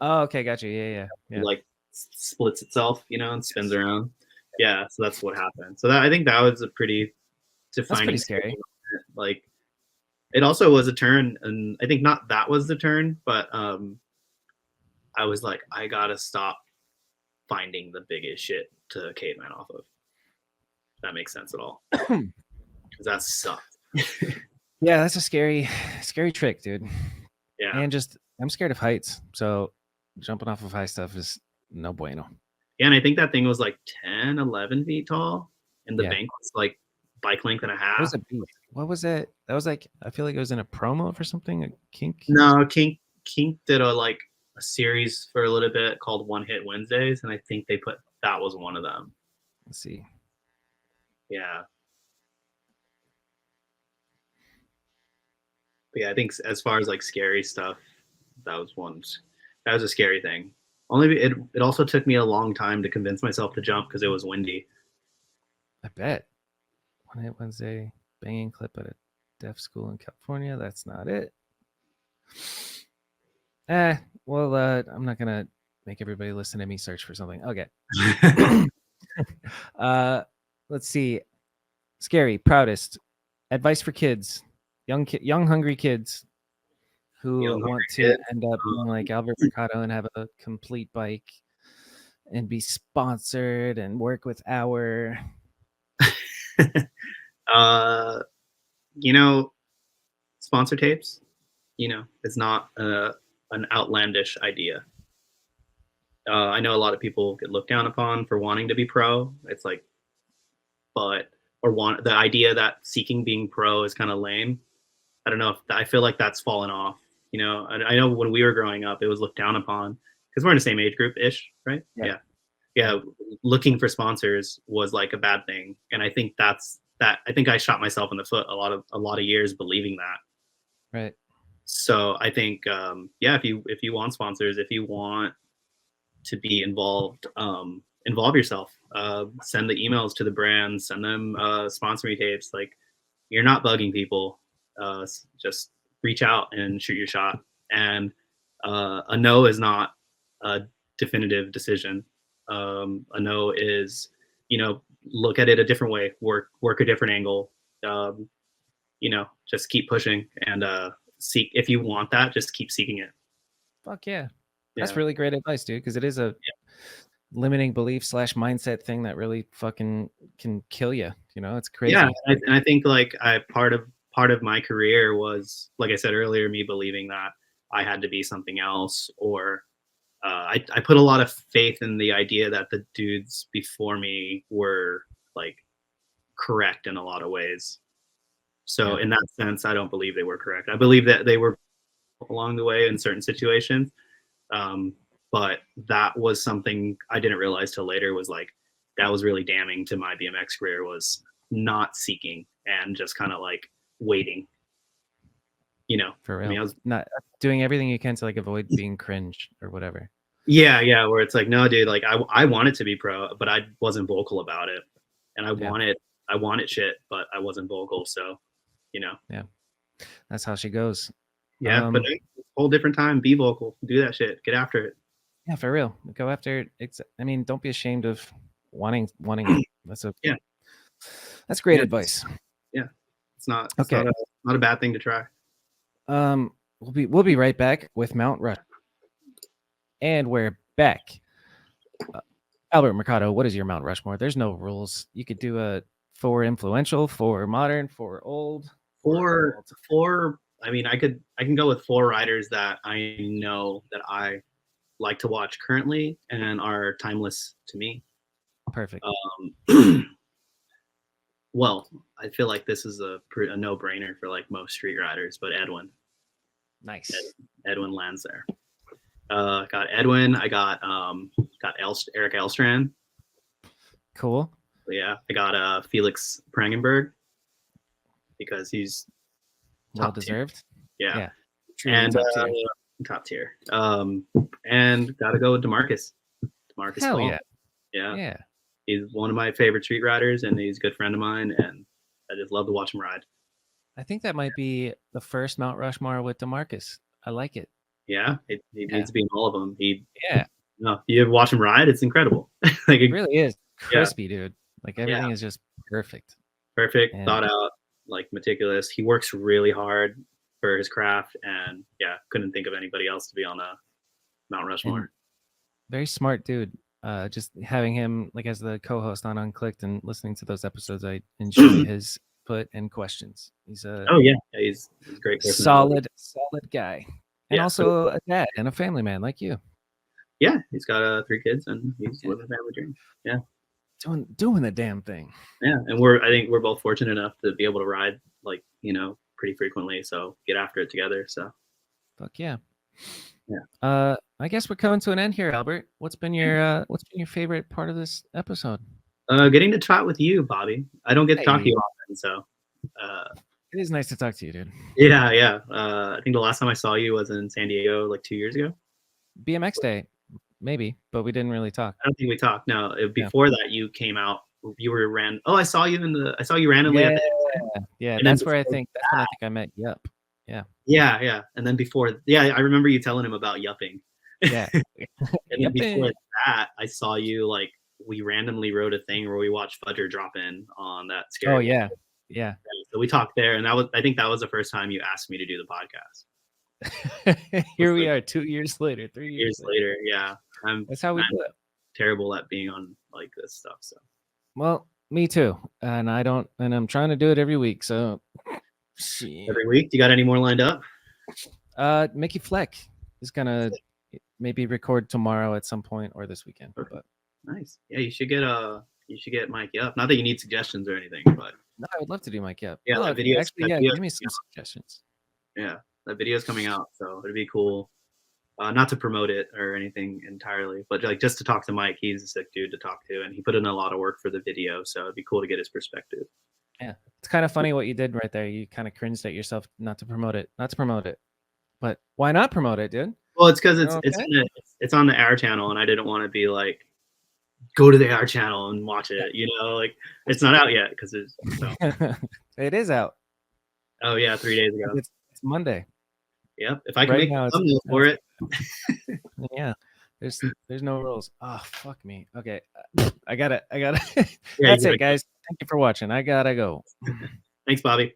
Oh, okay, gotcha. Yeah. It like splits itself, and spins around. Yeah, so that's what happened. So I think that was a pretty defining. That's pretty scary. Like, it also was a turn, and I think not that was the turn, but I was like, I gotta stop finding the biggest shit to caveman off of. If that makes sense at all. Because that sucked. Yeah, that's a scary trick, dude. Yeah. And I'm scared of heights, so jumping off of high stuff is no bueno. Yeah, and I think that thing was like 10, 11 feet tall, and the bank was like bike length and a half. What was it? That was like, I feel like it was in a promo for something, a Kink? No, Kink did a series for a little bit called One Hit Wednesdays, and I think that was one of them. Let's see. Yeah. But yeah, I think as far as like scary stuff, that was a scary thing. Only it also took me a long time to convince myself to jump because it was windy. I bet. One Hit Wednesday banging clip at a deaf school in California. That's not it. Well, I'm not gonna make everybody listen to me search for something. Okay. Let's see. Scary, proudest, advice for kids, young hungry kids who want to end up being like Albert Mercado and have a complete bike and be sponsored and work with Our. Sponsor tapes, it's not an outlandish idea. I know a lot of people get looked down upon for wanting to be pro. It's like, or or want the idea that seeking being pro is kind of lame. I don't know if I feel like that's fallen off. You know, I know when we were growing up, it was looked down upon because we're in the same age group ish, right? Yeah. Yeah. Looking for sponsors was like a bad thing, and I think that's that. I think I shot myself in the foot a lot of years believing that. Right. So I think, yeah, if you want sponsors, if you want to be involved, involve yourself. Send the emails to the brands, send them sponsor me tapes. Like, you're not bugging people. Just reach out and shoot your shot. And a no is not a definitive decision. A no is, you know, look at it a different way, work a different angle. You know, just keep pushing and seek. If you want that, just keep seeking it. Fuck yeah. That's really great advice, dude, because it is a limiting belief / mindset thing that really fucking can kill you. You know, it's crazy. Yeah, and I think like part of my career was, like I said earlier, me believing that I had to be something else, or I put a lot of faith in the idea that the dudes before me were like correct in a lot of ways. So in that sense, I don't believe they were correct. I believe that they were along the way in certain situations. But that was something I didn't realize till later, was like, that was really damning to my BMX career, was not seeking and just kind of like waiting, you know. For real. I mean, I was not doing everything you can to like avoid being cringe or whatever. Yeah, where it's like, no, dude, like I wanted to be pro, but I wasn't vocal about it, and I wanted shit, but I wasn't vocal, so, you know. Yeah, that's how she goes. Yeah, but a whole different time, be vocal, do that shit, get after it. Yeah, for real, go after it. I mean, don't be ashamed of wanting it. That's great advice. Yeah, it's not a bad thing to try. We'll be right back with Mount Rush, and we're back. Albert Mercado, what is your Mount Rushmore? There's no rules. You could do a 4 influential, 4 modern, 4 old, 4. I mean, I can go with 4 riders that I know that I like to watch currently and are timeless to me. Perfect. Well, I feel like this is a no-brainer for like most street riders, but Edwin. Nice. Edwin lands there. Got Edwin. I got Eric Elstrand. Cool. Yeah, I got Felix Prangenberg, because he's well deserved. Yeah. And top tier. And gotta go with DeMarcus. Hell Paul. Yeah. He's one of my favorite street riders, and he's a good friend of mine, and I just love to watch him ride. I think that might be the first Mount Rushmore with DeMarcus. I like it. Yeah, he needs to be in all of them. No, you watch him ride, it's incredible. Like, it really is crispy, dude. Like, everything is just perfect. Perfect, thought out, like meticulous. He works really hard for his craft, and couldn't think of anybody else to be on a Mount Rushmore. And very smart dude. Just having him like as the co-host on Unclicked and listening to those episodes, I enjoy his input and questions. He's he's a great person. Solid guy, and also a dad and a family man like you. Yeah, he's got 3 kids, and he's living a family dream. Yeah, doing the damn thing. Yeah, and I think we're both fortunate enough to be able to ride, like, you know, pretty frequently. So get after it together. So, fuck yeah. Yeah. I guess we're coming to an end here, Albert. What's been your favorite part of this episode? Getting to chat with you, Bobby. I don't get to talk to you often, so it is nice to talk to you, dude. Yeah. I think the last time I saw you was in San Diego, like 2 years ago. BMX Day, maybe, but we didn't really talk. I don't think we talked. No, before that, you came out. You were I saw you randomly. Yeah. That's when I think I met Yup. Yeah. And then before, I remember you telling him about yupping. Yeah. And then before that, I saw you, like, we randomly wrote a thing where we watched Fudger drop in on that scary. Oh yeah. So we talked there, and I think that was the first time you asked me to do the podcast. Here we are 2 years later, 3 years later. Yeah. That's how we do it. Terrible at being on like this stuff. So. Well, me too. And I'm trying to do it every week. So every week? You got any more lined up? Mickey Fleck is gonna maybe record tomorrow at some point or this weekend. But nice. Yeah, you should get You should get Mikey up. Not that you need suggestions or anything, but No, I would love to do Mike Yep. yeah, Oh, that video. actually, yeah, give me some suggestions. Yeah, that video's coming out, so it'd be cool. Not to promote it or anything entirely, but like just to talk to Mike. He's a sick dude to talk to, and he put in a lot of work for the video, so it'd be cool to get his perspective. Yeah, it's kind of funny what you did right there. You kind of cringed at yourself not to promote it, but why not promote it, dude? Well, it's because it's on the Our channel, and I didn't want to be like, go to the Our channel and watch it. You know, like it's not out yet because it's. So. It is out. Oh yeah, 3 days ago. It's Monday. Yep. If I can make a thumbnail for it. Yeah. There's no rules. Oh, fuck me. Okay. I gotta. Yeah, That's it, guys. Thank you for watching. I gotta go. Thanks, Bobby.